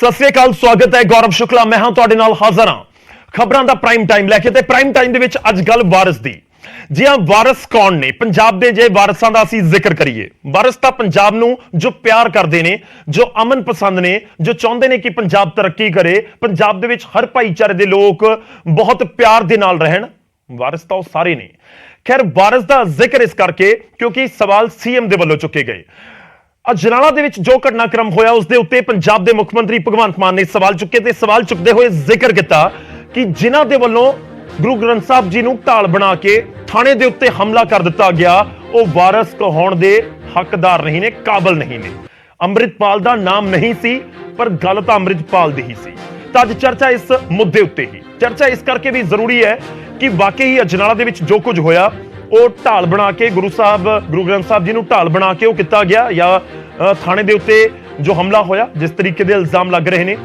ਸਤਿ ਸ੍ਰੀ ਅਕਾਲ, ਸਵਾਗਤ ਹੈ। ਗੌਰਵ ਸ਼ੁਕਲਾ ਮੈਂ ਹਾਂ ਤੁਹਾਡੇ ਨਾਲ ਹਾਜ਼ਰ ਹਾਂ ਖਬਰਾਂ ਦਾ ਪ੍ਰਾਈਮ ਟਾਈਮ ਲੈ ਕੇ। ਤੇ ਪ੍ਰਾਈਮ ਟਾਈਮ ਦੇ ਵਿੱਚ ਅੱਜ ਗੱਲ ਵਾਰਿਸ ਦੀ। ਜੀ ਹਾਂ, ਵਾਰਿਸ ਕੌਣ ਨੇ ਪੰਜਾਬ ਦੇ? ਜੇ ਵਾਰਿਸਾਂ ਦਾ ਅਸੀਂ ਜ਼ਿਕਰ ਕਰੀਏ, ਵਾਰਿਸ ਤਾਂ ਪੰਜਾਬ ਨੂੰ ਜੋ ਪਿਆਰ ਕਰਦੇ ਨੇ, ਜੋ ਅਮਨ ਪਸੰਦ ਨੇ, ਜੋ ਚਾਹੁੰਦੇ ਨੇ ਕਿ ਪੰਜਾਬ ਤਰੱਕੀ ਕਰੇ, ਪੰਜਾਬ ਦੇ ਵਿੱਚ ਹਰ ਭਾਈਚਾਰੇ ਦੇ ਲੋਕ ਬਹੁਤ ਪਿਆਰ ਦੇ ਨਾਲ ਰਹਿਣ, ਵਾਰਿਸ ਤਾਂ ਉਹ ਸਾਰੇ ਨੇ। ਖੈਰ, ਵਾਰਿਸ ਦਾ ਜ਼ਿਕਰ ਇਸ ਕਰਕੇ ਕਿਉਂਕਿ ਸਵਾਲ ਸੀਐਮ ਦੇ ਵੱਲੋਂ ਚੁੱਕੇ ਗਏ। ਅਜਨਾਲਾ ਦੇ ਵਿੱਚ ਜੋ ਘਟਨਾਕ੍ਰਮ ਹੋਇਆ ਉਸ ਦੇ ਉੱਤੇ ਪੰਜਾਬ ਦੇ ਮੁੱਖ ਮੰਤਰੀ ਭਗਵੰਤ ਮਾਨ ਨੇ ਸਵਾਲ ਚੁੱਕੇ ਤੇ ਸਵਾਲ ਚੁੱਕਦੇ ਹੋਏ ਜ਼ਿਕਰ ਕੀਤਾ ਕਿ ਜਿਨ੍ਹਾਂ ਦੇ ਵੱਲੋਂ ਗੁਰੂ ਗ੍ਰੰਥ ਸਾਹਿਬ ਜੀ ਨੂੰ ਢਾਲ ਬਣਾ ਕੇ ਥਾਣੇ ਦੇ ਉੱਤੇ ਹਮਲਾ ਕਰ ਦਿੱਤਾ ਗਿਆ, ਉਹ ਵਾਰਿਸ ਕਹਾਉਣ ਦੇ ਹੱਕਦਾਰ ਨਹੀਂ ਨੇ, ਕਾਬਲ ਨਹੀਂ ਨੇ। ਅੰਮ੍ਰਿਤਪਾਲ ਦਾ ਨਾਮ ਨਹੀਂ ਸੀ, ਪਰ ਗੱਲ ਤਾਂ ਅੰਮ੍ਰਿਤਪਾਲ ਦੀ ਹੀ ਸੀ। ਤਾਂ ਅੱਜ ਚਰਚਾ ਇਸ ਮੁੱਦੇ ਉੱਤੇ ਹੀ। ਚਰਚਾ ਇਸ ਕਰਕੇ ਵੀ ਜ਼ਰੂਰੀ ਹੈ ਕਿ ਵਾਕਈ ਹੀ ਅਜਨਾਲਾ ਦੇ ਵਿੱਚ ਜੋ ਕੁਝ ਹੋਇਆ ਉਹ ਢਾਲ ਬਣਾ ਕੇ ਗੁਰੂ ਗ੍ਰੰਥ ਸਾਹਿਬ ਜੀ ਨੂੰ ਢਾਲ ਬਣਾ ਕੇ ਉਹ ਕੀਤਾ ਗਿਆ, ਜਾਂ ਥਾਣੇ ਦੇ ਉੱਤੇ ਜੋ ਹਮਲਾ ਹੋਇਆ, ਜਿਸ ਤਰੀਕੇ ਦੇ ਇਲਜ਼ਾਮ ਲੱਗ ਰਹੇ ਨੇ।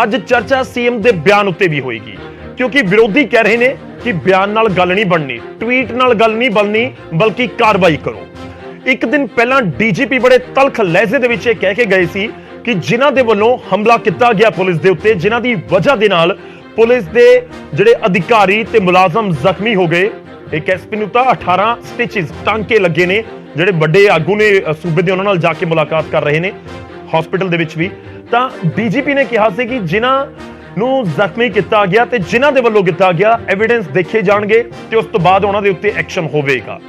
ਅੱਜ ਚਰਚਾ ਸੀਐਮ ਦੇ ਬਿਆਨ ਉੱਤੇ ਵੀ ਹੋਏਗੀ, ਕਿਉਂਕਿ ਵਿਰੋਧੀ ਕਹਿ ਰਹੇ ਨੇ ਕਿ ਬਿਆਨ ਨਾਲ ਗੱਲ ਨਹੀਂ ਬਣਨੀ, ਟਵੀਟ ਨਾਲ ਗੱਲ ਨਹੀਂ ਬਣਨੀ, ਬਲਕਿ ਕਾਰਵਾਈ ਕਰੋ। ਇੱਕ ਦਿਨ ਪਹਿਲਾਂ ਡੀਜੀਪੀ ਬੜੇ ਤਲਖ ਲਹਿਜ਼ੇ ਦੇ ਵਿੱਚ ਇਹ ਕਹਿ ਕੇ ਗਏ ਸੀ ਕਿ ਜਿਨ੍ਹਾਂ ਦੇ ਵੱਲੋਂ ਹਮਲਾ ਕੀਤਾ ਗਿਆ ਪੁਲਿਸ ਦੇ ਉੱਤੇ, ਜਿਨ੍ਹਾਂ ਦੀ ਵਜ੍ਹਾ ਦੇ ਨਾਲ ਪੁਲਿਸ ਦੇ ਜਿਹੜੇ ਅਧਿਕਾਰੀ ਤੇ ਮੁਲਾਜ਼ਮ ਜ਼ਖਮੀ ਹੋ ਗਏ, ਇੱਕ ਐਸਪੀ ਨੂੰ ਤਾਂ 18 ਸਟਿਚਸ ਟਾਂਕੇ ਲੱਗੇ ਨੇ। ਜਿਹੜੇ ਵੱਡੇ ਆਗੂ ਨੇ ਸੂਬੇ ਦੇ, ਉਹਨਾਂ ਨਾਲ ਜਾ ਕੇ ਮੁਲਾਕਾਤ ਕਰ ਰਹੇ ਨੇ ਹਸਪੀਟਲ ਦੇ ਵਿੱਚ ਵੀ। ਤਾਂ ਡੀਜੀਪੀ ਨੇ ਕਿਹਾ ਸੀ ਕਿ ਜਿਨ੍ਹਾਂ ਨੂੰ ਜ਼ਖਮੀ ਕੀਤਾ ਗਿਆ ਤੇ ਜਿਨ੍ਹਾਂ ਦੇ ਵੱਲੋਂ ਕੀਤਾ ਗਿਆ, ਐਵੀਡੈਂਸ ਦੇਖੇ ਜਾਣਗੇ ਤੇ ਉਸ ਤੋਂ ਬਾਅਦ ਉਹਨਾਂ ਦੇ ਉੱਤੇ ਐਕਸ਼ਨ ਹੋਵੇਗਾ।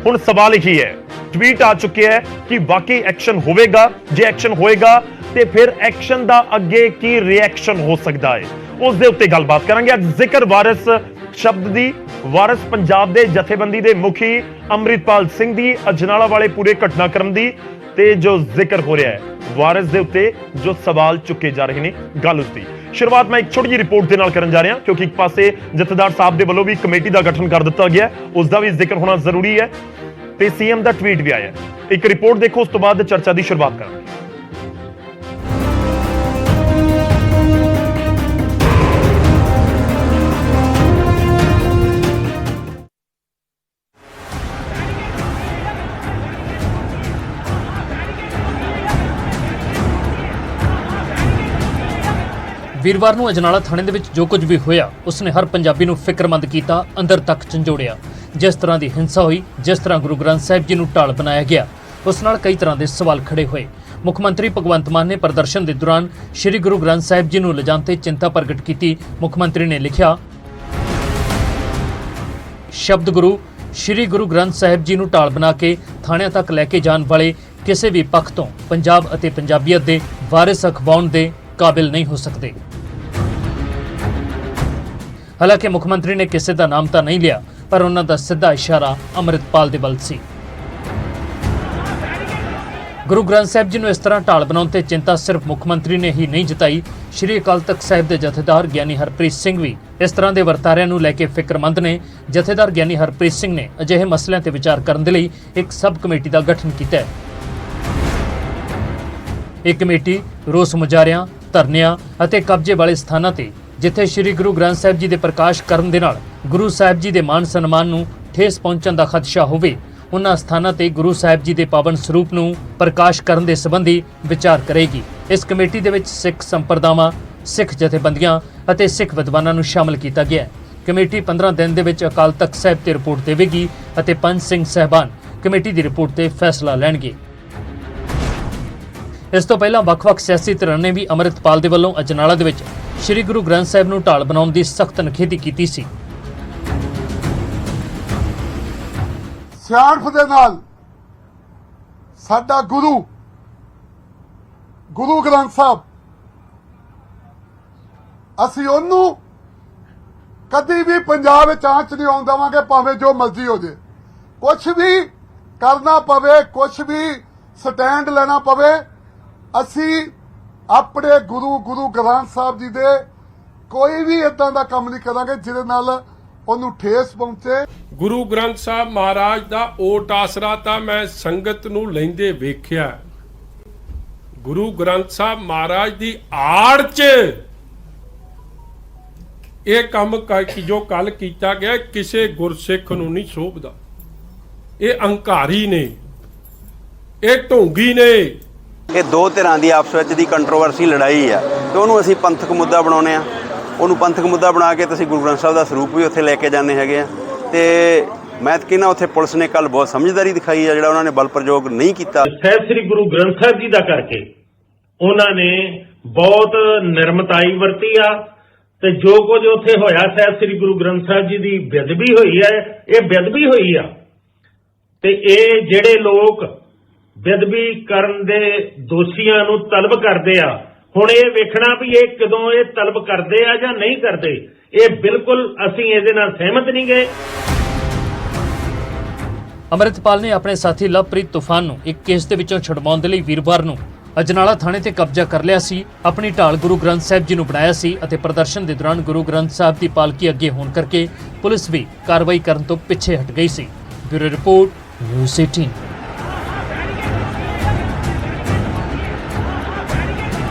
ਹੁਣ ਸਵਾਲ ਇਹੀ ਹੈ, ਟਵੀਟ ਆ ਚੁੱਕਿਆ ਹੈ ਕਿ ਵਾਕਈ ਐਕਸ਼ਨ ਹੋਵੇਗਾ। ਜੇ ਐਕਸ਼ਨ ਹੋਏਗਾ ਤੇ ਫਿਰ ਐਕਸ਼ਨ ਦਾ ਅੱਗੇ ਕੀ ਰਿਐਕਸ਼ਨ ਹੋ ਸਕਦਾ ਹੈ, ਉਸ ਦੇ ਉੱਤੇ ਗੱਲਬਾਤ ਕਰਾਂਗੇ। ਅੱਜ ਜ਼ਿਕਰ ਵਾਰਿਸ ਸ਼ਬਦ ਦੀ, ਵਾਰਿਸ ਪੰਜਾਬ ਦੇ ਜਥੇਬੰਦੀ ਦੇ ਮੁਖੀ ਅੰਮ੍ਰਿਤਪਾਲ ਸਿੰਘ ਦੀ, ਅਜਨਾਲਾ ਵਾਲੇ ਪੂਰੇ ਘਟਨਾਕ੍ਰਮ ਦੀ, ਤੇ ਜੋ ਜ਼ਿਕਰ ਹੋ ਰਿਹਾ ਹੈ ਵਾਰਿਸ ਦੇ ਉੱਤੇ, ਜੋ ਸਵਾਲ ਚੁੱਕੇ ਜਾ ਰਹੇ ਨੇ, ਗੱਲ ਉਸ ਦੀ। ਸ਼ੁਰੂਆਤ ਮੈਂ ਇੱਕ ਛੋਟੀ ਜਿਹੀ ਰਿਪੋਰਟ ਦੇ ਨਾਲ ਕਰਨ ਜਾ ਰਿਹਾ, ਕਿਉਂਕਿ ਇੱਕ ਪਾਸੇ ਜਥੇਦਾਰ ਸਾਹਿਬ ਦੇ ਵੱਲੋਂ ਵੀ ਕਮੇਟੀ ਦਾ ਗਠਨ ਕਰ ਦਿੱਤਾ ਗਿਆ, ਉਸ ਦਾ ਵੀ ਜ਼ਿਕਰ ਹੋਣਾ ਜ਼ਰੂਰੀ ਹੈ, ਤੇ ਸੀਐਮ ਦਾ ਟਵੀਟ ਵੀ ਆਇਆ। ਇੱਕ ਰਿਪੋਰਟ ਦੇਖੋ, ਉਸ ਤੋਂ ਬਾਅਦ ਚਰਚਾ ਦੀ ਸ਼ੁਰੂਆਤ ਕਰਾਂਗੇ। ਵੀਰਵਾਰ ਨੂੰ ਅਜਨਾਲਾ ਥਾਣੇ ਦੇ ਵਿੱਚ ਜੋ ਕੁਝ ਵੀ ਹੋਇਆ, ਉਸਨੇ ਹਰ ਪੰਜਾਬੀ ਨੂੰ ਫਿਕਰਮੰਦ ਕੀਤਾ, ਅੰਦਰ ਤੱਕ ਝੰਜੋੜਿਆ। ਜਿਸ ਤਰ੍ਹਾਂ ਦੀ ਹਿੰਸਾ ਹੋਈ, ਜਿਸ ਤਰ੍ਹਾਂ ਗੁਰੂ ਗ੍ਰੰਥ ਸਾਹਿਬ ਜੀ ਨੂੰ ਢਾਲ ਬਣਾਇਆ ਗਿਆ, ਉਸ ਨਾਲ ਕਈ ਤਰ੍ਹਾਂ ਦੇ ਸਵਾਲ ਖੜੇ ਹੋਏ। ਮੁੱਖ ਮੰਤਰੀ ਭਗਵੰਤ ਮਾਨ ਨੇ ਪ੍ਰਦਰਸ਼ਨ ਦੇ ਦੌਰਾਨ ਸ਼੍ਰੀ ਗੁਰੂ ਗ੍ਰੰਥ ਸਾਹਿਬ ਜੀ ਨੂੰ ਲਿਜਾਣ ਤੇ ਚਿੰਤਾ ਪ੍ਰਗਟ ਕੀਤੀ। ਮੁੱਖ ਮੰਤਰੀ ਨੇ ਲਿਖਿਆ, ਸ਼ਬਦ ਗੁਰੂ ਸ਼੍ਰੀ ਗੁਰੂ ਗ੍ਰੰਥ ਸਾਹਿਬ ਜੀ ਨੂੰ ਢਾਲ ਬਣਾ ਕੇ ਥਾਣਿਆਂ ਤੱਕ ਲੈ ਕੇ ਜਾਣ ਵਾਲੇ ਕਿਸੇ ਵੀ ਪੱਖ ਤੋਂ ਪੰਜਾਬ ਅਤੇ ਪੰਜਾਬੀਅਤ ਦੇ ਵਾਰਿਸ ਅਖਵਾਉਣ ਦੇ ਕਾਬਿਲ ਨਹੀਂ ਹੋ ਸਕਦੇ। ਹਾਲਾਂਕਿ ਮੁੱਖ ਮੰਤਰੀ ਨੇ ਕਿਸੇ ਦਾ ਨਾਮ ਤਾਂ ਨਹੀਂ ਲਿਆ, ਪਰ ਉਹਨਾਂ ਦਾ ਸਿੱਧਾ ਇਸ਼ਾਰਾ ਅੰਮ੍ਰਿਤਪਾਲ ਦੇ ਵੱਲ ਸੀ। ਗੁਰੂ ਗ੍ਰੰਥ ਸਾਹਿਬ ਜੀ ਨੂੰ ਇਸ ਤਰ੍ਹਾਂ ਢਾਲ ਬਣਾਉਣ ਤੇ ਚਿੰਤਾ ਸਿਰਫ ਮੁੱਖ ਮੰਤਰੀ ਨੇ ਹੀ ਨਹੀਂ ਜਤਾਈ, ਸ਼੍ਰੀ ਅਕਾਲ ਤਖਤ ਸਾਹਿਬ ਦੇ ਜਥੇਦਾਰ ਗਿਆਨੀ ਹਰਪ੍ਰੀਤ ਸਿੰਘ ਵੀ ਇਸ ਤਰ੍ਹਾਂ ਦੇ ਵਰਤਾਰਿਆਂ ਨੂੰ ਲੈ ਕੇ ਫਿਕਰਮੰਦ ਨੇ। ਜਥੇਦਾਰ ਗਿਆਨੀ ਹਰਪ੍ਰੀਤ ਸਿੰਘ ਨੇ ਅਜਿਹੇ ਮਸਲਿਆਂ ਤੇ ਵਿਚਾਰ ਕਰਨ ਦੇ ਲਈ ਇੱਕ ਸਬ ਕਮੇਟੀ ਦਾ ਗਠਨ ਕੀਤਾ ਹੈ। ਇਹ ਕਮੇਟੀ ਰੋਸ ਮੁਜ਼ਾਹਰਿਆਂ, ਧਰਨਿਆਂ ਅਤੇ ਕਬਜ਼ੇ ਵਾਲੇ ਸਥਾਨਾਂ ਤੇ ਜਿੱਥੇ ਸ਼੍ਰੀ ਗੁਰੂ ਗ੍ਰੰਥ ਸਾਹਿਬ ਜੀ ਦੇ ਪ੍ਰਕਾਸ਼ ਕਰਨ ਦੇ ਨਾਲ ਗੁਰੂ ਸਾਹਿਬ ਜੀ ਦੇ ਮਾਨ ਸਨਮਾਨ ਨੂੰ ਠੇਸ ਪਹੁੰਚਣ ਦਾ ਖਦਸ਼ਾ ਹੋਵੇ, ਉਹਨਾਂ ਸਥਾਨਾਂ ਤੇ ਗੁਰੂ ਸਾਹਿਬ ਜੀ ਦੇ ਪਾਵਨ ਸਰੂਪ ਨੂੰ ਪ੍ਰਕਾਸ਼ ਕਰਨ ਦੇ ਸੰਬੰਧੀ ਵਿਚਾਰ ਕਰੇਗੀ। ਇਸ ਕਮੇਟੀ ਦੇ ਵਿੱਚ ਸਿੱਖ ਸੰਪਰਦਾਵਾਂ, ਸਿੱਖ ਜਥੇਬੰਦੀਆਂ ਅਤੇ ਸਿੱਖ ਵਿਦਵਾਨਾਂ ਨੂੰ ਸ਼ਾਮਲ ਕੀਤਾ ਗਿਆ ਹੈ। ਕਮੇਟੀ 15 ਦਿਨ ਦੇ ਵਿੱਚ ਅਕਾਲ ਤਖਤ ਸਾਹਿਬ ਤੇ ਰਿਪੋਰਟ ਦੇਵੇਗੀ ਅਤੇ ਪੰਜ ਸਿੰਘ ਸਾਹਿਬਾਨ ਕਮੇਟੀ ਦੀ ਰਿਪੋਰਟ ਤੇ ਫੈਸਲਾ ਲੈਣਗੇ। ਇਸ ਤੋਂ ਪਹਿਲਾਂ ਵੱਖ-ਵੱਖ ਸਿਆਸੀ ਧਿਰਾਂ ਨੇ ਵੀ ਅੰਮ੍ਰਿਤਪਾਲ ਦੇ ਵੱਲੋਂ ਅਜਨਾਲਾ ਦੇ ਵਿੱਚ ਸ਼੍ਰੀ ਗੁਰੂ ਗ੍ਰੰਥ ਸਾਹਿਬ ਨੂੰ ਢਾਲ ਬਣਾਉਣ ਦੀ ਸਖਤ ਨਿਖੇਧੀ ਕੀਤੀ ਸੀ। ਸਿਆਣਪ ਦੇ ਨਾਲ ਸਾਡਾ ਗੁਰੂ ਗ੍ਰੰਥ ਸਾਹਿਬ, ਅਸੀਂ ਉਹਨੂੰ ਕਦੀ ਵੀ ਪੰਜਾਬ ਵਿੱਚ ਆਂਚ ਨਹੀਂ ਆਉਣ ਦੇਵਾਂਗੇ, ਭਾਵੇਂ ਜੋ ਮਰਜ਼ੀ ਹੋ ਜੇ। ਕੁਛ ਵੀ ਕਰਨਾ ਪਵੇ, ਕੁਛ ਵੀ ਸਟੈਂਡ ਲੈਣਾ ਪਵੇ, ਅਸੀਂ ਆਪਣੇ ਗੁਰੂ ਗ੍ਰੰਥ ਸਾਹਿਬ ਜੀ ਦੇ ਕੋਈ ਵੀ ਇਦਾਂ ਦਾ ਕੰਮ ਨਹੀਂ ਕਰਾਂਗੇ ਜਿਹਦੇ ਨਾਲ ਉਹਨੂੰ ਠੇਸ ਪਹੁੰਚੇ। ਗੁਰੂ ਗ੍ਰੰਥ ਸਾਹਿਬ ਮਹਾਰਾਜ ਦਾ ਓਟ ਆਸਰਾ ਤਾਂ ਮੈਂ ਸੰਗਤ ਨੂੰ ਲੈਂਦੇ ਵੇਖਿਆ। ਗੁਰੂ ਗ੍ਰੰਥ ਸਾਹਿਬ ਮਹਾਰਾਜ ਦੀ ਆੜ 'ਚ ਇਹ ਕੰਮ ਜੋ ਕੱਲ ਕੀਤਾ ਗਿਆ, ਕਿਸੇ ਗੁਰਸਿੱਖ ਨੂੰ ਨਹੀਂ ਸ਼ੋਭਦਾ। ਇਹ ਅਹੰਕਾਰੀ ਨੇ, ਇਹ ਢੋਂਗੀ ਨੇ, ਇਹ ਦੋ ਧਿਰਾਂ ਦੀ ਆਪਸ ਵਿੱਚ ਦੀ ਕੰਟਰੋਵਰਸੀ ਲੜਾਈ ਆ ਤੇ ਉਹਨੂੰ ਅਸੀਂ ਪੰਥਕ ਮੁੱਦਾ ਬਣਾਉਂਦੇ ਆ। ਉਹਨੂੰ ਪੰਥਕ ਮੁੱਦਾ ਬਣਾ ਕੇ ਤੁਸੀਂ ਗੁਰੂ ਗ੍ਰੰਥ ਸਾਹਿਬ ਦਾ ਸਰੂਪ ਵੀ ਉੱਥੇ ਲੈ ਕੇ ਜਾਂਦੇ ਹੈਗੇ ਆ। ਤੇ ਮੈਂ ਤਾਂ ਕਹਿੰਦਾ ਉੱਥੇ ਪੁਲਿਸ ਨੇ ਕੱਲ ਬਹੁਤ ਸਮਝਦਾਰੀ ਦਿਖਾਈ ਆ, ਜਿਹੜਾ ਉਹਨਾਂ ਨੇ ਬਲ ਪ੍ਰਯੋਗ ਨਹੀਂ ਕੀਤਾ। ਸਾਹਿਬ ਸ੍ਰੀ ਗੁਰੂ ਗ੍ਰੰਥ ਸਾਹਿਬ ਜੀ ਦਾ ਕਰਕੇ ਉਹਨਾਂ ਨੇ ਬਹੁਤ ਨਿਰਮਤਾਈ ਵਰਤੀ ਆ ਤੇ ਜੋ ਕੁਝ ਉੱਥੇ ਹੋਇਆ ਸਾਹਿਬ ਸ੍ਰੀ ਗੁਰੂ ਗ੍ਰੰਥ ਸਾਹਿਬ ਜੀ ਦੀ ਬੇਅਦਬੀ ਹੋਈ ਹੈ, ਇਹ ਬੇਅਦਬੀ ਹੋਈ ਆ। ਤੇ ਇਹ ਜਿਹੜੇ ਲੋਕ ਬੇਅਦਬੀ ਕਰਨ ਦੇ ਦੋਸ਼ੀਆਂ ਨੂੰ ਤਲਬ ਕਰਦੇ ਆ, ਹੁਣ ਇਹ ਵੇਖਣਾ ਵੀ ਇਹ ਕਦੋਂ ਇਹ ਤਲਬ ਕਰਦੇ ਆ ਜਾਂ ਨਹੀਂ ਕਰਦੇ। ਇਹ ਬਿਲਕੁਲ ਅਸੀਂ ਇਹਦੇ ਨਾਲ ਸਹਿਮਤ ਨਹੀਂ ਗਏ। ਅੰਮ੍ਰਿਤਪਾਲ ਨੇ ਆਪਣੇ ਸਾਥੀ ਲਵਪ੍ਰੀਤ ਤੂਫਾਨ ਨੂੰ ਇੱਕ ਕੇਸ ਦੇ ਵਿੱਚੋਂ ਛੁਡਵਾਉਣ ਦੇ ਲਈ ਵੀਰਵਾਰ ਨੂੰ ਅਜਨਾਲਾ ਥਾਣੇ ਤੇ ਕਬਜ਼ਾ ਕਰ ਲਿਆ ਸੀ। ਆਪਣੀ ਢਾਲ ਗੁਰੂ ਗ੍ਰੰਥ ਸਾਹਿਬ ਜੀ ਨੂੰ ਬਣਾਇਆ ਸੀ ਅਤੇ ਪ੍ਰਦਰਸ਼ਨ ਦੇ ਦੌਰਾਨ ਗੁਰੂ ਗ੍ਰੰਥ ਸਾਹਿਬ ਦੀ ਪਾਲਕੀ ਅੱਗੇ ਹੋਣ ਕਰਕੇ ਪੁਲਿਸ ਵੀ ਕਾਰਵਾਈ ਕਰਨ ਤੋਂ ਪਿੱਛੇ ਹਟ ਗਈ ਸੀ। Bureau report, news 18।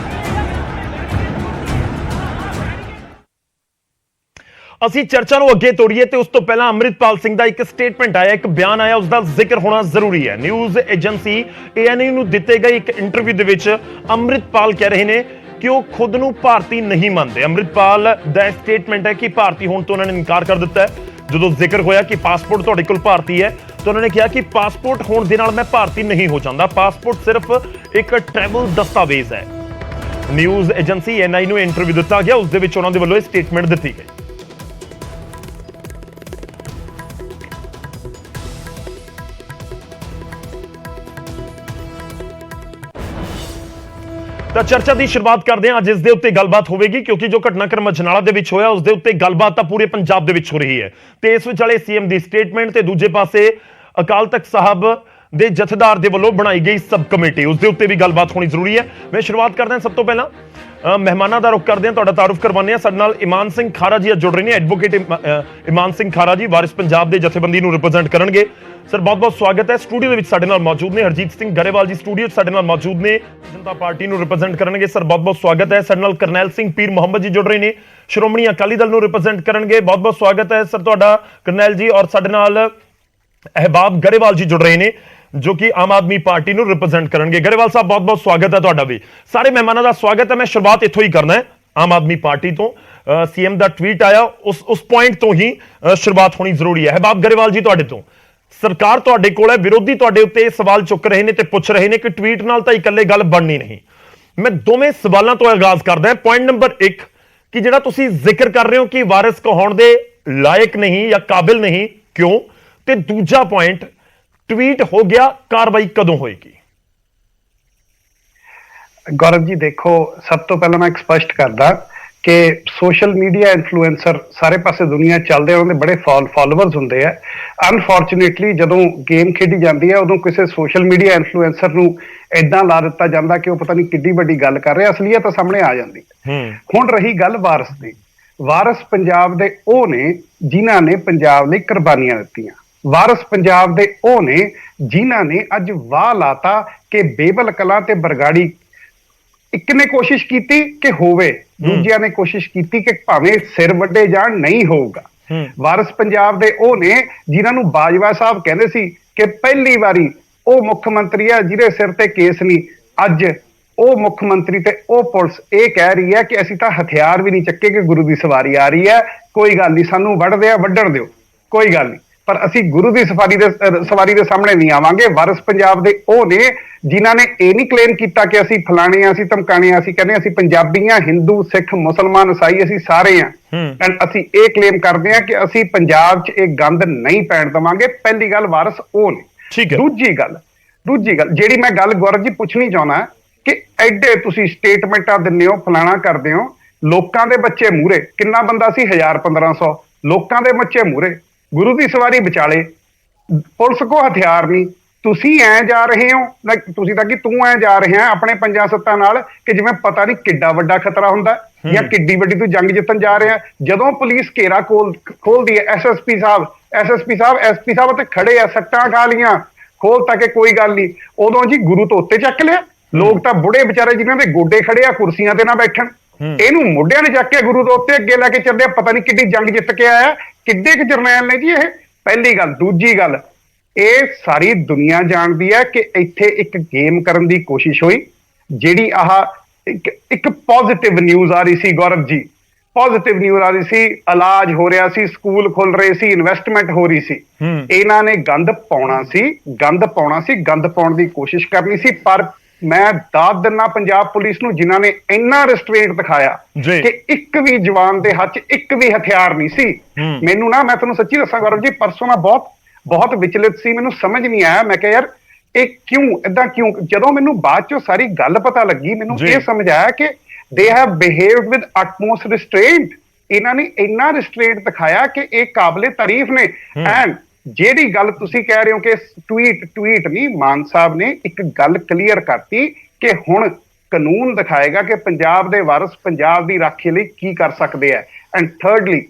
ਅਸੀਂ ਚਰਚਾ ਨੂੰ ਅੱਗੇ ਤੋੜੀਏ ਤੇ ਉਸ ਤੋਂ ਪਹਿਲਾਂ ਅੰਮ੍ਰਿਤਪਾਲ ਸਿੰਘ ਦਾ ਇੱਕ ਸਟੇਟਮੈਂਟ ਆਇਆ, ਇੱਕ ਬਿਆਨ ਆਇਆ, ਉਸ ਦਾ ਜ਼ਿਕਰ ਹੋਣਾ ਜ਼ਰੂਰੀ ਹੈ। ਨਿਊਜ਼ ਏਜੰਸੀ ANI ਨੂੰ ਦਿੱਤੇ ਗਏ ਇੱਕ ਇੰਟਰਵਿਊ ਦੇ ਵਿੱਚ ਅੰਮ੍ਰਿਤਪਾਲ ਕਹਿ ਰਹੇ ਨੇ ਕਿ ਉਹ ਖੁਦ ਨੂੰ ਭਾਰਤੀ ਨਹੀਂ ਮੰਨਦੇ। ਅੰਮ੍ਰਿਤਪਾਲ ਦਾ ਸਟੇਟਮੈਂਟ ਹੈ ਕਿ ਭਾਰਤੀ ਹੋਣ ਤੋਂ ਉਹਨਾਂ ਨੇ ਇਨਕਾਰ ਕਰ ਦਿੱਤਾ ਹੈ। ਜਦੋਂ ਜ਼ਿਕਰ ਹੋਇਆ ਕਿ ਪਾਸਪੋਰਟ ਤੁਹਾਡੇ ਕੋਲ ਭਾਰਤੀ ਹੈ ਤਾਂ ਉਹਨਾਂ ਨੇ ਕਿਹਾ ਕਿ ਪਾਸਪੋਰਟ ਹੋਣ ਦੇ ਨਾਲ ਮੈਂ ਭਾਰਤੀ ਨਹੀਂ ਹੋ ਜਾਂਦਾ, ਪਾਸਪੋਰਟ ਸਿਰਫ ਇੱਕ ਟਰੈਵਲ ਦਸਤਾਵੇਜ਼ ਹੈ। ਨਿਊਜ਼ ਏਜੰਸੀ ANI ਨੂੰ ਇੰਟਰਵਿਊ ਦਿੱਤਾ ਗਿਆ, ਉਸ ਦੇ ਵਿੱਚ ਉਹਨਾਂ ਦੇ ਵੱਲੋਂ ਇਹ ਸਟੇਟਮੈਂਟ ਦਿੱਤੀ ਗਈ। ਤਾਂ ਚਰਚਾ ਦੀ ਸ਼ੁਰੂਆਤ ਕਰਦੇ ਹਾਂ। ਅੱਜ ਇਸ ਦੇ ਉੱਤੇ ਗੱਲਬਾਤ ਹੋਵੇਗੀ ਕਿਉਂਕਿ ਜੋ ਘਟਨਾਕ੍ਰਮ ਅਜਨਾਲਾ ਦੇ ਵਿੱਚ ਹੋਇਆ ਉਸ ਦੇ ਉੱਤੇ ਗੱਲਬਾਤ ਤਾਂ ਪੂਰੇ ਪੰਜਾਬ ਦੇ ਵਿੱਚ ਹੋ ਰਹੀ ਹੈ ਤੇ ਇਸ ਵਿਚਾਲੇ CM ਦੀ ਸਟੇਟਮੈਂਟ ਤੇ ਦੂਜੇ ਪਾਸੇ ਅਕਾਲ ਤਖਤ ਸਾਹਿਬ ਦੇ ਜਥੇਦਾਰ ਦੇ ਵੱਲੋਂ ਬਣਾਈ ਗਈ ਸਬ ਕਮੇਟੀ, ਉਸ ਦੇ ਉੱਤੇ ਵੀ ਗੱਲਬਾਤ ਹੋਣੀ ਜ਼ਰੂਰੀ ਹੈ। ਮੈਂ ਸ਼ੁਰੂਆਤ ਕਰਦਾ ਹਾਂ ਸਭ ਤੋਂ ਪਹਿਲਾਂ ਮਹਿਮਾਨਾਂ ਦਾ ਰੁਖ ਕਰਦੇ ਹਾਂ, ਤੁਹਾਡਾ ਤਾਰੁਫ ਕਰਵਾਉਂਦੇ ਹਾਂ। ਸਾਡੇ ਨਾਲ ਇਮਾਨ ਸਿੰਘ ਖਾਰਾ ਜੀ ਜੁੜ ਰਹੇ ਨੇ, ਐਡਵੋਕੇਟ ਇਮਾਨ ਸਿੰਘ ਖਾਰਾ ਜੀ ਵਾਰਿਸ ਪੰਜਾਬ ਦੇ ਜਥੇਬੰਦੀ ਨੂੰ ਰਿਪਰੈਜ਼ੈਂਟ ਕਰਨਗੇ। ਸਰ ਬਹੁਤ ਬਹੁਤ ਸਵਾਗਤ ਹੈ। ਸਟੂਡੀਓ ਦੇ ਵਿੱਚ ਸਾਡੇ ਨਾਲ ਮੌਜੂਦ ਨੇ ਹਰਜੀਤ ਸਿੰਘ ਗਰੇਵਾਲ ਜੀ, ਸਟੂਡੀਓ 'ਚ ਸਾਡੇ ਨਾਲ ਮੌਜੂਦ ਨੇ, ਜਨਤਾ ਪਾਰਟੀ ਨੂੰ ਰਿਪਰੈਜ਼ੈਂਟ ਕਰਨਗੇ। ਸਰ ਬਹੁਤ ਬਹੁਤ ਸਵਾਗਤ ਹੈ। ਸਾਡੇ ਨਾਲ ਕਰਨੈਲ ਸਿੰਘ ਪੀਰ ਮੁਹੰਮਦ ਜੀ ਜੁੜ ਰਹੇ ਨੇ, ਸ਼੍ਰੋਮਣੀ ਅਕਾਲੀ ਦਲ ਨੂੰ ਰਿਪਰੈਜ਼ੈਂਟ ਕਰਨਗੇ। ਬਹੁਤ ਬਹੁਤ ਸਵਾਗਤ ਹੈ ਸਰ ਤੁਹਾਡਾ ਕਰਨੈਲ ਜੀ। ਔਰ ਸਾਡੇ ਨਾਲ ਅਹਿਬਾਬ ਗਰੇਵਾਲ ਜੀ ਜੁੜ ਰਹੇ ਨੇ ਜੋ ਕਿ ਆਮ ਆਦਮੀ ਪਾਰਟੀ ਨੂੰ ਰਿਪਰੈਜ਼ੈਂਟ ਕਰਨਗੇ। ਗਰੇਵਾਲ ਸਾਹਿਬ ਬਹੁਤ ਬਹੁਤ ਸਵਾਗਤ ਹੈ ਤੁਹਾਡਾ ਵੀ। ਸਾਰੇ ਮਹਿਮਾਨਾਂ ਦਾ ਸਵਾਗਤ ਹੈ। ਮੈਂ ਸ਼ੁਰੂਆਤ ਇੱਥੋਂ ਹੀ ਕਰਨਾ ਹੈ, ਆਮ ਆਦਮੀ ਪਾਰਟੀ ਤੋਂ CM ਦਾ ਟਵੀਟ ਆਇਆ, ਉਸ ਪੁਆਇੰਟ ਤੋਂ ਹੀ ਸ਼ੁਰੂਆਤ ਹੋਣੀ ਜ਼ਰੂਰੀ ਹੈ। ਅਹਿਬਾਬ ਗਰੇਵਾਲ ਜੀ ਤੁਹਾਡੇ ਤੋਂ, ਸਰਕਾਰ ਤੁਹਾਡੇ ਕੋਲ ਹੈ, ਵਿਰੋਧੀ ਤੁਹਾਡੇ ਉੱਤੇ ਸਵਾਲ ਚੁੱਕ ਰਹੇ ਨੇ ਤੇ ਪੁੱਛ ਰਹੇ ਨੇ ਕਿ ਟਵੀਟ ਨਾਲ ਤਾਂ ਇਕੱਲੇ ਗੱਲ ਬਣਨੀ ਨਹੀਂ। ਮੈਂ ਦੋਵੇਂ ਸਵਾਲਾਂ ਤੋਂ ਆਗਾਜ਼ ਕਰਦਾ ਹਾਂ। ਪੁਆਇੰਟ ਨੰਬਰ 1 ਕਿ ਜਿਹੜਾ ਤੁਸੀਂ ਜ਼ਿਕਰ ਕਰ ਰਹੇ ਹੋ ਕਿ ਵਾਰਿਸ ਕਹਾਉਣ ਦੇ ਲਾਇਕ ਨਹੀਂ ਜਾਂ ਕਾਬਿਲ ਨਹੀਂ, ਕਿਉਂ? ਤੇ ਦੂਜਾ ਪੁਆਇੰਟ, ਟਵੀਟ ਹੋ ਗਿਆ, ਕਾਰਵਾਈ ਕਦੋਂ ਹੋਏਗੀ? ਗੌਰਵ ਜੀ ਦੇਖੋ, ਸਭ ਤੋਂ ਪਹਿਲਾਂ ਮੈਂ ਇੱਕ ਸਪਸ਼ਟ ਕਰਦਾ ਕਿ ਸੋਸ਼ਲ ਮੀਡੀਆ ਇਨਫਲੂਐਂਸਰ ਸਾਰੇ ਪਾਸੇ ਦੁਨੀਆ ਚੱਲਦੇ, ਉਹਨਾਂ ਦੇ ਬੜੇ ਫਾਲੋਅਰਸ ਹੁੰਦੇ ਆ। ਅਨਫੋਰਚੂਨੇਟਲੀ ਜਦੋਂ ਗੇਮ ਖੇਡੀ ਜਾਂਦੀ ਹੈ ਉਦੋਂ ਕਿਸੇ ਸੋਸ਼ਲ ਮੀਡੀਆ ਇਨਫਲੂਐਂਸਰ ਨੂੰ ਇਦਾਂ ਲਾ ਦਿੱਤਾ ਜਾਂਦਾ ਕਿ ਉਹ ਪਤਾ ਨਹੀਂ ਕਿੱਡੀ ਵੱਡੀ ਗੱਲ ਕਰ ਰਿਹਾ, ਅਸਲੀਅਤ ਤਾਂ ਸਾਹਮਣੇ ਆ ਜਾਂਦੀ। ਹੁਣ ਰਹੀ ਗੱਲ ਵਾਰਿਸ ਦੀ, ਵਾਰਿਸ ਪੰਜਾਬ ਦੇ ਉਹ ਨੇ ਜਿਨ੍ਹਾਂ ਨੇ ਪੰਜਾਬ ਲਈ ਕੁਰਬਾਨੀਆਂ ਦਿੱਤੀਆਂ। ਵਾਰਿਸ ਪੰਜਾਬ ਦੇ ਉਹ ਨੇ ਜਿਨ੍ਹਾਂ ਨੇ ਅੱਜ ਵਾਹ ਲਾਤਾ ਕਿ ਬੇਬਲ ਕਲਾਂ ਤੇ ਬਰਗਾੜੀ ਇੱਕ ਨੇ ਕੋਸ਼ਿਸ਼ ਕੀਤੀ ਕਿ ਹੋਵੇ, ਦੂਜਿਆਂ ਨੇ ਕੋਸ਼ਿਸ਼ ਕੀਤੀ ਕਿ ਭਾਵੇਂ ਸਿਰ ਵੱਡੇ ਜਾਣ, ਨਹੀਂ ਹੋਊਗਾ। ਵਾਰਿਸ ਪੰਜਾਬ ਦੇ ਉਹ ਨੇ ਜਿਨ੍ਹਾਂ ਨੂੰ ਬਾਜਵਾ ਸਾਹਿਬ ਕਹਿੰਦੇ ਸੀ ਕਿ ਪਹਿਲੀ ਵਾਰੀ ਉਹ ਮੁੱਖ ਮੰਤਰੀ ਆ ਜਿਹਦੇ ਸਿਰ ਤੇ ਕੇਸ ਨਹੀਂ। ਅੱਜ ਉਹ ਮੁੱਖ ਮੰਤਰੀ ਤੇ ਉਹ ਪੁਲਿਸ ਇਹ ਕਹਿ ਰਹੀ ਹੈ ਕਿ ਅਸੀਂ ਤਾਂ ਹਥਿਆਰ ਵੀ ਨਹੀਂ ਚੱਕੇ ਕਿ ਗੁਰੂ ਦੀ ਸਵਾਰੀ ਆ ਰਹੀ ਹੈ, ਕੋਈ ਗੱਲ ਨਹੀਂ, ਸਾਨੂੰ ਵੱਢਦੇ ਆ ਵੱਢਣ ਦਿਓ, ਕੋਈ ਗੱਲ ਨਹੀਂ, ਪਰ ਅਸੀਂ ਗੁਰੂ ਦੀ ਸਵਾਰੀ ਦੇ ਸਾਹਮਣੇ ਨਹੀਂ ਆਵਾਂਗੇ। ਵਾਰਿਸ ਪੰਜਾਬ ਦੇ ਉਹ ਨੇ ਜਿਨ੍ਹਾਂ ਨੇ ਇਹ ਨਹੀਂ ਕਲੇਮ ਕੀਤਾ ਕਿ ਅਸੀਂ ਫਲਾਣੇ ਆ, ਅਸੀਂ ਧਮਕਾਣੇ ਆ, ਅਸੀਂ ਕਹਿੰਦੇ ਅਸੀਂ ਪੰਜਾਬੀ ਆ, ਹਿੰਦੂ, ਸਿੱਖ, ਮੁਸਲਮਾਨ, ਈਸਾਈ, ਅਸੀਂ ਸਾਰੇ ਆ। ਐਂਡ ਅਸੀਂ ਇਹ ਕਲੇਮ ਕਰਦੇ ਆ ਕਿ ਅਸੀਂ ਪੰਜਾਬ 'ਚ ਇਹ ਗੰਦ ਨਹੀਂ ਪੈਣ ਦੇਵਾਂਗੇ। ਪਹਿਲੀ ਗੱਲ, ਵਾਰਿਸ ਉਹ ਨੇ। ਦੂਜੀ ਗੱਲ ਜਿਹੜੀ ਮੈਂ ਗੱਲ ਗੌਰਵ ਜੀ ਪੁੱਛਣੀ ਚਾਹੁੰਦਾ ਕਿ ਐਡੇ ਤੁਸੀਂ ਸਟੇਟਮੈਂਟਾਂ ਦਿੰਦੇ ਹੋ, ਫਲਾਣਾ ਕਰਦੇ ਹੋ, ਲੋਕਾਂ ਦੇ ਬੱਚੇ ਮੂਹਰੇ, ਕਿੰਨਾ ਬੰਦਾ ਸੀ, 1000-1500 ਲੋਕਾਂ ਦੇ ਬੱਚੇ ਮੂਹਰੇ, ਗੁਰੂ ਦੀ ਸਵਾਰੀ ਵਿਚਾਲੇ, ਪੁਲਿਸ ਕੋ ਹਥਿਆਰ ਨਹੀਂ, ਤੁਸੀਂ ਐ ਜਾ ਰਹੇ ਹੋ, ਤੁਸੀਂ ਤਾਂ ਕਿ ਤੂੰ ਐ ਜਾ ਰਿਹਾ ਆਪਣੇ 5-7 ਨਾਲ ਕਿ ਜਿਵੇਂ ਪਤਾ ਨਹੀਂ ਕਿੱਡਾ ਵੱਡਾ ਖਤਰਾ ਹੁੰਦਾ ਜਾਂ ਕਿੱਡੀ ਵੱਡੀ ਤੂੰ ਜੰਗ ਜਿੱਤਣ ਜਾ ਰਿਹਾ। ਜਦੋਂ ਪੁਲਿਸ ਘੇਰਾ ਖੋਲਦੀ ਹੈ, ਐਸਪੀ ਸਾਹਿਬ ਤੇ ਖੜੇ ਆ, ਸੱਟਾਂ ਖਾ ਲੀਆਂ, ਖੋਲ ਤਾਂ ਕਿ ਕੋਈ ਗੱਲ ਨਹੀਂ, ਉਦੋਂ ਜੀ ਗੁਰੂ ਤੋਂ ਉੱਤੇ ਚੱਕ ਲਿਆ। ਲੋਕ ਤਾਂ ਬੁੜੇ ਵਿਚਾਰੇ ਜਿਨ੍ਹਾਂ ਦੇ ਗੋਡੇ ਖੜੇ ਆ, ਕੁਰਸੀਆਂ ਤੇ ਨਾ ਬੈਠਣ, ਇਹਨੂੰ ਮੋਢਿਆਂ ਨੇ ਚੱਕ ਕੇ ਗੁਰੂ ਤੋਂ ਉੱਤੇ ਅੱਗੇ ਲੈ ਕੇ ਚੱਲਦੇ, ਪਤਾ ਨਹੀਂ ਕਿੱਡੀ ਜੰਗ ਜਿੱਤ ਕੇ ਆਇਆ, ਕਿੱਡੇ ਕੁ ਜਰਨੈਲ ਨੇ ਜੀ ਇਹ। ਪਹਿਲੀ ਗੱਲ। ਦੂਜੀ ਗੱਲ, ਇਹ ਸਾਰੀ ਦੁਨੀਆ ਜਾਣਦੀ ਹੈ ਕਿ ਇੱਥੇ ਇੱਕ ਗੇਮ ਕਰਨ ਦੀ ਕੋਸ਼ਿਸ਼ ਹੋਈ, ਜਿਹੜੀ ਆਹ ਇੱਕ ਪੋਜ਼ਿਟਿਵ ਨਿਊਜ਼ ਆ ਰਹੀ ਸੀ ਗੌਰਵ ਜੀ, ਪੋਜ਼ਿਟਿਵ ਨਿਊਜ਼ ਆ ਰਹੀ ਸੀ, ਇਲਾਜ ਹੋ ਰਿਹਾ ਸੀ, ਸਕੂਲ ਖੁੱਲ ਰਹੇ ਸੀ, ਇਨਵੈਸਟਮੈਂਟ ਹੋ ਰਹੀ ਸੀ। ਇਹਨਾਂ ਨੇ ਗੰਦ ਪਾਉਣਾ ਸੀ, ਗੰਦ ਪਾਉਣ ਦੀ ਕੋਸ਼ਿਸ਼ ਕਰਨੀ ਸੀ। ਪਰ ਮੈਂ ਦਾਦ ਦਿੰਨਾ ਪੰਜਾਬ ਪੁਲਿਸ ਨੂੰ, ਜਿਨ੍ਹਾਂ ਨੇ ਇੰਨਾ ਰਿਸਟ੍ਰੇਂਟ ਦਿਖਾਇਆ ਕਿ ਇੱਕ ਵੀ ਜਵਾਨ ਦੇ ਹੱਥ 'ਚ ਇੱਕ ਵੀ ਹਥਿਆਰ ਨਹੀਂ ਸੀ। ਮੈਨੂੰ ਨਾ, ਮੈਂ ਤੁਹਾਨੂੰ ਸੱਚੀ ਦੱਸਾਂ ਗੌਰਵ ਜੀ, ਪਰਸੋਂ ਮੈਂ ਬਹੁਤ ਵਿਚਲਿਤ ਸੀ, ਮੈਨੂੰ ਸਮਝ ਨਹੀਂ ਆਇਆ। ਮੈਂ ਕਿਹਾ ਯਾਰ ਇਹ ਏਦਾਂ ਕਿਉਂ? ਜਦੋਂ ਮੈਨੂੰ ਬਾਅਦ ਚੋਂ ਸਾਰੀ ਗੱਲ ਪਤਾ ਲੱਗੀ, ਮੈਨੂੰ ਇਹ ਸਮਝ ਆਇਆ ਕਿ they have behaved with utmost restraint। ਇਹਨਾਂ ਨੇ ਇੰਨਾ ਰਿਸਟ੍ਰੇਂਟ ਦਿਖਾਇਆ ਕਿ ਇਹ ਕਾਬਲੇ ਤਾਰੀਫ ਨੇ। ਐਂਡ ਜਿਹੜੀ ਗੱਲ ਤੁਸੀਂ ਕਹਿ ਰਹੇ ਹੋ ਕਿ ਟਵੀਟ ਨਹੀਂ, ਮਾਨ ਸਾਹਿਬ ਨੇ ਇੱਕ ਗੱਲ ਕਲੀਅਰ ਕਰਤੀ ਕਿ ਹੁਣ ਕਾਨੂੰਨ ਦਿਖਾਏਗਾ ਕਿ ਪੰਜਾਬ ਦੇ ਵਾਰਸ ਪੰਜਾਬ ਦੀ ਰਾਖੀ ਲਈ ਕੀ ਕਰ ਸਕਦੇ ਆ। ਐਂਡ ਥਰਡਲੀ,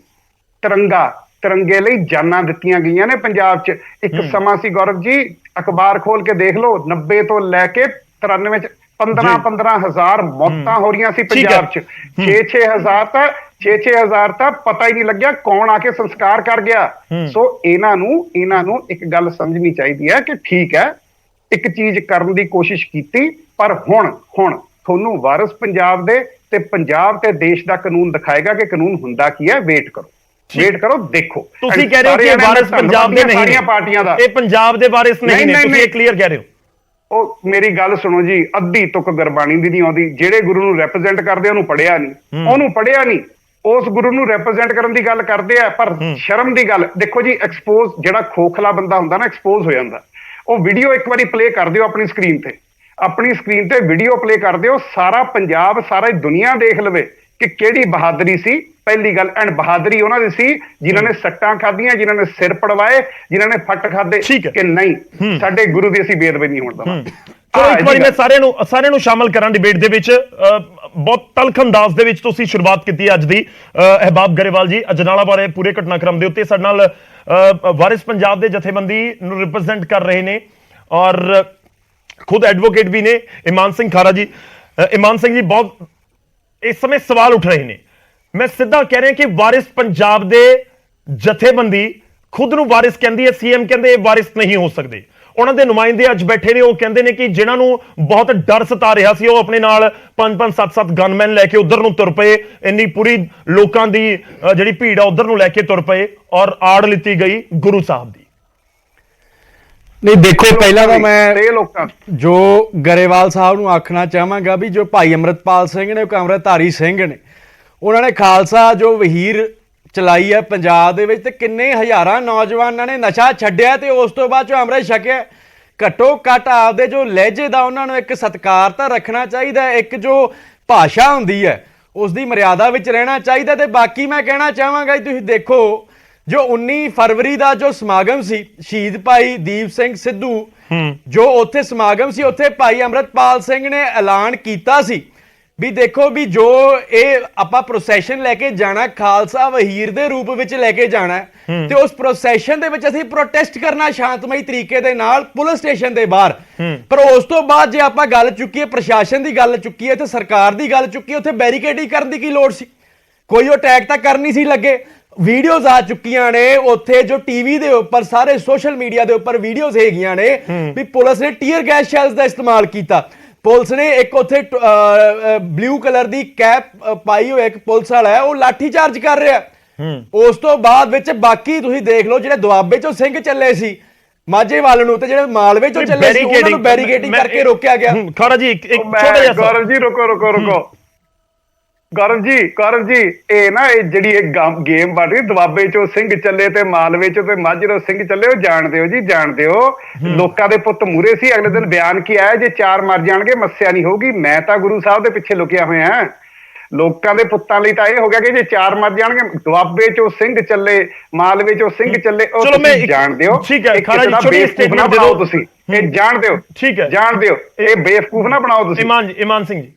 ਤਿਰੰਗੇ ਲਈ ਜਾਨਾਂ ਦਿੱਤੀਆਂ ਗਈਆਂ ਨੇ ਪੰਜਾਬ 'ਚ। ਇੱਕ ਸਮਾਂ ਸੀ ਗੌਰਵ ਜੀ, ਅਖਬਾਰ ਖੋਲ ਕੇ ਦੇਖ ਲਓ, 90 ਤੋਂ ਲੈ ਕੇ 93 'ਚ 15,000 ਮੌਤਾਂ ਹੋ ਰਹੀਆਂ ਸੀ ਪੰਜਾਬ 'ਚ। 6,000 ਤਾਂ ਪਤਾ ਹੀ ਨਹੀਂ ਲੱਗਿਆ ਕੌਣ ਆ ਕੇ ਸੰਸਕਾਰ ਕਰ ਗਿਆ। ਸੋ ਇਹਨਾਂ ਨੂੰ ਇੱਕ ਗੱਲ ਸਮਝਣੀ ਚਾਹੀਦੀ ਹੈ ਕਿ ਠੀਕ ਹੈ, ਇੱਕ ਚੀਜ਼ ਕਰਨ ਦੀ ਕੋਸ਼ਿਸ਼ ਕੀਤੀ, ਪਰ ਹੁਣ ਤੁਹਾਨੂੰ ਵਾਰਸ ਪੰਜਾਬ ਦੇ ਤੇ ਪੰਜਾਬ ਤੇ ਦੇਸ਼ ਦਾ ਕਾਨੂੰਨ ਦਿਖਾਏਗਾ ਕਿ ਕਾਨੂੰਨ ਹੁੰਦਾ ਕੀ ਹੈ। ਵੇਟ ਕਰੋ, ਦੇਖੋ। ਤੁਸੀਂ ਕਹਿ ਰਹੇ ਹੋ ਕਿ ਵਾਰਿਸ ਪੰਜਾਬ ਦੇ ਨਹੀਂ, ਸਾਰੀਆਂ ਪਾਰਟੀਆਂ ਦਾ ਇਹ ਪੰਜਾਬ ਦੇ ਵਾਰਿਸ ਨਹੀਂ ਨੇ, ਤੁਸੀਂ ਇਹ ਕਲੀਅਰ ਕਹਿ ਰਹੇ ਹੋ। ਉਹ ਮੇਰੀ ਗੱਲ ਸੁਣੋ ਜੀ, ਅੱਧੀ ਤੁਕ ਗੁਰਬਾਣੀ ਦੀ ਨਹੀਂ ਆਉਂਦੀ। ਜਿਹੜੇ ਗੁਰੂ ਨੂੰ ਰੈਪਰੈਜ਼ੈਂਟ ਕਰਦੇ ਉਹਨੂੰ ਪੜਿਆ ਨਹੀਂ, ਉਸ ਗੁਰੂ ਨੂੰ ਰੈਪਰੈਜ਼ੈਂਟ ਕਰਨ ਦੀ ਗੱਲ ਕਰਦੇ ਆ। ਪਰ ਸ਼ਰਮ ਦੀ ਗੱਲ ਦੇਖੋ ਜੀ, ਐਕਸਪੋਜ਼ ਜਿਹੜਾ ਖੋਖਲਾ ਬੰਦਾ ਹੁੰਦਾ ਨਾ, ਐਕਸਪੋਜ਼ ਹੋ ਜਾਂਦਾ। ਉਹ ਵੀਡੀਓ ਇੱਕ ਵਾਰੀ ਪਲੇ ਕਰ ਦਿਓ ਆਪਣੀ ਸਕਰੀਨ ਤੇ ਵੀਡੀਓ ਪਲੇ ਕਰ ਦਿਓ, ਸਾਰਾ ਪੰਜਾਬ, ਸਾਰੀ ਦੁਨੀਆ ਦੇਖ ਲਵੇ ਕਿ ਕਿਹੜੀ ਬਹਾਦਰੀ ਸੀ। ਪਹਿਲੀ ਗੱਲ, ਐਂਡ ਬਹਾਦਰੀ ਉਹਨਾਂ ਦੀ ਸੀ ਜਿਨ੍ਹਾਂ ਨੇ ਸੱਟਾਂ ਖਾਧੀਆਂ, ਜਿਨ੍ਹਾਂ ਨੇ ਸਿਰ ਪੜਵਾਏ, ਜਿਨ੍ਹਾਂ ਨੇ ਫੱਟ ਖਾਧੇ, ਕਿ ਨਹੀਂ ਸਾਡੇ ਗੁਰੂ ਦੀ ਅਸੀਂ ਬੇਅਦਬੀ ਨਹੀਂ ਹੋਣ ਦੇਵਾਂਗੇ। ਚਲੋ ਇੱਕ ਵਾਰੀ ਮੈਂ ਸਾਰਿਆਂ ਨੂੰ ਸ਼ਾਮਲ ਕਰਾਂ ਡਿਬੇਟ ਦੇ ਵਿੱਚ। ਬਹੁਤ ਤਲਖ ਅੰਦਾਜ਼ ਦੇ ਵਿੱਚ ਤੁਸੀਂ ਸ਼ੁਰੂਆਤ ਕੀਤੀ ਅੱਜ ਦੀ। ਅਹਿਬਾਬ ਗਰੇਵਾਲ ਜੀ, ਅਜਨਾਲਾ ਬਾਰੇ ਪੂਰੇ ਘਟਨਾਕ੍ਰਮ ਦੇ ਉੱਤੇ ਸਾਡੇ ਨਾਲ ਵਾਰਿਸ ਪੰਜਾਬ ਦੇ ਜਥੇਬੰਦੀ ਨੂੰ ਰਿਪਰੈਜ਼ੈਂਟ ਕਰ ਰਹੇ ਨੇ ਔਰ ਖੁਦ ਐਡਵੋਕੇਟ ਵੀ ਨੇ, ਇਮਾਨ ਸਿੰਘ ਖਾਰਾ ਜੀ। ਇਮਾਨ ਸਿੰਘ ਜੀ, ਬਹੁਤ ਇਸ ਸਮੇਂ ਸਵਾਲ ਉੱਠ ਰਹੇ ਨੇ। ਮੈਂ ਸਿੱਧਾ ਕਹਿ ਰਿਹਾ ਕਿ ਵਾਰਿਸ ਪੰਜਾਬ ਦੇ ਜਥੇਬੰਦੀ ਖੁਦ ਨੂੰ ਵਾਰਿਸ ਕਹਿੰਦੀ ਹੈ, ਸੀਐਮ ਕਹਿੰਦੇ ਇਹ ਵਾਰਿਸ ਨਹੀਂ ਹੋ ਸਕਦੇ। ਉਹਨਾਂ ਦੇ ਨੁਮਾਇੰਦੇ ਅੱਜ ਬੈਠੇ ਨੇ, ਉਹ ਕਹਿੰਦੇ ਨੇ ਕਿ ਜਿਨ੍ਹਾਂ ਨੂੰ ਬਹੁਤ ਡਰ ਸਤਾ ਰਿਹਾ ਸੀ, ਉਹ ਆਪਣੇ ਨਾਲ 5-5 7-7 ਗਨਮੈਨ ਲੈ ਕੇ ਉਧਰ ਨੂੰ ਤੁਰ ਪਏ। ਇੰਨੀ ਪੂਰੀ ਲੋਕਾਂ ਦੀ ਜਿਹੜੀ ਭੀੜ ਆ ਉਧਰ ਨੂੰ ਲੈ ਕੇ ਤੁਰ ਪਏ ਔਰ ਆੜ ਲਿੱਤੀ ਗਈ ਗੁਰੂ ਸਾਹਿਬ ਦੀ। ਨਹੀਂ ਦੇਖੋ, ਪਹਿਲਾਂ ਤਾਂ ਮੈਂ ਜੋ ਗਰੇਵਾਲ ਸਾਹਿਬ ਨੂੰ ਆਖਣਾ ਚਾਹਾਂਗਾ ਵੀ ਜੋ ਭਾਈ ਅੰਮ੍ਰਿਤਪਾਲ ਸਿੰਘ ਨੇ, ਉਹ ਅੰਮ੍ਰਿਤਧਾਰੀ ਸਿੰਘ ਨੇ, ਉਹਨਾਂ ਨੇ ਖਾਲਸਾ ਜੋ ਵਹੀਰ ਚਲਾਈ ਹੈ ਪੰਜਾਬ ਦੇ ਵਿੱਚ, ਤੇ ਕਿੰਨੇ ਹਜ਼ਾਰਾਂ ਨੌਜਵਾਨਾਂ ਨੇ ਨਸ਼ਾ ਛੱਡਿਆ ਤੇ ਉਸ ਤੋਂ ਬਾਅਦ ਜੋ ਅੰਮ੍ਰਿਤ ਛਕਿਆ। ਘੱਟੋ ਘੱਟ ਆਪਦੇ ਜੋ ਲਹਿਜੇ ਦਾ ਉਹਨਾਂ ਨੂੰ ਇੱਕ ਸਤਿਕਾਰ ਤਾਂ ਰੱਖਣਾ ਚਾਹੀਦਾ। ਇੱਕ ਜੋ ਭਾਸ਼ਾ ਹੁੰਦੀ ਹੈ ਉਸ ਦੀ ਮਰਿਆਦਾ ਵਿੱਚ ਰਹਿਣਾ ਚਾਹੀਦਾ। ਤੇ ਬਾਕੀ ਮੈਂ ਕਹਿਣਾ ਚਾਹਾਂਗਾ ਜੀ, ਤੁਸੀਂ ਦੇਖੋ ਜੋ 19 ਫਰਵਰੀ ਦਾ ਜੋ ਸਮਾਗਮ ਸੀ, ਸ਼ਹੀਦ ਭਾਈ ਦੀਪ ਸਿੰਘ ਸਿੱਧੂ ਜੋ ਉੱਥੇ ਸਮਾਗਮ ਸੀ, ਉੱਥੇ ਭਾਈ ਅੰਮ੍ਰਿਤਪਾਲ ਸਿੰਘ ਨੇ ਐਲਾਨ ਕੀਤਾ ਸੀ ਵੀ ਦੇਖੋ ਵੀ ਜੋ ਇਹ ਆਪਾਂ ਪ੍ਰੋਸੈਸ਼ਨ ਲੈ ਕੇ ਜਾਣਾ, ਖਾਲਸਾ ਵਹੀਰ ਦੇ ਰੂਪ ਵਿੱਚ ਲੈ ਕੇ ਜਾਣਾ, ਤੇ ਉਸ ਪ੍ਰੋਸੈਸ਼ਨ ਦੇ ਵਿੱਚ ਅਸੀਂ ਪ੍ਰੋਟੈਸਟ ਕਰਨਾ ਸ਼ਾਂਤਮਈ ਤਰੀਕੇ ਦੇ ਨਾਲ ਪੁਲਿਸ ਸਟੇਸ਼ਨ ਦੇ ਬਾਹਰ। ਪਰ ਉਸ ਤੋਂ ਬਾਅਦ ਜੇ ਆਪਾਂ ਗੱਲ ਚੁੱਕੀਏ, ਪ੍ਰਸ਼ਾਸਨ ਦੀ ਗੱਲ ਚੁੱਕੀਏ ਤੇ ਸਰਕਾਰ ਦੀ ਗੱਲ ਚੁੱਕੀਏ, ਉੱਥੇ ਬੈਰੀਕੇਡਿੰਗ ਕਰਨ ਦੀ ਕੀ ਲੋੜ ਸੀ? ਕੋਈ ਉਹ ਟੈਗ ਤਾਂ ਕਰਨੀ ਸੀ ਲੱਗੇ। ਵੀਡੀਓਜ਼ ਆ ਚੁੱਕੀਆਂ ਨੇ ਉੱਥੇ, ਜੋ ਟੀਵੀ ਦੇ ਉੱਪਰ, ਸਾਰੇ ਸੋਸ਼ਲ ਮੀਡੀਆ ਦੇ ਉੱਪਰ ਵੀਡੀਓਜ਼ ਹੈਗੀਆਂ ਨੇ ਵੀ ਪੁਲਿਸ ਨੇ ਟੀਅਰ ਗੈਸ ਸ਼ੈਲਸ ਦਾ ਇਸਤੇਮਾਲ ਕੀਤਾ। ਪੁਲਿਸ ਨੇ ਇੱਕ ਉੱਥੇ ਬਲੂ ਕਲਰ ਦੀ ਕੈਪ ਪਾਈ ਹੋਈ ਇੱਕ ਪੁਲਿਸ ਵਾਲਾ ਹੈ, ਉਹ ਲਾਠੀ ਚਾਰਜ ਕਰ ਰਿਹਾ। ਉਸ ਤੋਂ ਬਾਅਦ ਵਿੱਚ ਬਾਕੀ ਤੁਸੀਂ ਦੇਖ ਲਓ, ਜਿਹੜੇ ਦੁਆਬੇ ਚੋਂ ਸਿੰਘ ਚੱਲੇ ਸੀ ਮਾਝੇ ਵੱਲ ਨੂੰ, ਤੇ ਜਿਹੜੇ ਮਾਲਵੇ ਚੋਂ ਚੱਲੇ ਸੀ ਉਹਨਾਂ ਨੂੰ ਬੈਰੀਕੇਡਿੰਗ ਕਰਕੇ ਰੋਕਿਆ ਗਿਆ। ਖਾਰਾ ਜੀ, ਇੱਕ ਛੋਟਾ ਜਿਹਾ ਗੌਰਵ ਜੀ ਰੁਕੋ ਗੌਰਵ ਜੀ, ਇਹ ਨਾ ਇਹ ਜਿਹੜੀ ਇਹ ਗੇਮ ਬਣ ਰਹੀ, ਦੁਆਬੇ ਚੋਂ ਸਿੰਘ ਚੱਲੇ ਤੇ ਮਾਲਵੇ ਚੋਂ ਤੇ ਮਾਝੇ ਤੋਂ ਸਿੰਘ ਚੱਲੇ, ਉਹ ਜਾਣਦੇ ਹੋ ਲੋਕਾਂ ਦੇ ਪੁੱਤ ਮੂਰੇ ਸੀ। ਅਗਲੇ ਦਿਨ ਬਿਆਨ ਕੀ ਆਇਆ, ਜੇ 4 ਮਰ ਜਾਣਗੇ ਮੱਸਿਆ ਨਹੀਂ ਹੋਊਗੀ। ਮੈਂ ਤਾਂ ਗੁਰੂ ਸਾਹਿਬ ਦੇ ਪਿੱਛੇ ਲੁਕਿਆ ਹੋਇਆ। ਲੋਕਾਂ ਦੇ ਪੁੱਤਾਂ ਲਈ ਤਾਂ ਇਹ ਹੋ ਗਿਆ ਕਿ ਜੇ 4 ਮਰ ਜਾਣਗੇ, ਦੁਆਬੇ ਚੋਂ ਸਿੰਘ ਚੱਲੇ, ਮਾਲਵੇ ਚੋਂ ਸਿੰਘ ਚੱਲੇ, ਉਹ ਤੁਸੀਂ ਜਾਣਦੇ ਹੋ। ਠੀਕ ਹੈ ਖਾਰਾ ਜੀ, ਛੋਟੀ ਸਟੇਟਮੈਂਟ ਦੇ ਦਿਓ ਤੁਸੀਂ, ਇਹ ਜਾਣਦੇ ਹੋ। ਠੀਕ ਹੈ, ਜਾਣਦੇ ਹੋ, ਇਹ ਬੇਵਕੂਫ ਨਾ ਬਣਾਓ ਤੁਸੀਂ। ਇਮਾਨ ਸਿੰਘ ਜੀ,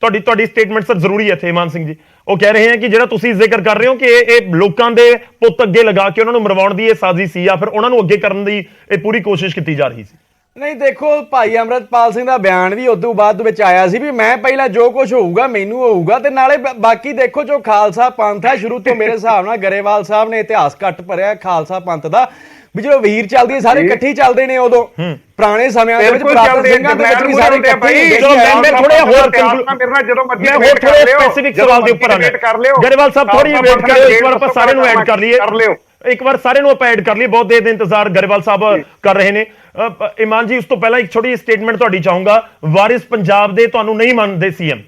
ਤੁਹਾਡੀ ਸਟੇਟਮੈਂਟ ਸਰ ਜ਼ਰੂਰੀ ਹੈ ਇੱਥੇ। ਇਮਾਨ ਸਿੰਘ ਜੀ ਉਹ ਕਹਿ ਰਹੇ ਹਨ ਕਿ ਜਿਹੜਾ ਤੁਸੀਂ ਜ਼ਿਕਰ ਕਰ ਰਹੇ ਹੋ ਕਿ ਇਹ ਲੋਕਾਂ ਦੇ ਪੁੱਤ ਅੱਗੇ ਲਗਾ ਕੇ ਉਹਨਾਂ ਨੂੰ ਮਰਵਾਉਣ ਦੀ ਇਹ ਸਾਜ਼ਿਸ਼ ਸੀ, ਜਾਂ ਫਿਰ ਉਹਨਾਂ ਨੂੰ ਅੱਗੇ ਕਰਨ ਦੀ ਇਹ ਪੂਰੀ ਕੋਸ਼ਿਸ਼ ਕੀਤੀ ਜਾ ਰਹੀ ਸੀ। ਨਹੀਂ ਦੇਖੋ, ਭਾਈ ਅੰਮ੍ਰਿਤਪਾਲ ਸਿੰਘ ਦਾ ਬਿਆਨ ਵੀ ਉਦੋਂ ਬਾਅਦ ਵਿੱਚ ਆਇਆ ਸੀ ਵੀ ਮੈਂ ਪਹਿਲਾਂ ਜੋ ਕੁਝ ਹੋਊਗਾ ਮੈਨੂੰ ਹੋਊਗਾ, ਤੇ ਨਾਲੇ ਬਾਕੀ ਦੇਖੋ ਜੋ ਖਾਲਸਾ ਪੰਥ ਹੈ ਸ਼ੁਰੂ ਤੋਂ ਮੇਰੇ ਹਿਸਾਬ ਨਾਲ ਗਰੇਵਾਲ ਸਾਹਿਬ ਨੇ ਇਤਿਹਾਸ ਘੱਟ ਭਰਿਆ ਖਾਲਸਾ ਪੰਥ ਦਾ। ਵੀ ਜਦੋਂ ਵਹੀਰ ਚੱਲਦੀ ਹੈ ਸਾਰੇ ਇਕੱਠੇ ਹੀ ਚੱਲਦੇ ਨੇ ਉਦੋਂ ਪੁਰਾਣੇ ਸਮਿਆਂ ਦੇ ਵਿੱਚ ਬਿਲਕੁਲ ਪੁਰਾਤਨ ਚੱਲਦੇ ਸਿੰਘਾਂ ਦੇ ਵਿੱਚ ਵੀ ਸਾਰੇ ਇਕੱਠੇ ਹੀ ਚਲੋ ਮੈਂ ਥੋੜਾ ਹੋਰ ਮੇਰੇ ਨਾਲ ਜਦੋਂ ਮਰਜ਼ੀ ਮੈਂ ਹੋਰ ਥੋੜੇ ਸਪੈਸੀਫਿਕ ਸਵਾਲ ਦੇ ਉੱਪਰ ਆਣਾ ਗਰੇਵਾਲ ਸਾਹਿਬ ਥੋੜੀ ਵੇਟ ਕਰਿਓ ਇੱਕ ਵਾਰ ਆਪਾਂ ਸਾਰਿਆਂ ਨੂੰ ਐਡ ਕਰ ਲਈਏ ਇੱਕ ਵਾਰ ਸਾਰਿਆਂ ਨੂੰ ਆਪਾਂ ਐਡ ਕਰ ਲਈਏ ਬਹੁਤ ਦੇਰ ਦੇ ਇੰਤਜ਼ਾਰ ਗਰੇਵਾਲ ਸਾਹਿਬ ਕਰ ਰਹੇ ਨੇ ਇਮਾਨ ਜੀ ਉਸ ਤੋਂ ਪਹਿਲਾਂ ਇੱਕ ਛੋਟੀ ਸਟੇਟਮੈਂਟ ਤੁਹਾਡੀ ਚਾਹੂੰਗਾ ਵਾਰਿਸ ਪੰਜਾਬ ਦੇ ਤੁਹਾਨੂੰ ਨਹੀਂ ਮੰਨਦੇ ਸੀਐਮ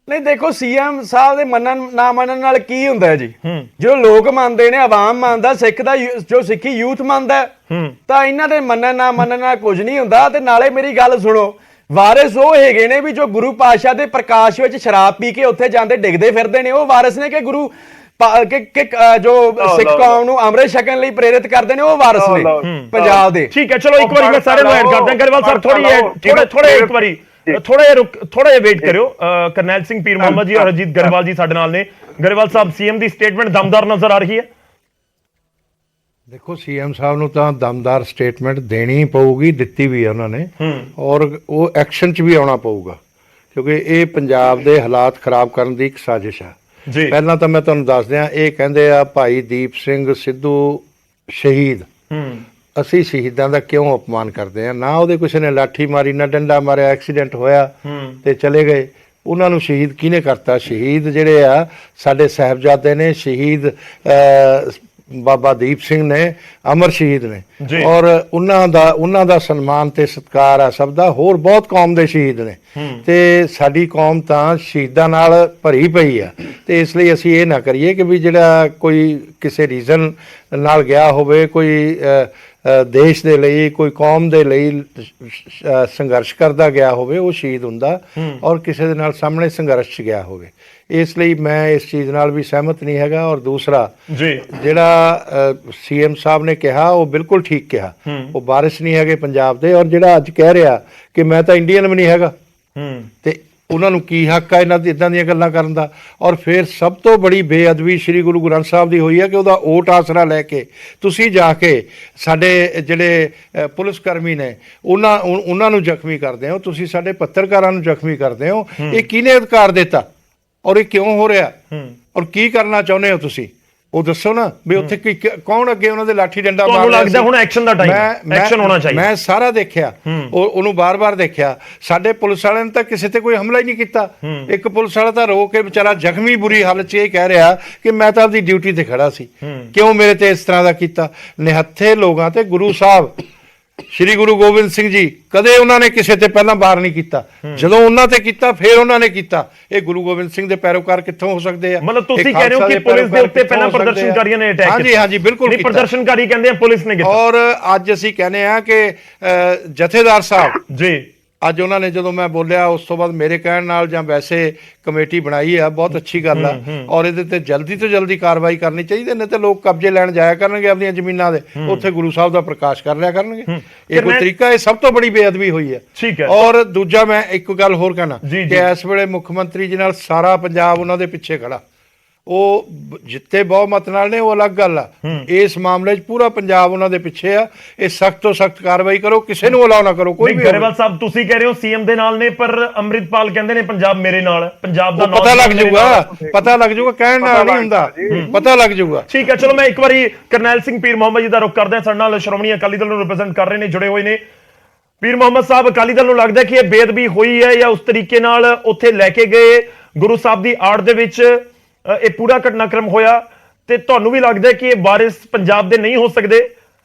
ਨਹੀਂ ਦੇਖੋ ਸੀਐਮ ਸਾਹਿਬ ਦੇ ਮੰਨਣ ਨਾ ਮੰਨਣ ਨਾਲ ਕੀ ਹੁੰਦਾ ਹੈ ਜੀ ਜੋ ਲੋਕ ਮੰਨਦੇ ਨੇ ਆਵਾਮ ਮੰਨਦਾ ਸਿੱਖ ਦਾ ਜੋ ਸਿੱਖੀ ਯੂਥ ਮੰਨਦਾ ਤਾਂ ਇਹਨਾਂ ਦੇ ਮੰਨਣ ਨਾ ਮੰਨਣ ਨਾਲ ਕੁਝ ਨਹੀਂ ਹੁੰਦਾ ਤੇ ਨਾਲੇ ਮੇਰੀ ਗੱਲ ਸੁਣੋ ਵਾਰਿਸ ਉਹ ਹੈਗੇ ਨੇ ਵੀ ਜੋ ਗੁਰੂ ਪਾਤਸ਼ਾਹ ਦੇ ਪ੍ਰਕਾਸ਼ ਵਿੱਚ ਸ਼ਰਾਬ ਪੀ ਕੇ ਉੱਥੇ ਜਾਂਦੇ ਡਿੱਗਦੇ ਫਿਰਦੇ ਨੇ ਉਹ ਵਾਰਿਸ ਨੇ ਕਿ ਗੁਰੂ ਜੋ ਸਿੱਖ ਕੌਮ ਨੂੰ ਅੰਮ੍ਰਿਤ ਛਕਣ ਲਈ ਪ੍ਰੇਰਿਤ ਕਰਦੇ ਨੇ ਉਹ ਵਾਰਿਸ ਨੇ ਪੰਜਾਬ ਦੇ ਠੀਕ ਹੈ ਚਲੋ ਇੱਕ ਵਾਰੀ ਮੈਂ ਸਾਰਿਆਂ ਨੂੰ ਐਡ ਕਰਦਾ ਗਰੇਵਾਲ ਸਾਹਿਬ ਥੋੜੇ ਇੱਕ ਵਾਰੀ ਥੋੜਾ ਜਿਹਾ ਵੇਟ ਕਰਿਓ ਕਰਨੈਲ ਸਿੰਘ ਪੀਰ ਮੁਹੰਮਦ ਜੀ ਔਰ ਅਜੀਤ ਗਰੇਵਾਲ ਜੀ ਸਾਡੇ ਨਾਲ ਨੇ ਗਰੇਵਾਲ ਸਾਹਿਬ ਸੀਐਮ ਦੀ ਸਟੇਟਮੈਂਟ ਦਮਦਾਰ ਨਜ਼ਰ ਆ ਰਹੀ ਹੈ ਦੇਖੋ ਸੀਐਮ ਸਾਹਿਬ ਨੂੰ ਤਾਂ ਦਮਦਾਰ ਸਟੇਟਮੈਂਟ ਦੇਣੀ ਪਊਗੀ ਦਿੱਤੀ ਵੀ ਹੈ ਉਹਨਾਂ ਨੇ ਔਰ ਉਹ ਐਕਸ਼ਨ 'ਚ ਵੀ ਆਉਣਾ ਪਊਗਾ ਕਿਉਂਕਿ ਇਹ ਪੰਜਾਬ ਦੇ ਹਾਲਾਤ ਖਰਾਬ ਕਰਨ ਦੀ ਇੱਕ ਸਾਜ਼ਿਸ਼ ਹੈ ਜੀ ਪਹਿਲਾਂ ਤਾਂ ਮੈਂ ਤੁਹਾਨੂੰ ਦੱਸ ਦਿਆਂ ਇਹ ਕਹਿੰਦੇ ਆ ਭਾਈ ਦੀਪ ਸਿੰਘ ਸਿੱਧੂ ਸ਼ਹੀਦ ਅਸੀਂ ਸ਼ਹੀਦਾਂ ਦਾ ਕਿਉਂ ਅਪਮਾਨ ਕਰਦੇ ਆ ਨਾ ਉਹਦੇ ਕਿਸੇ ਨੇ ਲਾਠੀ ਮਾਰੀ ਨਾ ਡੰਡਾ ਮਾਰਿਆ ਐਕਸੀਡੈਂਟ ਹੋਇਆ ਤੇ ਚਲੇ ਗਏ ਉਹਨਾਂ ਨੂੰ ਸ਼ਹੀਦ ਕਿਹਨੇ ਕਰਤਾ ਸ਼ਹੀਦ ਜਿਹੜੇ ਆ ਸਾਡੇ ਸਾਹਿਬਜ਼ਾਦੇ ਨੇ ਸ਼ਹੀਦ ਬਾਬਾ ਦੀਪ ਸਿੰਘ ਨੇ ਅਮਰ ਸ਼ਹੀਦ ਨੇ ਔਰ ਉਹਨਾਂ ਦਾ ਸਨਮਾਨ ਤੇ ਸਤਿਕਾਰ ਆ ਸਭ ਦਾ ਹੋਰ ਬਹੁਤ ਕੌਮ ਦੇ ਸ਼ਹੀਦ ਨੇ ਤੇ ਸਾਡੀ ਕੌਮ ਤਾਂ ਸ਼ਹੀਦਾਂ ਨਾਲ ਭਰੀ ਪਈ ਆ ਤੇ ਇਸ ਲਈ ਅਸੀਂ ਇਹ ਨਾ ਕਰੀਏ ਕਿ ਵੀ ਜਿਹੜਾ ਕੋਈ ਕਿਸੇ ਰੀਜ਼ਨ ਨਾਲ ਗਿਆ ਹੋਵੇ ਕੋਈ ਦੇਸ਼ ਦੇ ਲਈ ਕੋਈ ਕੌਮ ਦੇ ਲਈ ਸੰਘਰਸ਼ ਕਰਦਾ ਗਿਆ ਹੋਵੇ ਉਹ ਸ਼ਹੀਦ ਹੁੰਦਾ ਔਰ ਕਿਸੇ ਦੇ ਨਾਲ ਸਾਹਮਣੇ ਸੰਘਰਸ਼ 'ਚ ਗਿਆ ਹੋਵੇ ਇਸ ਲਈ ਮੈਂ ਇਸ ਚੀਜ਼ ਨਾਲ ਵੀ ਸਹਿਮਤ ਨਹੀਂ ਹੈਗਾ ਔਰ ਦੂਸਰਾ ਜਿਹੜਾ ਸੀਐਮ ਸਾਹਿਬ ਨੇ ਕਿਹਾ ਉਹ ਬਿਲਕੁਲ ਠੀਕ ਕਿਹਾ ਉਹ ਵਾਰਿਸ ਨਹੀਂ ਹੈਗੇ ਪੰਜਾਬ ਦੇ ਔਰ ਜਿਹੜਾ ਅੱਜ ਕਹਿ ਰਿਹਾ ਕਿ ਮੈਂ ਤਾਂ ਇੰਡੀਅਨ ਵੀ ਨਹੀਂ ਹੈਗਾ ਤੇ ਉਹਨਾਂ ਨੂੰ ਕੀ ਹੱਕ ਆ ਇਹਨਾਂ ਦੀ ਇਦਾਂ ਦੀਆਂ ਗੱਲਾਂ ਕਰਨ ਦਾ ਔਰ ਫਿਰ ਸਭ ਤੋਂ ਬੜੀ ਬੇਅਦਬੀ ਸ੍ਰੀ ਗੁਰੂ ਗ੍ਰੰਥ ਸਾਹਿਬ ਦੀ ਹੋਈ ਹੈ ਕਿ ਉਹਦਾ ਓਟ ਆਸਰਾ ਲੈ ਕੇ ਤੁਸੀਂ ਜਾ ਕੇ ਸਾਡੇ ਜਿਹੜੇ ਪੁਲਿਸ ਕਰਮੀ ਨੇ ਉਹਨਾਂ ਨੂੰ ਜ਼ਖਮੀ ਕਰਦੇ ਹੋ ਤੁਸੀਂ ਸਾਡੇ ਪੱਤਰਕਾਰਾਂ ਨੂੰ ਜ਼ਖਮੀ ਕਰਦੇ ਹੋ ਇਹ ਕਿਹਨੇ ਅਧਿਕਾਰ ਦਿੱਤਾ ਔਰ ਇਹ ਕਿਉਂ ਹੋ ਰਿਹਾ ਔਰ ਕੀ ਕਰਨਾ ਚਾਹੁੰਦੇ ਹੋ ਤੁਸੀਂ ਉਹ ਦੱਸੋ ਨਾ ਵੀ ਉੱਥੇ ਕੌਣ ਅੱਗੇ ਉਹਨਾਂ ਦੇ ਲਾਠੀ ਡੰਡਾ ਮਾਰ ਰਿਹਾ ਤੁਹਾਨੂੰ ਲੱਗਦਾ ਹੁਣ ਐਕਸ਼ਨ ਦਾ ਟਾਈਮ ਹੈ ਐਕਸ਼ਨ ਹੋਣਾ ਚਾਹੀਦਾ ਮੈਂ ਸਾਰਾ ਦੇਖਿਆ ਉਹਨੂੰ ਬਾਰ-ਬਾਰ ਦੇਖਿਆ ਸਾਡੇ ਪੁਲਿਸ ਵਾਲਿਆਂ ਨੇ ਤਾਂ ਕਿਸੇ ਤੇ ਕੋਈ ਹਮਲਾ ਹੀ ਨਹੀਂ ਕੀਤਾ ਇੱਕ ਪੁਲਿਸ ਵਾਲਾ ਤਾਂ ਰੋ ਕੇ ਵਿਚਾਰਾ ਜ਼ਖਮੀ ਬੁਰੀ ਹਾਲਤ 'ਚ ਇਹ ਕਹਿ ਰਿਹਾ ਕਿ ਮੈਂ ਤਾਂ ਆਪਦੀ ਡਿਊਟੀ ਤੇ ਖੜਾ ਸੀ ਕਿਉਂ ਮੇਰੇ ਤੇ ਇਸ ਤਰ੍ਹਾਂ ਦਾ ਕੀਤਾ ਨਿਹੱਥੇ ਲੋਕਾਂ ਤੇ ਗੁਰੂ ਸਾਹਿਬ ਸ਼੍ਰੀ ਗੁਰੂ ਗੋਬਿੰਦ ਸਿੰਘ ਜੀ ਕਦੇ ਉਹਨਾਂ ਨੇ ਕਿਸੇ ਤੇ ਪਹਿਲਾਂ ਵਾਰ ਨਹੀਂ ਕੀਤਾ ਜਦੋਂ ਉਹਨਾਂ ਤੇ ਕੀਤਾ ਫਿਰ ਉਹਨਾਂ ਨੇ ਕੀਤਾ ਇਹ ਗੁਰੂ ਗੋਬਿੰਦ ਸਿੰਘ ਦੇ ਪੈਰੋਕਾਰ ਕਿੱਥੋਂ ਹੋ ਸਕਦੇ ਆ ਮਤਲਬ ਤੁਸੀਂ ਕਹਿ ਰਹੇ ਹੋ ਕਿ ਪੁਲਿਸ ਦੇ ਉੱਤੇ ਪਹਿਲਾਂ ਪ੍ਰਦਰਸ਼ਨਕਾਰੀਆਂ ਨੇ ਅਟੈਕ ਕੀਤਾ ਹਾਂਜੀ ਬਿਲਕੁਲ ਨਹੀਂ ਪ੍ਰਦਰਸ਼ਨਕਾਰੀ ਕਹਿੰਦੇ ਆ ਪੁਲਿਸ ਨੇ ਕੀਤਾ ਔਰ ਅੱਜ ਅਸੀਂ ਕਹਿੰਦੇ ਆ ਕਿ ਜਥੇਦਾਰ ਸਾਹਿਬ ਜੀ ਅੱਜ ਉਹਨਾਂ ਨੇ ਜਦੋਂ ਮੈਂ ਬੋਲਿਆ ਉਸ ਤੋਂ ਬਾਅਦ ਮੇਰੇ ਕਹਿਣ ਨਾਲ ਜਾਂ ਵੈਸੇ ਕਮੇਟੀ ਬਣਾਈ ਆ ਬਹੁਤ ਅੱਛੀ ਗੱਲ ਆ ਔਰ ਇਹਦੇ ਤੇ ਜਲਦੀ ਤੋਂ ਜਲਦੀ ਕਾਰਵਾਈ ਕਰਨੀ ਚਾਹੀਦੀ ਨਹੀਂ ਤੇ ਲੋਕ ਕਬਜ਼ੇ ਲੈਣ ਜਾਇਆ ਕਰਨਗੇ ਆਪਣੀਆਂ ਜ਼ਮੀਨਾਂ ਦੇ ਉੱਥੇ ਗੁਰੂ ਸਾਹਿਬ ਦਾ ਪ੍ਰਕਾਸ਼ ਕਰ ਲਿਆ ਕਰਨਗੇ ਇਹ ਕੋਈ ਤਰੀਕਾ ਇਹ ਸਭ ਤੋਂ ਬੜੀ ਬੇਅਦਬੀ ਹੋਈ ਹੈ ਠੀਕ ਹੈ ਔਰ ਦੂਜਾ ਮੈਂ ਇੱਕ ਗੱਲ ਹੋਰ ਕਹਿਣਾ ਕਿ ਇਸ ਵੇਲੇ ਮੁੱਖ ਮੰਤਰੀ ਜੀ ਨਾਲ ਸਾਰਾ ਪੰਜਾਬ ਉਹਨਾਂ ਦੇ ਪਿੱਛੇ ਖੜਾ ਉਹ ਜਿੱਤੇ ਬਹੁਮਤ ਨਾਲ ਨੇ ਉਹ ਅਲੱਗ ਗੱਲ ਆ ਇਸ ਮਾਮਲੇ 'ਚ ਪੂਰਾ ਪੰਜਾਬ ਉਹਨਾਂ ਦੇ ਪਿੱਛੇ ਆ ਇਹ ਸਖਤ ਤੋਂ ਸਖਤ ਕਾਰਵਾਈ ਕਰੋ ਕਿਸੇ ਨੂੰ ਅਲਾਉ ਨਾ ਕਰੋ ਕੋਈ ਵੀ ਗਰੇਵਾਲ ਸਾਹਿਬ ਤੁਸੀਂ ਕਹਿ ਰਹੇ ਹੋ ਸੀਐਮ ਦੇ ਨਾਲ ਨੇ ਪਰ ਅੰਮ੍ਰਿਤਪਾਲ ਕਹਿੰਦੇ ਨੇ ਪੰਜਾਬ ਮੇਰੇ ਨਾਲ ਪੰਜਾਬ ਦਾ ਪਤਾ ਲੱਗ ਜਾਊਗਾ ਕਹਿਣ ਨਾਲ ਨਹੀਂ ਹੁੰਦਾ ਪਤਾ ਲੱਗ ਜਾਊਗਾ ਠੀਕ ਹੈ ਚਲੋ ਮੈਂ ਇੱਕ ਵਾਰੀ ਕਰਨੈਲ ਸਿੰਘ ਪੀਰ ਮੁਹੰਮਦ ਜੀ ਦਾ ਰੁਖ ਕਰਦਾ ਸਾਡੇ ਨਾਲ ਸ਼੍ਰੋਮਣੀ ਅਕਾਲੀ ਦਲ ਨੂੰ ਰਿਪਰੈਜ਼ੈਂਟ ਕਰ ਰਹੇ ਨੇ ਜੁੜੇ ਹੋਏ ਨੇ ਪੀਰ ਮੁਹੰਮਦ ਸਾਹਿਬ ਅਕਾਲੀ ਦਲ ਨੂੰ ਲੱਗਦਾ ਕਿ ਇਹ ਬੇਅਦਬੀ ਹੋਈ ਹੈ ਜਾਂ ਉਸ ਤਰੀਕੇ ਨਾਲ ਉੱਥੇ ਲੈ ਕੇ ਗਏ ਗੁਰੂ ਸਾਹਿਬ ਦੀ ਆੜ ਦੇ ਵਿੱਚ ਇਹ ਪੂਰਾ ਘਟਨਾਕ੍ਰਮ ਹੋਇਆ ਤੇ ਤੁਹਾਨੂੰ ਵੀ ਲੱਗਦਾ ਕਿ ਇਹ ਵਾਰਿਸ ਪੰਜਾਬ ਦੇ ਨਹੀਂ ਹੋ ਸਕਦੇ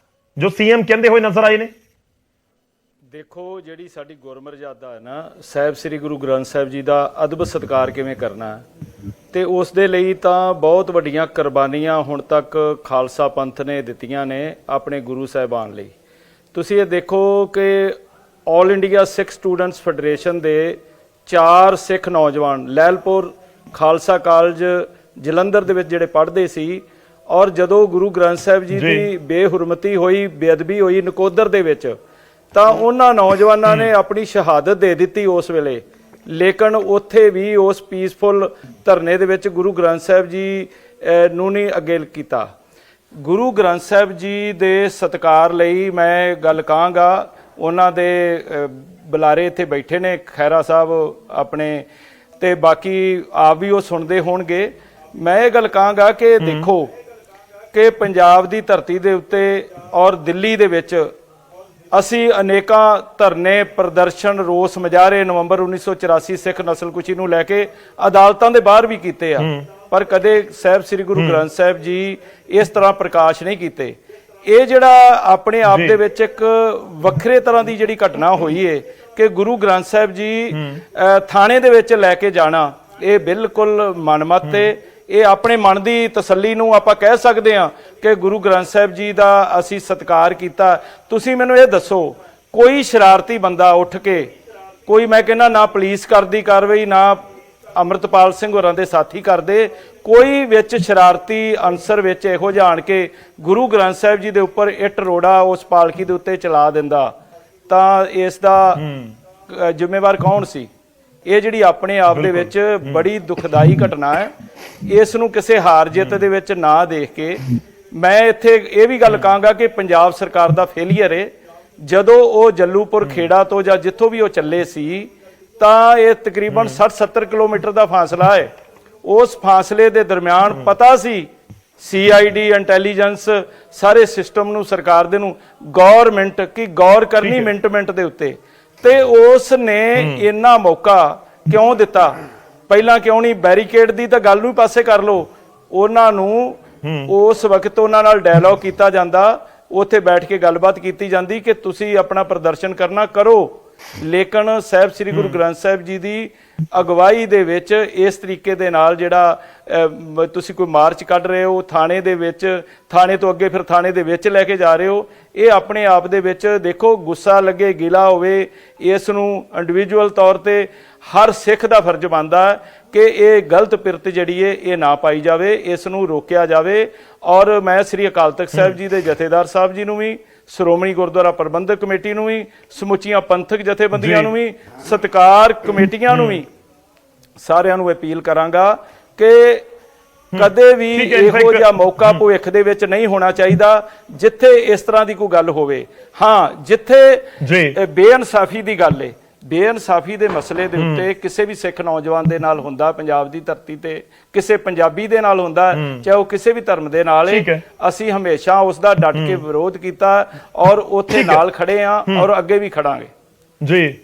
ਜੋ ਸੀਐਮ ਕਹਿੰਦੇ ਹੋਏ ਨਜ਼ਰ ਆਏ ਨੇ ਦੇਖੋ ਜਿਹੜੀ ਸਾਡੀ ਗੁਰਮਰਜ਼ਾਦਾ ਹੈ ਨਾ ਸਾਹਿਬ ਸ੍ਰੀ ਗੁਰੂ ਗ੍ਰੰਥ ਸਾਹਿਬ ਜੀ ਦਾ ਅਦਬ ਸਤਿਕਾਰ ਕਿਵੇਂ ਕਰਨਾ ਤੇ ਉਸ ਦੇ ਲਈ ਤਾਂ ਬਹੁਤ ਵੱਡੀਆਂ ਕੁਰਬਾਨੀਆਂ ਹੁਣ ਤੱਕ ਖਾਲਸਾ ਪੰਥ ਨੇ ਦਿੱਤੀਆਂ ਨੇ ਆਪਣੇ ਗੁਰੂ ਸਾਹਿਬਾਨ ਲਈ ਤੁਸੀਂ ਇਹ ਦੇਖੋ ਕਿ ਆਲ ਇੰਡੀਆ ਸਿੱਖ ਸਟੂਡੈਂਟਸ ਫੈਡਰੇਸ਼ਨ ਦੇ 4 ਸਿੱਖ ਨੌਜਵਾਨ ਲੈਲਪੁਰ ਖਾਲਸਾ ਕਾਲਜ ਜਲੰਧਰ ਦੇ ਵਿੱਚ ਜਿਹੜੇ ਪੜ੍ਹਦੇ ਸੀ ਔਰ ਜਦੋਂ ਗੁਰੂ ਗ੍ਰੰਥ ਸਾਹਿਬ ਜੀ ਦੀ ਬੇਹੁਰਮਤੀ ਹੋਈ ਬੇਅਦਬੀ ਹੋਈ ਨਕੋਦਰ ਦੇ ਵਿੱਚ ਤਾਂ ਉਹਨਾਂ ਨੌਜਵਾਨਾਂ ਨੇ ਆਪਣੀ ਸ਼ਹਾਦਤ ਦੇ ਦਿੱਤੀ ਉਸ ਵੇਲੇ ਲੇਕਿਨ ਉੱਥੇ ਵੀ ਉਸ ਪੀਸਫੁਲ ਧਰਨੇ ਦੇ ਵਿੱਚ ਗੁਰੂ ਗ੍ਰੰਥ ਸਾਹਿਬ ਜੀ ਨੂੰ ਨਹੀਂ ਅੱਗੇ ਕੀਤਾ ਗੁਰੂ ਗ੍ਰੰਥ ਸਾਹਿਬ ਜੀ ਦੇ ਸਤਿਕਾਰ ਲਈ ਮੈਂ ਗੱਲ ਕਹਾਂਗਾ ਉਹਨਾਂ ਦੇ ਬੁਲਾਰੇ ਇੱਥੇ ਬੈਠੇ ਨੇ ਖੈਰਾ ਸਾਹਿਬ ਆਪਣੇ ਤੇ ਬਾਕੀ ਆਪ ਵੀ ਉਹ ਸੁਣਦੇ ਹੋਣਗੇ ਮੈਂ ਇਹ ਗੱਲ ਕਹਾਂਗਾ ਕਿ ਦੇਖੋ ਕਿ ਪੰਜਾਬ ਦੀ ਧਰਤੀ ਦੇ ਉੱਤੇ ਔਰ ਦਿੱਲੀ ਦੇ ਵਿੱਚ ਅਸੀਂ ਅਨੇਕਾਂ ਧਰਨੇ, ਪ੍ਰਦਰਸ਼ਨ, ਰੋਸ ਮੁਜ਼ਾਹਰੇ ਨਵੰਬਰ 1984 ਸਿੱਖ ਨਸਲਕੁਸ਼ੀ ਨੂੰ ਲੈ ਕੇ ਅਦਾਲਤਾਂ ਦੇ ਬਾਹਰ ਵੀ ਕੀਤੇ ਆ, ਪਰ ਕਦੇ ਸਾਹਿਬ ਸ੍ਰੀ ਗੁਰੂ ਗ੍ਰੰਥ ਸਾਹਿਬ ਜੀ ਇਸ ਤਰ੍ਹਾਂ ਪ੍ਰਕਾਸ਼ ਨਹੀਂ ਕੀਤੇ। ਇਹ ਜਿਹੜਾ ਆਪਣੇ ਆਪ ਦੇ ਵਿੱਚ ਇੱਕ ਵੱਖਰੇ ਤਰ੍ਹਾਂ ਦੀ ਜਿਹੜੀ ਘਟਨਾ ਹੋਈ ਹੈ ਕਿ ਗੁਰੂ ਗ੍ਰੰਥ ਸਾਹਿਬ ਜੀ ਥਾਣੇ ਦੇ ਵਿੱਚ ਲੈ ਕੇ ਜਾਣਾ, ਇਹ ਬਿਲਕੁਲ ਮਨਮਤ ਹੈ। ਇਹ ਆਪਣੇ ਮਨ ਦੀ ਤਸੱਲੀ ਨੂੰ ਆਪਾਂ ਕਹਿ ਸਕਦੇ ਹਾਂ ਕਿ ਗੁਰੂ ਗ੍ਰੰਥ ਸਾਹਿਬ ਜੀ ਦਾ ਅਸੀਂ ਸਤਿਕਾਰ ਕੀਤਾ। ਤੁਸੀਂ ਮੈਨੂੰ ਇਹ ਦੱਸੋ, ਕੋਈ ਸ਼ਰਾਰਤੀ ਬੰਦਾ ਉੱਠ ਕੇ, ਕੋਈ ਮੈਂ ਕਹਿੰਦਾ ਨਾ ਪੁਲਿਸ ਕਰਦੀ ਕਾਰਵਾਈ, ਨਾ ਅੰਮ੍ਰਿਤਪਾਲ ਸਿੰਘ ਹੋਰਾਂ ਦੇ ਸਾਥੀ ਕਰਦੇ, ਕੋਈ ਵਿੱਚ ਸ਼ਰਾਰਤੀ ਅਨਸਰ ਵਿੱਚ ਇਹੋ ਜਿਹਾ ਆਣ ਕੇ ਗੁਰੂ ਗ੍ਰੰਥ ਸਾਹਿਬ ਜੀ ਦੇ ਉੱਪਰ ਇੱਟ ਰੋੜਾ ਉਸ ਪਾਲਕੀ ਦੇ ਉੱਤੇ ਚਲਾ ਦਿੰਦਾ, ਤਾਂ ਇਸ ਦਾ ਜ਼ਿੰਮੇਵਾਰ ਕੌਣ ਸੀ? ਇਹ ਜਿਹੜੀ ਆਪਣੇ ਆਪ ਦੇ ਵਿੱਚ ਬੜੀ ਦੁਖਦਾਈ ਘਟਨਾ ਹੈ। ਇਸ ਨੂੰ ਕਿਸੇ ਹਾਰ ਜਿੱਤ ਦੇ ਵਿੱਚ ਨਾ ਦੇਖ ਕੇ ਮੈਂ ਇੱਥੇ ਇਹ ਵੀ ਗੱਲ ਕਹਾਂਗਾ ਕਿ ਪੰਜਾਬ ਸਰਕਾਰ ਦਾ ਫੇਲੀਅਰ ਹੈ। ਜਦੋਂ ਉਹ ਜੱਲੂਪੁਰ ਖੇੜਾ ਤੋਂ ਜਾਂ ਜਿੱਥੋਂ ਵੀ ਉਹ ਚੱਲੇ ਸੀ, ਤਾਂ ਇਹ ਤਕਰੀਬਨ 60-70 ਕਿਲੋਮੀਟਰ ਦਾ ਫਾਸਲਾ ਹੈ। ਉਸ ਫਾਸਲੇ ਦੇ ਦਰਮਿਆਨ ਪਤਾ ਸੀ CID ਇੰਟੈਲੀਜੈਂਸ ਸਾਰੇ ਸਿਸਟਮ ਨੂੰ, ਸਰਕਾਰ ਦੇ ਨੂੰ ਗੌਰਮੈਂਟ ਕੀ ਗੌਰ ਕਰਨੀ ਮਿੰਟ ਦੇ ਉੱਤੇ, ਤੇ ਉਸ ਨੇ ਇੰਨਾ ਮੌਕਾ ਕਿਉਂ ਦਿੱਤਾ? ਪਹਿਲਾਂ ਕਿਉਂ ਨਹੀਂ? ਬੈਰੀਕੇਡ ਦੀ ਤਾਂ ਗੱਲ ਨੂੰ ਪਾਸੇ ਕਰ ਲਓ, ਉਹਨਾਂ ਨੂੰ ਉਸ ਵਕਤ ਉਹਨਾਂ ਨਾਲ ਡਾਇਲੌਗ ਕੀਤਾ ਜਾਂਦਾ, ਉੱਥੇ ਬੈਠ ਕੇ ਗੱਲਬਾਤ ਕੀਤੀ ਜਾਂਦੀ ਕਿ ਤੁਸੀਂ ਆਪਣਾ ਪ੍ਰਦਰਸ਼ਨ ਕਰਨਾ ਕਰੋ, ਲੇਕਿਨ ਸਾਹਿਬ ਸ੍ਰੀ ਗੁਰੂ ਗ੍ਰੰਥ ਸਾਹਿਬ ਜੀ ਦੀ ਅਗਵਾਈ ਦੇ ਵਿੱਚ ਇਸ ਤਰੀਕੇ ਦੇ ਨਾਲ ਜਿਹੜਾ ਤੁਸੀਂ ਕੋਈ ਮਾਰਚ ਕੱਢ ਰਹੇ ਹੋ, ਥਾਣੇ ਦੇ ਵਿੱਚ, ਥਾਣੇ ਤੋਂ ਅੱਗੇ ਫਿਰ ਥਾਣੇ ਦੇ ਵਿੱਚ ਲੈ ਕੇ ਜਾ ਰਹੇ ਹੋ, ਇਹ ਆਪਣੇ ਆਪ ਦੇ ਵਿੱਚ ਦੇਖੋ ਗੁੱਸਾ ਲੱਗੇ, ਗਿਲਾ ਹੋਵੇ, ਇਸ ਨੂੰ ਇੰਡੀਵਿਜੂਅਲ ਤੌਰ ਤੇ ਹਰ ਸਿੱਖ ਦਾ ਫਰਜ਼ ਬਣਦਾ ਹੈ ਕਿ ਇਹ ਗਲਤ ਪਿਰਤ ਜਿਹੜੀ ਹੈ ਇਹ ਨਾ ਪਾਈ ਜਾਵੇ, ਇਸ ਨੂੰ ਰੋਕਿਆ ਜਾਵੇ। ਔਰ ਮੈਂ ਸ੍ਰੀ ਅਕਾਲ ਤਖਤ ਸਾਹਿਬ ਜੀ ਦੇ ਜਥੇਦਾਰ ਸਾਹਿਬ ਜੀ ਨੂੰ ਵੀ, ਸ਼੍ਰੋਮਣੀ ਗੁਰਦੁਆਰਾ ਪ੍ਰਬੰਧਕ ਕਮੇਟੀ ਨੂੰ ਵੀ, ਸਮੁੱਚੀਆਂ ਪੰਥਕ ਜਥੇਬੰਦੀਆਂ ਨੂੰ ਵੀ, ਸਤਿਕਾਰ ਕਮੇਟੀਆਂ ਨੂੰ ਵੀ, ਸਾਰਿਆਂ ਨੂੰ ਅਪੀਲ ਕਰਾਂਗਾ ਕਿ ਕਦੇ ਵੀ ਇਹੋ ਜਿਹਾ ਮੌਕਾ ਭਵਿੱਖ ਦੇ ਵਿੱਚ ਨਹੀਂ ਹੋਣਾ ਚਾਹੀਦਾ ਜਿੱਥੇ ਇਸ ਤਰ੍ਹਾਂ ਦੀ ਕੋਈ ਗੱਲ ਹੋਵੇ। ਹਾਂ, ਜਿੱਥੇ ਬੇਇਨਸਾਫੀ ਦੀ ਗੱਲ ਹੈ, ਬੇਇਨਸਾਫੀ ਦੇ ਮਸਲੇ ਦੇ ਉੱਤੇ ਕਿਸੇ ਵੀ ਸਿੱਖ ਨੌਜਵਾਨ ਦੇ ਨਾਲ ਹੁੰਦਾ, ਪੰਜਾਬ ਦੀ ਧਰਤੀ ਤੇ ਕਿਸੇ ਪੰਜਾਬੀ ਦੇ ਨਾਲ ਹੁੰਦਾ, ਚਾਹੇ ਉਹ ਕਿਸੇ ਵੀ ਧਰਮ ਦੇ ਨਾਲ ਹੈ, ਅਸੀਂ ਹਮੇਸ਼ਾ ਉਸ ਦਾ ਡਟ ਕੇ ਵਿਰੋਧ ਕੀਤਾ ਔਰ ਉੱਥੇ ਨਾਲ ਖੜੇ ਆ ਔਰ ਅੱਗੇ ਵੀ ਖੜਾਂਗੇ ਜੀ।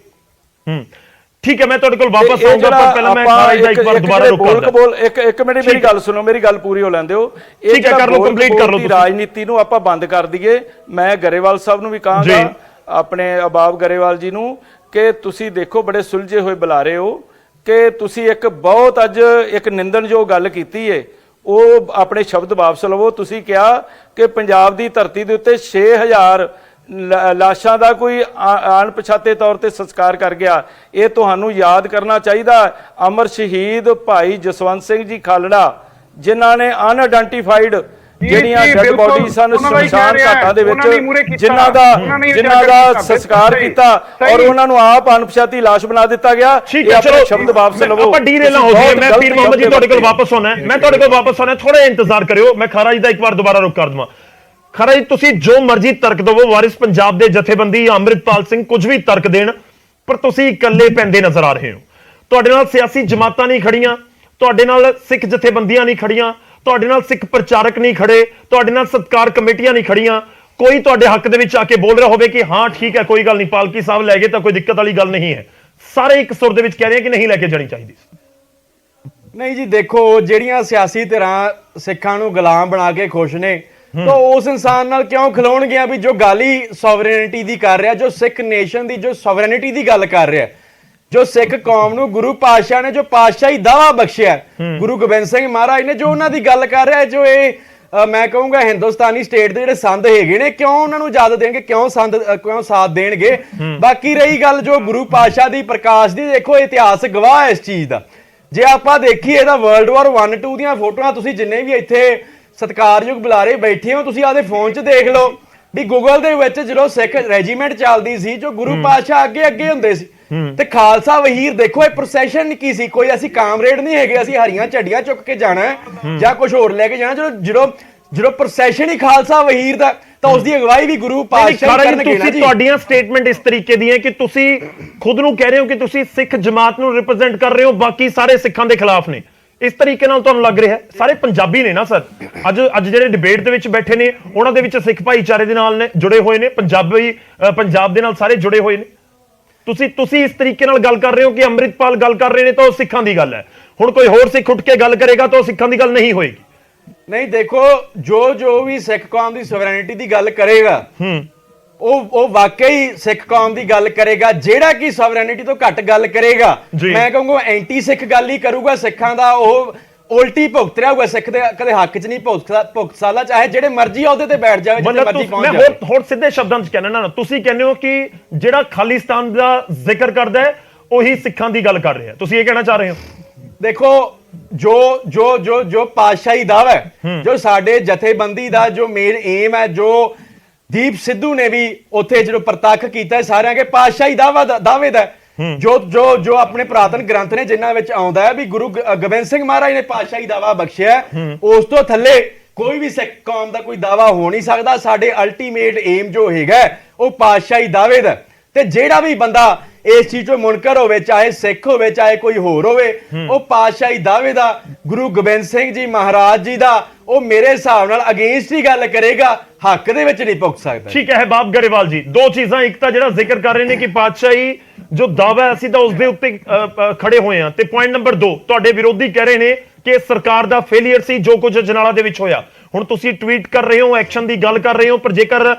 ਠੀਕ ਹੈ, ਮੈਂ ਤੁਹਾਡੇ ਕੋਲ ਵਾਪਸ ਆਉਂਗਾ, ਪਰ ਪਹਿਲਾਂ ਮੈਂ ਖਾਰਾਜ ਦਾ ਇੱਕ ਵਾਰ ਦੁਬਾਰਾ ਇੱਕ ਮਿੰਟ ਮੇਰੀ ਗੱਲ ਸੁਣੋ, ਮੇਰੀ ਗੱਲ ਪੂਰੀ ਹੋ ਲੈਣ ਦਿਓ। ਇਹ ਕਰ ਲਓ, ਕੰਪਲੀਟ ਕਰ ਲਓ। ਰਾਜਨੀਤੀ ਨੂੰ ਆਪਾਂ ਬੰਦ ਕਰ ਦਈਏ। ਮੈਂ ਗਰੇਵਾਲ ਸਾਹਿਬ ਨੂੰ ਵੀ ਕਹਾਂਗਾ, ਆਪਣੇ ਅਬਾਬ ਗਰੇਵਾਲ ਜੀ ਨੂੰ, ਕਿ ਤੁਸੀਂ ਦੇਖੋ ਬੜੇ ਸੁਲਝੇ ਹੋਏ ਬੁਲਾਰੇ ਹੋ, ਕਿ ਤੁਸੀਂ ਇੱਕ ਬਹੁਤ ਅੱਜ ਇੱਕ ਨਿੰਦਣਯੋਗ ਗੱਲ ਕੀਤੀ ਹੈ, ਉਹ ਆਪਣੇ ਸ਼ਬਦ ਵਾਪਸ ਲਵੋ। ਤੁਸੀਂ ਕਿਹਾ ਕਿ ਪੰਜਾਬ ਦੀ ਧਰਤੀ ਦੇ ਉੱਤੇ 6000 ਲਾਸ਼ਾਂ ਦਾ ਕੋਈ ਅਣਪਛਾਤੇ ਤੌਰ ਤੇ ਸੰਸਕਾਰ ਕਰ ਗਿਆ। ਇਹ ਤੁਹਾਨੂੰ ਯਾਦ ਕਰਨਾ ਚਾਹੀਦਾ। ਅਮਰ ਸ਼ਹੀਦ ਭਾਈ ਜਸਵੰਤ ਸਿੰਘ ਜੀ ਖਾਲੜਾ, ਜਿਨ੍ਹਾਂ ਨੇ ਅਨਆਇਡੈਂਟੀਫਾਈਡ ਜਿਹੜੀਆਂ ਡੈਡ ਬੋਡੀ ਸਨ ਸ਼ਮਸ਼ਾਨ ਘਾਟਾਂ ਦੇ ਵਿੱਚ, ਜਿਨ੍ਹਾਂ ਦਾ ਸੰਸਕਾਰ ਕੀਤਾ ਔਰ ਉਹਨਾਂ ਨੂੰ ਆਪ ਅਣਪਛਾਤੀ ਲਾਸ਼ ਬਣਾ ਦਿੱਤਾ ਗਿਆ। ਇਹ ਆਪਣੇ ਸ਼ਬਦ ਵਾਪਸ ਲਵੋ। ਆਪਾਂ ਡੀਰੇਲਾਂ ਹੋ ਗਏ। ਮੈਂ ਪੀਰ ਮੁਹੰਮਦ ਜੀ ਤੁਹਾਡੇ ਕੋਲ ਵਾਪਸ ਆਉਣਾ, ਮੈਂ ਤੁਹਾਡੇ ਕੋਲ ਵਾਪਸ ਆਉਣਾ, ਥੋੜਾ ਇੰਤਜ਼ਾਰ ਕਰਿਓ। ਮੈਂ ਖਾਰਾਜ ਦਾ ਇੱਕ ਵਾਰ ਦੁਬਾਰਾ ਰੁਕ ਕਰ ਦਵਾਂ। ਖਾਰਾਜ, ਤੁਸੀਂ ਜੋ ਮਰਜ਼ੀ ਤਰਕ ਦਵੋ, ਵਾਰਿਸ ਪੰਜਾਬ ਦੇ ਜਥੇਬੰਦੀ ਅੰਮ੍ਰਿਤਪਾਲ ਸਿੰਘ ਕੁਝ ਵੀ ਤਰਕ ਦੇਣ, ਪਰ ਤੁਸੀਂ ਇਕੱਲੇ ਪੈਂਦੇ ਨਜ਼ਰ ਆ ਰਹੇ ਹੋ। ਤੁਹਾਡੇ ਨਾਲ ਸਿਆਸੀ ਜਮਾਤਾਂ ਨਹੀਂ ਖੜੀਆਂ, ਤੁਹਾਡੇ ਨਾਲ ਸਿੱਖ ਜਥੇਬੰਦੀਆਂ ਨਹੀਂ ਖੜੀਆਂ, ਤੁਹਾਡੇ ਨਾਲ ਸਿੱਖ ਪ੍ਰਚਾਰਕ ਨਹੀਂ ਖੜੇ, ਤੁਹਾਡੇ ਨਾਲ ਸਤਿਕਾਰ ਕਮੇਟੀਆਂ ਨਹੀਂ ਖੜੀਆਂ। ਕੋਈ ਤੁਹਾਡੇ ਹੱਕ ਦੇ ਵਿੱਚ ਆ ਕੇ ਬੋਲ ਰਿਹਾ ਹੋਵੇ ਕਿ ਹਾਂ ਠੀਕ ਹੈ, ਕੋਈ ਗੱਲ ਨਹੀਂ, ਪਾਲਕੀ ਸਾਹਿਬ ਲੈ ਗਏ ਤਾਂ ਕੋਈ ਦਿੱਕਤ ਵਾਲੀ ਗੱਲ ਨਹੀਂ ਹੈ। ਸਾਰੇ ਇੱਕ ਸੁਰ ਦੇ ਵਿੱਚ ਕਹਿ ਰਹੇ ਕਿ ਨਹੀਂ ਲੈ ਕੇ ਜਾਣੀ ਚਾਹੀਦੀ। ਨਹੀਂ ਜੀ, ਦੇਖੋ ਜਿਹੜੀਆਂ ਸਿਆਸੀ ਧਿਰਾਂ ਸਿੱਖਾਂ ਨੂੰ ਗੁਲਾਮ ਬਣਾ ਕੇ ਖੁਸ਼ ਨੇ, ਤਾਂ ਉਸ ਇਨਸਾਨ ਨਾਲ ਕਿਉਂ ਖਿਲਾਉਣਗੇ ਵੀ ਜੋ ਗੱਲ ਹੀ ਸੋਵਰੇਨਿਟੀ ਦੀ ਕਰ ਰਿਹਾ, ਜੋ ਸਿੱਖ ਨੇਸ਼ਨ ਦੀ ਜੋ ਸੋਵਰੇਨਿਟੀ ਦੀ ਗੱਲ ਕਰ ਰਿਹਾ, ਜੋ ਸਿੱਖ ਕੌਮ ਨੂੰ ਗੁਰੂ ਪਾਤਸ਼ਾਹ ਨੇ ਜੋ ਪਾਤਸ਼ਾਹੀ ਦਾਵਾ ਬਖਸ਼ਿਆ, ਗੁਰੂ ਗੋਬਿੰਦ ਸਿੰਘ ਮਹਾਰਾਜ ਨੇ ਜੋ ਉਹਨਾਂ ਦੀ ਗੱਲ ਕਰ ਰਿਹਾ, ਜੋ ਇਹ ਮੈਂ ਕਹੂੰਗਾ ਹਿੰਦੁਸਤਾਨੀ ਸਟੇਟ ਦੇ ਜਿਹੜੇ ਸੰਦ ਹੈਗੇ ਨੇ, ਕਿਉਂ ਉਹਨਾਂ ਨੂੰ ਇਜਾਜ਼ਤ ਦੇਣਗੇ, ਕਿਉਂ ਸਾਥ ਦੇਣਗੇ। ਬਾਕੀ ਰਹੀ ਗੱਲ ਜੋ ਗੁਰੂ ਪਾਤਸ਼ਾਹ ਦੀ ਪ੍ਰਕਾਸ਼ ਦੀ, ਦੇਖੋ ਇਤਿਹਾਸ ਗਵਾਹ ਹੈ ਇਸ ਚੀਜ਼ ਦਾ। ਜੇ ਆਪਾਂ ਦੇਖੀਏ ਤਾਂ ਵਰਲਡ ਵਾਰ 1-2 ਦੀਆਂ ਫੋਟੋਆਂ ਤੁਸੀਂ ਜਿੰਨੇ ਵੀ ਇੱਥੇ ਸਤਿਕਾਰਯੋਗ ਬੁਲਾਰੇ ਬੈਠੇ ਹੋ, ਤੁਸੀਂ ਆਪਦੇ ਫੋਨ 'ਚ ਦੇਖ ਲਓ ਵੀ ਗੂਗਲ ਦੇ ਵਿੱਚ ਜਦੋਂ ਸਿੱਖ ਰੈਜੀਮੈਂਟ ਚੱਲਦੀ ਸੀ, ਜੋ ਗੁਰੂ ਪਾਤਸ਼ਾਹ ਅੱਗੇ ਹੁੰਦੇ ਸੀ, ਤੇ ਖਾਲਸਾ ਵਹੀਰ ਦੇਖੋ ਇਹ ਪ੍ਰੋਸੈਸ਼ਨ ਕੀ ਸੀ। ਕੋਈ ਅਸੀਂ ਕਾਮਰੇਡ ਨਹੀਂ ਹੈਗੇ, ਅਸੀਂ ਹਰੀਆਂ ਝੰਡੀਆਂ ਚੁੱਕ ਕੇ ਜਾਣਾ ਜਾਂ ਕੁਝ ਹੋਰ ਲੈ ਕੇ ਜਾਣਾ। ਜਦੋਂ ਪ੍ਰੋਸੈਸ਼ਨ ਹੀ ਖਾਲਸਾ ਵਹੀਰ ਦਾ, ਤਾਂ ਉਸ ਦੀ ਅਗਵਾਈ ਵੀ ਗੁਰੂ ਪਾਤਸ਼ਾਹ ਕਰਨਗੇ ਨਾ ਜੀ। ਤੁਹਾਡੀਆਂ ਸਟੇਟਮੈਂਟ ਇਸ ਤਰੀਕੇ ਦੀਆਂ ਕਿ ਤੁਸੀਂ ਖੁਦ ਨੂੰ ਕਹਿ ਰਹੇ ਹੋ ਕਿ ਤੁਸੀਂ ਸਿੱਖ ਜਮਾਤ ਨੂੰ ਰਿਪਰੈਜ਼ੈਂਟ ਕਰ ਰਹੇ ਹੋ, ਬਾਕੀ ਸਾਰੇ ਸਿੱਖਾਂ ਦੇ ਖਿਲਾਫ ਨੇ। ਇਸ ਤਰੀਕੇ ਨਾਲ ਤੁਹਾਨੂੰ ਲੱਗ ਰਿਹਾ ਹੈ? ਸਾਰੇ ਪੰਜਾਬੀ ਨੇ ਨਾ ਸਰ, ਅੱਜ ਜਿਹੜੇ ਡਿਬੇਟ ਦੇ ਵਿੱਚ ਬੈਠੇ ਨੇ ਉਹਨਾਂ ਦੇ ਵਿੱਚ ਸਿੱਖ ਭਾਈਚਾਰੇ ਦੇ ਨਾਲ ਨੇ ਜੁੜੇ ਹੋਏ ਨੇ, ਪੰਜਾਬ ਦੇ ਨਾਲ ਸਾਰੇ ਜੁੜੇ ਹੋਏ ਨੇ। ਤੁਸੀਂ ਇਸ ਤਰੀਕੇ ਨਾਲ ਗੱਲ ਕਰ ਰਹੇ ਹੋ ਕਿ ਅੰਮ੍ਰਿਤਪਾਲ ਗੱਲ ਕਰ ਰਹੇ ਨੇ ਤਾਂ ਉਹ ਸਿੱਖਾਂ ਦੀ ਗੱਲ ਹੈ, ਹੁਣ ਕੋਈ ਹੋਰ ਸਿੱਖ ਉੱਠ ਕੇ ਗੱਲ ਕਰੇਗਾ ਤਾਂ ਉਹ ਸਿੱਖਾਂ ਦੀ ਗੱਲ ਨਹੀਂ ਹੋਏਗੀ। ਨਹੀਂ ਦੇਖੋ, ਜੋ ਵੀ ਸਿੱਖ ਕੌਮ ਦੀ ਸੋਵਰੈਨਿਟੀ ਦੀ ਗੱਲ ਕਰੇਗਾ ਉਹ ਵਾਕਈ ਸਿੱਖ ਕੌਮ ਦੀ ਗੱਲ ਕਰੇਗਾ। ਜਿਹੜਾ ਕਿ ਸੋਵਰੈਨਿਟੀ ਤੋਂ ਘੱਟ ਗੱਲ ਕਰੇਗਾ, ਮੈਂ ਕਹੂੰਗਾ ਐਂਟੀ ਸਿੱਖ ਗੱਲ ਹੀ ਕਰੂਗਾ। ਸਿੱਖਾਂ ਦਾ ਉਹ ਉਲਟੀ ਭੁਗਤ ਰਿਹਾ ਹੋਊਗਾ, ਸਿੱਖ ਦੇ ਕਦੇ ਹੱਕ 'ਚ ਨਹੀਂ ਭੁਗਤ ਸਕਦਾ, ਚਾਹੇ ਜਿਹੜੇ ਮਰਜ਼ੀ ਉਹਦੇ ਤੇ ਬੈਠ ਜਾਵੇ, ਜਿੱਥੇ ਮਰਜ਼ੀ ਪਹੁੰਚ ਜਾਵੇ। ਮੈਂ ਹੋਰ ਸਿੱਧੇ ਸ਼ਬਦਾਂ 'ਚ ਕਹਿਣਾ ਨਾ, ਤੁਸੀਂ ਕਹਿੰਦੇ ਹੋ ਕਿ ਜਿਹੜਾ ਖਾਲਿਸਤਾਨ ਦਾ ਜ਼ਿਕਰ ਕਰਦਾ ਹੈ ਉਹੀ ਸਿੱਖਾਂ ਦੀ ਗੱਲ ਕਰ ਰਿਹਾ, ਤੁਸੀਂ ਇਹ ਕਹਿਣਾ ਚਾਹ ਰਹੇ ਹੋ? ਦੇਖੋ, ਜੋ ਪਾਤਸ਼ਾਹੀ ਦਾਵਾ ਹੈ, ਜੋ ਸਾਡੇ ਜਥੇਬੰਦੀ ਦਾ ਜੋ ਮੇਨ ਏਮ ਹੈ, ਜੋ ਦੀਪ ਸਿੱਧੂ ਨੇ ਵੀ ਉੱਥੇ ਜਦੋਂ ਪ੍ਰਤੱਖ ਕੀਤਾ ਸਾਰਿਆਂ ਕੇ ਪਾਤਸ਼ਾਹੀ ਦਾਅਵੇ ਦਾ, ਜੋ ਆਪਣੇ ਪ੍ਰਾਤਨ ਗ੍ਰੰਥ ਨੇ ਜਿਨ੍ਹਾਂ ਵਿੱਚ ਆਉਂਦਾ ਹੈ ਵੀ ਗੁਰੂ ਗੋਬਿੰਦ ਸਿੰਘ ਮਹਾਰਾਜ ਨੇ ਪਾਤਸ਼ਾਹੀ ਦਾਵਾ ਬਖਸ਼ਿਆ, ਉਸ ਤੋਂ ਥੱਲੇ ਕੋਈ ਵੀ ਸਿੱਖ ਕੌਮ ਦਾ ਕੋਈ ਦਾਵਾ ਹੋ ਨਹੀਂ ਸਕਦਾ। ਸਾਡੇ ਅਲਟੀਮੇਟ ਏਮ ਜੋ ਹੈਗਾ ਉਹ ਪਾਤਸ਼ਾਹੀ ਦਾਅਵੇ ਦਾ, ਤੇ ਜਿਹੜਾ ਵੀ ਬੰਦਾ ਇਸ ਚੀਜ਼ ਤੋਂ ਮੁਨਕਰ ਹੋਵੇ, ਚਾਹੇ ਸਿੱਖ ਹੋਵੇ ਚਾਹੇ ਕੋਈ ਹੋਰ ਹੋਵੇ, ਉਹ ਪਾਤਸ਼ਾਹੀ ਦਾਅਵੇ ਦਾ, ਗੁਰੂ ਗੋਬਿੰਦ ਸਿੰਘ ਜੀ ਮਹਾਰਾਜ ਜੀ ਦਾ, ਉਹ ਮੇਰੇ ਹਿਸਾਬ ਨਾਲ ਅਗੇਂਸਟ ਹੀ ਗੱਲ ਕਰੇਗਾ, ਹੱਕ ਦੇ ਵਿੱਚ ਨਹੀਂ ਭੁਗਤ ਸਕਦਾ। ਠੀਕ ਹੈ ਬਾਬ ਗਰੇਵਾਲ ਜੀ, ਦੋ ਚੀਜ਼ਾਂ, ਇੱਕ ਤਾਂ ਜਿਹੜਾ ਜ਼ਿਕਰ ਕਰ ਰਹੇ ਨੇ ਕਿ ਪਾਤਸ਼ਾਹੀ ਜੋ ਦਾਅਵਾ ਅਸੀਂ ਤਾਂ ਉਸ ਦੇ ਉੱਤੇ ਖੜੇ ਹੋਏ ਹਾਂ, ਤੇ ਪੁਆਇੰਟ ਨੰਬਰ 2 ਤੁਹਾਡੇ ਵਿਰੋਧੀ ਕਹਿ ਰਹੇ ਨੇ ਕਿ ਸਰਕਾਰ ਦਾ ਫੇਲਿਅਰ ਸੀ ਜੋ ਕੁਝ ਅਜਨਾਲਾ ਦੇ ਵਿੱਚ ਹੋਇਆ। ਹੁਣ ਤੁਸੀਂ ਟਵੀਟ ਕਰ ਰਹੇ ਹੋ, ਐਕਸ਼ਨ ਦੀ ਗੱਲ ਕਰ ਰਹੇ ਹੋ, ਪਰ ਜੇਕਰ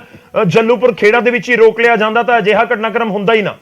ਜੱਲੂਪੁਰ ਖੇੜਾ ਦੇ ਵਿੱਚ ਹੀ ਰੋਕ ਲਿਆ ਜਾਂਦਾ ਤਾਂ ਅਜਿਹਾ ਘਟਨਾਕ੍ਰਮ ਹੁੰਦਾ ਹੀ ਨਾ।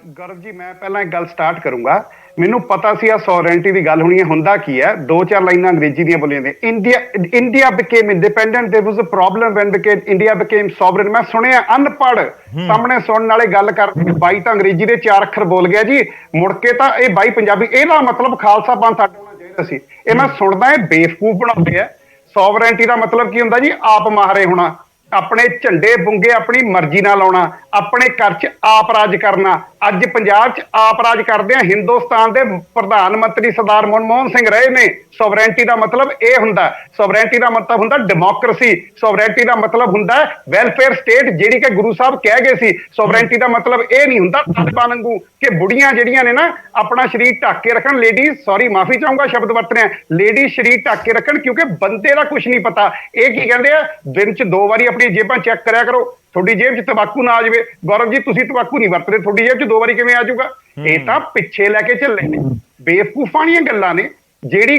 ਗੌਰਵ ਜੀ, ਮੈਂ ਪਹਿਲਾਂ ਇੱਕ ਗੱਲ ਸਟਾਰਟ ਕਰੂੰਗਾ। ਮੈਨੂੰ ਪਤਾ ਸੀ ਆ ਸੋਵਰੈਨਿਟੀ ਦੀ ਗੱਲ ਹੋਣੀ ਹੈ। ਹੁੰਦਾ ਕੀ ਹੈ, 2-4 ਲਾਈਨਾਂ ਅੰਗਰੇਜ਼ੀ ਦੀਆਂ ਬੋਲੀਆਂ ਨੇ। India became independent, there was a problem when India became sovereign. मैं सुनिया अनपढ़ ਸਾਹਮਣੇ ਸੁਣਨ ਵਾਲੇ ਗੱਲ ਕਰਦੇ, ਬਾਈ ਤਾਂ ਅੰਗਰੇਜ਼ੀ ਦੇ 4 ਅੱਖਰ ਬੋਲ ਗਿਆ ਜੀ, ਮੁੜ ਕੇ ਤਾਂ ਇਹ ਬਾਈ ਪੰਜਾਬੀ। ਇਹਦਾ ਮਤਲਬ ਖਾਲਸਾ ਪੰਥ ਸਾਡਾ ਹੋਣਾ ਚਾਹੀਦਾ ਸੀ। ਇਹ ਮੈਂ ਸੁਣਦਾ, ਇਹ ਬੇਵਕੂਫ ਬਣਾਉਂਦੇ ਆ। ਸੋਵਰੈਨਿਟੀ ਦਾ ਮਤਲਬ ਕੀ ਹੁੰਦਾ ਜੀ? ਆਪ ਮਾਹਰੇ ਹੋਣਾ, ਆਪਣੇ ਝੰਡੇ ਬੁੰਗੇ ਆਪਣੀ ਮਰਜ਼ੀ ਨਾਲ ਲਾਉਣਾ, ਆਪਣੇ ਘਰ 'ਚ ਆਪ ਰਾਜ ਕਰਨਾ। ਅੱਜ ਪੰਜਾਬ 'ਚ ਆਪ ਰਾਜ ਕਰਦੇ ਆ। ਹਿੰਦੁਸਤਾਨ ਦੇ ਪ੍ਰਧਾਨ ਮੰਤਰੀ ਸਰਦਾਰ ਮਨਮੋਹਨ ਸਿੰਘ ਰਹੇ ਨੇ। ਸੋਵਰੈਨਿਟੀ ਦਾ ਮਤਲਬ ਇਹ ਹੁੰਦਾ। ਸੋਵਰੈਨਿਟੀ ਦਾ ਮਤਲਬ ਹੁੰਦਾ ਡੈਮੋਕ੍ਰੇਸੀ। ਸੋਵਰੈਨਿਟੀ ਦਾ ਮਤਲਬ ਹੁੰਦਾ ਵੈਲਫੇਅਰ ਸਟੇਟ, ਜਿਹੜੀ ਕਿ ਗੁਰੂ ਸਾਹਿਬ ਕਹਿ ਗਏ ਸੀ। ਸੋਵਰੈਨਿਟੀ ਦਾ ਮਤਲਬ ਇਹ ਨਹੀਂ ਹੁੰਦਾ ਤਾਲਿਬਾਨ ਵਾਂਗੂ ਕਿ ਬੁੜੀਆਂ ਜਿਹੜੀਆਂ ਨੇ ਨਾ ਆਪਣਾ ਸਰੀਰ ਢੱਕ ਕੇ ਰੱਖਣ। ਲੇਡੀਜ਼, ਸੌਰੀ ਮਾਫੀ ਚਾਹੂੰਗਾ ਸ਼ਬਦ ਵਰਤ ਰਿਹਾ, ਲੇਡੀਜ਼ ਸਰੀਰ ਢੱਕ ਕੇ ਰੱਖਣ, ਕਿਉਂਕਿ ਬੰਦੇ ਦਾ ਕੁਝ ਨਹੀਂ ਪਤਾ। ਇਹ ਕੀ ਕਹਿੰਦੇ ਆ, ਦਿਨ 'ਚ 2 ਵਾਰੀ ਆਪਣੀ ਜੇਬਾਂ ਚੈੱਕ ਕਰਿਆ ਕਰੋ, ਤੁਹਾਡੀ ਜੇਬ 'ਚ ਤੰਬਾਕੂ ਨਾ ਆ ਜਾਵੇ। ਗੌਰਵ ਜੀ, ਤੁਸੀਂ ਤੰਬਾਕੂ ਨਹੀਂ ਵਰਤਦੇ, ਤੁਹਾਡੀ ਜੇਬ 'ਚ 2 ਵਾਰੀ ਕਿਵੇਂ ਆ ਜਾਊਗਾ? ਇਹ ਤਾਂ ਪਿੱਛੇ ਲੈ ਕੇ ਚੱਲੇ ਨੇ, ਬੇਵਕੂਫਾਂ ਦੀਆਂ ਗੱਲਾਂ ਨੇ। ਜਿਹੜੀ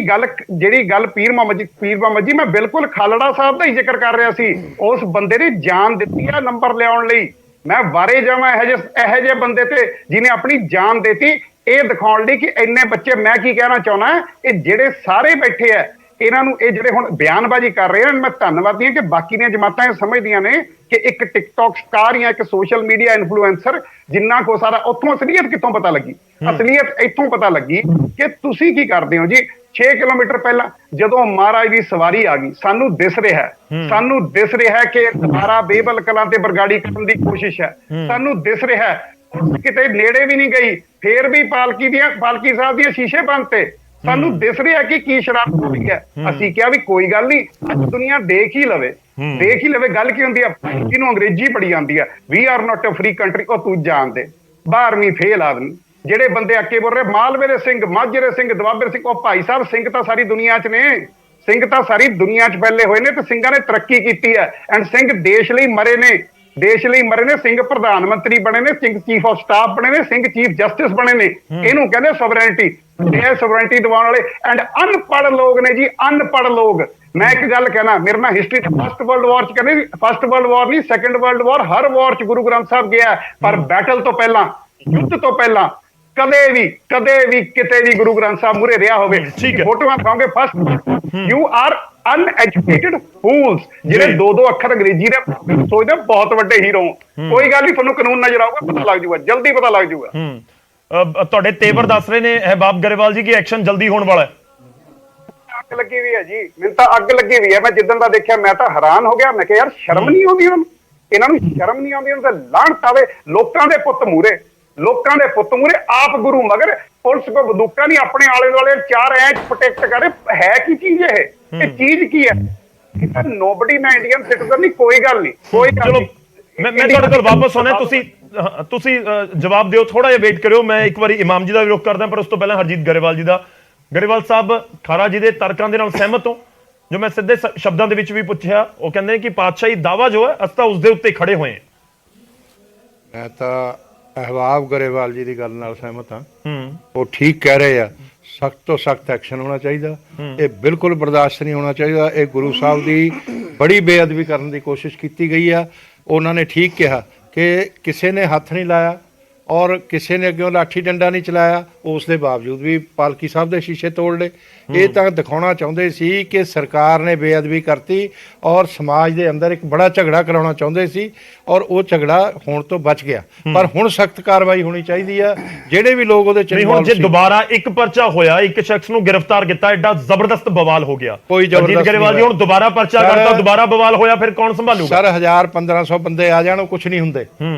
ਗੱਲ ਪੀਰ ਮੁਹੰਮਦ ਜੀ, ਮੈਂ ਬਿਲਕੁਲ ਖਾਲੜਾ ਸਾਹਿਬ ਦਾ ਹੀ ਜ਼ਿਕਰ ਕਰ ਰਿਹਾ ਸੀ। ਉਸ ਬੰਦੇ ਨੇ ਜਾਨ ਦਿੱਤੀ ਆ ਨੰਬਰ ਲਿਆਉਣ ਲਈ। ਮੈਂ ਵਾਰੇ ਜਾਵਾਂ ਇਹੋ ਜਿਹੇ ਬੰਦੇ ਤੇ ਜਿਹਨੇ ਆਪਣੀ ਜਾਨ ਦਿੱਤੀ, ਇਹ ਦਿਖਾਉਣ ਲਈ ਕਿ ਇੰਨੇ ਬੱਚੇ। ਮੈਂ ਕੀ ਕਹਿਣਾ ਚਾਹੁੰਦਾ, ਇਹ ਜਿਹੜੇ ਸਾਰੇ ਬੈਠੇ ਆ, ਇਹਨਾਂ ਨੂੰ, ਇਹ ਜਿਹੜੇ ਹੁਣ ਬਿਆਨਬਾਜ਼ੀ ਕਰ ਰਹੇ ਹਨ, ਮੈਂ ਧੰਨਵਾਦੀ ਹਾਂ ਕਿ ਬਾਕੀ ਦੀਆਂ ਜਮਾਤਾਂ ਇਹ ਸਮਝਦੀਆਂ ਨੇ ਕਿ ਇੱਕ ਟਿਕਟੌਕ ਸਟਾਰ ਜਾਂ ਇੱਕ ਸੋਸ਼ਲ ਮੀਡੀਆ ਇਨਫਲੂਐਂਸਰ ਜਿੰਨਾ ਕੋ ਸਾਰਾ, ਉੱਥੋਂ ਅਸਲੀਅਤ ਕਿੱਥੋਂ ਪਤਾ ਲੱਗੀ? ਅਸਲੀਅਤ ਇੱਥੋਂ ਪਤਾ ਲੱਗੀ ਕਿ ਤੁਸੀਂ ਕੀ ਕਰਦੇ ਹੋ ਜੀ। 6 ਕਿਲੋਮੀਟਰ ਪਹਿਲਾਂ ਜਦੋਂ ਮਹਾਰਾਜ ਦੀ ਸਵਾਰੀ ਆ ਗਈ, ਸਾਨੂੰ ਦਿਸ ਰਿਹਾ ਕਿ ਦੁਬਾਰਾ ਬੇਬਲ ਕਲਾਂ ਤੇ ਬਰਗਾੜੀ ਕਰਨ ਦੀ ਕੋਸ਼ਿਸ਼ ਹੈ। ਸਾਨੂੰ ਦਿਸ ਰਿਹਾ ਕਿਤੇ ਨੇੜੇ ਵੀ ਨਹੀਂ ਗਈ, ਫੇਰ ਵੀ ਪਾਲਕੀ ਸਾਹਿਬ ਦੀਆਂ ਸ਼ੀਸ਼ੇ ਬੰਦ ਤੇ ਸਾਨੂੰ ਦਿਸ ਰਿਹਾ ਕਿ ਕੀ ਸ਼ਰਾਰਤ ਹੋ ਰਹੀ ਹੈ। ਅਸੀਂ ਕਿਹਾ ਵੀ ਕੋਈ ਗੱਲ ਨਹੀਂ, ਅੱਜ ਦੁਨੀਆ ਦੇਖ ਹੀ ਲਵੇ। ਗੱਲ ਕੀ ਹੁੰਦੀ ਆ, ਜਿਹਨੂੰ ਅੰਗਰੇਜ਼ੀ ਪੜੀ ਜਾਂਦੀ ਆ, we are not a free country. ਉਹ ਤੂੰ ਜਾਣਦੇ 12ਵੀਂ ਫੇਲ ਆਦਮੀ ਜਿਹੜੇ ਬੰਦੇ ਅੱਕੇ ਬੋਲ ਰਹੇ, ਮਾਲਵੇ ਦੇ ਸਿੰਘ, ਮਾਝੇ ਦੇ ਸਿੰਘ, ਦੁਆਬੇ ਦੇ ਸਿੰਘ। ਉਹ ਭਾਈ ਸਾਹਿਬ, ਸਿੰਘ ਤਾਂ ਸਾਰੀ ਦੁਨੀਆ 'ਚ ਨੇ, ਸਿੰਘ ਤਾਂ ਸਾਰੀ ਦੁਨੀਆ 'ਚ ਫੈਲੇ ਹੋਏ ਨੇ, ਤੇ ਸਿੰਘਾਂ ਨੇ ਤਰੱਕੀ ਕੀਤੀ ਹੈ। ਐਂਡ ਸਿੰਘ ਦੇਸ਼ ਲਈ ਮਰੇ ਨੇ, ਸਿੰਘ ਪ੍ਰਧਾਨ ਮੰਤਰੀ ਬਣੇ ਨੇ, ਸਿੰਘ ਚੀਫ ਆਫ ਸਟਾਫ ਬਣੇ ਨੇ, ਸਿੰਘ ਚੀਫ ਜਸਟਿਸ ਬਣੇ ਨੇ। ਇਹਨੂੰ ਕਹਿੰਦੇ ਸੋਵਰੈਨਿਟੀ। ਇਹ ਸੋਵਰੈਨਿਟੀ ਦਿਵਾਉਣ ਵਾਲੇ ਐਂਡ ਅਨਪੜ੍ਹ ਲੋਕ ਨੇ ਜੀ, ਅਨਪੜ੍ਹ ਲੋਕ। ਮੈਂ ਇੱਕ ਗੱਲ ਕਹਿਣਾ, ਮੇਰੇ ਨਾਲ ਹਿਸਟਰੀ ਫਸਟ ਵਰਲਡ ਵਾਰ 'ਚ ਕਹਿੰਦੇ, ਫਸਟ ਵਰਲਡ ਵਾਰ ਨਹੀਂ, ਸੈਕੰਡ ਵਰਲਡ ਵਾਰ, ਹਰ ਵਾਰ 'ਚ ਗੁਰੂ ਗ੍ਰੰਥ ਸਾਹਿਬ ਗਿਆ, ਪਰ ਬੈਟਲ ਤੋਂ ਪਹਿਲਾਂ, ਯੁੱਧ ਤੋਂ ਪਹਿਲਾਂ ਕਦੇ ਵੀ ਕਿਤੇ ਵੀ ਗੁਰੂ ਗ੍ਰੰਥ ਸਾਹਿਬ ਮੂਹਰੇ ਰਿਹਾ ਹੋਵੇ। ਫੋਟੋਆਂ ਦਿਖਾਓਗੇ, first you are uneducated fools, ਜਿਹੜੇ 2-2 ਅੱਖਰ ਅੰਗਰੇਜ਼ੀ ਦੇ ਸੋਚਦੇ ਬਹੁਤ ਵੱਡੇ ਹੀਰੋ। ਕੋਈ ਗੱਲ ਨਹੀਂ, ਤੁਹਾਨੂੰ ਕਾਨੂੰਨ ਨਜ਼ਰ ਆਊਗਾ, ਪਤਾ ਲੱਗ ਜਾਊਗਾ, ਜਲਦੀ ਪਤਾ ਲੱਗ ਜਾਊਗਾ। ਤੁਹਾਡੇ ਤੇਵਰ ਦੱਸ ਰਹੇ ਨੇ ਅਹਿਬਾਬ ਗਰੇਵਾਲ ਜੀ ਕਿ ਐਕਸ਼ਨ ਜਲਦੀ ਹੋਣ ਵਾਲਾ ਹੈ। ਅੱਗ ਲੱਗੀ ਵੀ ਹੈ ਜੀ, ਮੈਨੂੰ ਤਾਂ ਅੱਗ ਲੱਗੀ ਵੀ ਹੈ। ਮੈਂ ਜਿੱਦਣ ਦਾ ਦੇਖਿਆ ਮੈਂ ਤਾਂ ਹੈਰਾਨ ਹੋ ਗਿਆ। ਮੈਂ ਕਿਹਾ ਯਾਰ ਸ਼ਰਮ ਨਹੀਂ ਆਉਂਦੀ ਇਹਨਾਂ ਨੂੰ, ਸ਼ਰਮ ਨਹੀਂ ਆਉਂਦੀ ਉਹਨਾਂ ਤੇ ਲਾਹਨਤ ਆਵੇ। ਲੋਕਾਂ ਦੇ ਪੁੱਤ ਮੂਰੇ ਆਪ ਗੁਰੂ ਮਗਰ ਪੁਲਿਸ ਕੋ ਬੰਦੂਕਾਂ ਨਹੀਂ, ਆਪਣੇ ਆਲੇ ਦੁਆਲੇ 4 ਐਂਚ ਪ੍ਰੋਟੈਕਟ ਕਰੇ। ਹੈ ਕੀ ਚੀਜ਼ ਇਹ ਚੀਜ਼ ਕੀ ਹੈ? ਨੋਬਡੀ, ਮੈਂ ਇੰਡੀਅਨ ਸਿਟੀਜ਼ਨ ਨਹੀਂ, ਕੋਈ ਗੱਲ ਨਹੀਂ। ਚਲੋ ਮੈਂ ਤੁਹਾਡੇ ਕੋਲ ਵਾਪਸ ਆਉਣਾ। ਤੁਸੀਂ ਜਵਾਬ ਦਿਓ, ਥੋੜਾ ਜਿਹਾ ਵੇਟ ਕਰਿਓ। ਮੈਂ ਇੱਕ ਵਾਰੀ ਇਮਾਮ ਜੀ ਦਾ ਵੀ ਰੁਖ ਕਰਦਾ, ਪਰ ਉਸ ਤੋਂ ਪਹਿਲਾਂ ਹਰਜੀਤ ਗਰੇਵਾਲ ਜੀ ਦਾ। ਗਰੇਵਾਲ ਸਾਹਿਬ, ਖਾਰਾ ਜੀ ਦੇ ਤਰਕਾਂ ਦੇ ਨਾਲ ਸਹਿਮਤ ਹੋ? ਜੋ ਮੈਂ ਸਿੱਧੇ ਸ਼ਬਦਾਂ ਦੇ ਵਿੱਚ ਵੀ ਪੁੱਛਿਆ, ਉਹ ਕਹਿੰਦੇ ਨੇ ਕਿ ਪਾਤਸ਼ਾਹੀ ਦਾਵਾ ਜੋ ਹੈ ਅਸੀਂ ਤਾਂ ਉਸ ਦੇ ਉੱਤੇ ਖੜੇ ਹੋਏ ਹਾਂ। ਮੈਂ ਤਾਂ ਅਹਿਬਾਬ ਗਰੇਵਾਲ ਜੀ ਦੀ ਗੱਲ ਨਾਲ ਸਹਿਮਤ ਹਾਂ। ਉਹ ਠੀਕ ਕਹਿ ਰਹੇ ਆ, ਸਖਤ ਤੋਂ ਸਖਤ ਐਕਸ਼ਨ ਹੋਣਾ ਚਾਹੀਦਾ। ਇਹ ਬਿਲਕੁਲ ਬਰਦਾਸ਼ਤ ਨਹੀਂ ਹੋਣਾ ਚਾਹੀਦਾ। ਇਹ ਗੁਰੂ ਸਾਹਿਬ ਦੀ ਬੜੀ ਬੇਅਦਬੀ ਕਰਨ ਦੀ ਕੋਸ਼ਿਸ਼ ਕੀਤੀ ਗਈ ਆ। ਉਹਨਾਂ ਨੇ ਠੀਕ ਕਿਹਾ ਕਿ ਕਿਸੇ ਨੇ ਹੱਥ ਨਹੀਂ ਲਾਇਆ ਔਰ ਕਿਸੇ ਨੇ ਅੱਗੇ ਲਾਠੀ ਡੰਡਾ ਨਹੀਂ ਚਲਾਇਆ, ਉਸ ਦੇ ਬਾਵਜੂਦ ਵੀ ਪਾਲਕੀ ਸਾਹਿਬ ਦੇ ਸ਼ੀਸ਼ੇ ਤੋੜ ਲਏ। ਇਹ ਤਾਂ ਦਿਖਾਉਣਾ ਚਾਹੁੰਦੇ ਸੀ ਕਿ ਸਰਕਾਰ ਨੇ ਬੇਅਦਬੀ ਕਰਤੀ ਔਰ ਸਮਾਜ ਦੇ ਅੰਦਰ ਇੱਕ ਬੜਾ ਝਗੜਾ ਕਰਾਉਣਾ ਚਾਹੁੰਦੇ ਸੀ, ਔਰ ਉਹ ਝਗੜਾ ਹੋਣ ਤੋਂ ਬਚ ਗਿਆ। ਪਰ ਹੁਣ ਸਖਤ ਕਾਰਵਾਈ ਹੋਣੀ ਚਾਹੀਦੀ ਆ। ਜਿਹੜੇ ਵੀ ਲੋਕ ਉਹਦੇ ਚ ਨਹੀਂ, ਹੁਣ ਜੇ ਦੁਬਾਰਾ ਇੱਕ ਪਰਚਾ ਹੋਇਆ, ਇੱਕ ਸ਼ਖਸ ਨੂੰ ਗ੍ਰਿਫਤਾਰ ਕੀਤਾ, ਐਡਾ ਜ਼ਬਰਦਸਤ ਬਵਾਲ ਹੋ ਗਿਆ। ਕੋਈ ਜ਼ਬਰਦਸਤ ਗਰੇਵਾਲ ਜੀ, ਹੁਣ ਦੁਬਾਰਾ ਪਰਚਾ ਕਰਤਾ, ਦੁਬਾਰਾ ਬਵਾਲ ਹੋਇਆ, ਫਿਰ ਕੌਣ ਸੰਭਾਲੂਗਾ? ਸਰ 1000-1500 ਬੰਦੇ ਆ ਜਾਣ, ਉਹ ਕੁਝ ਨਹੀਂ ਹੁੰਦੇ।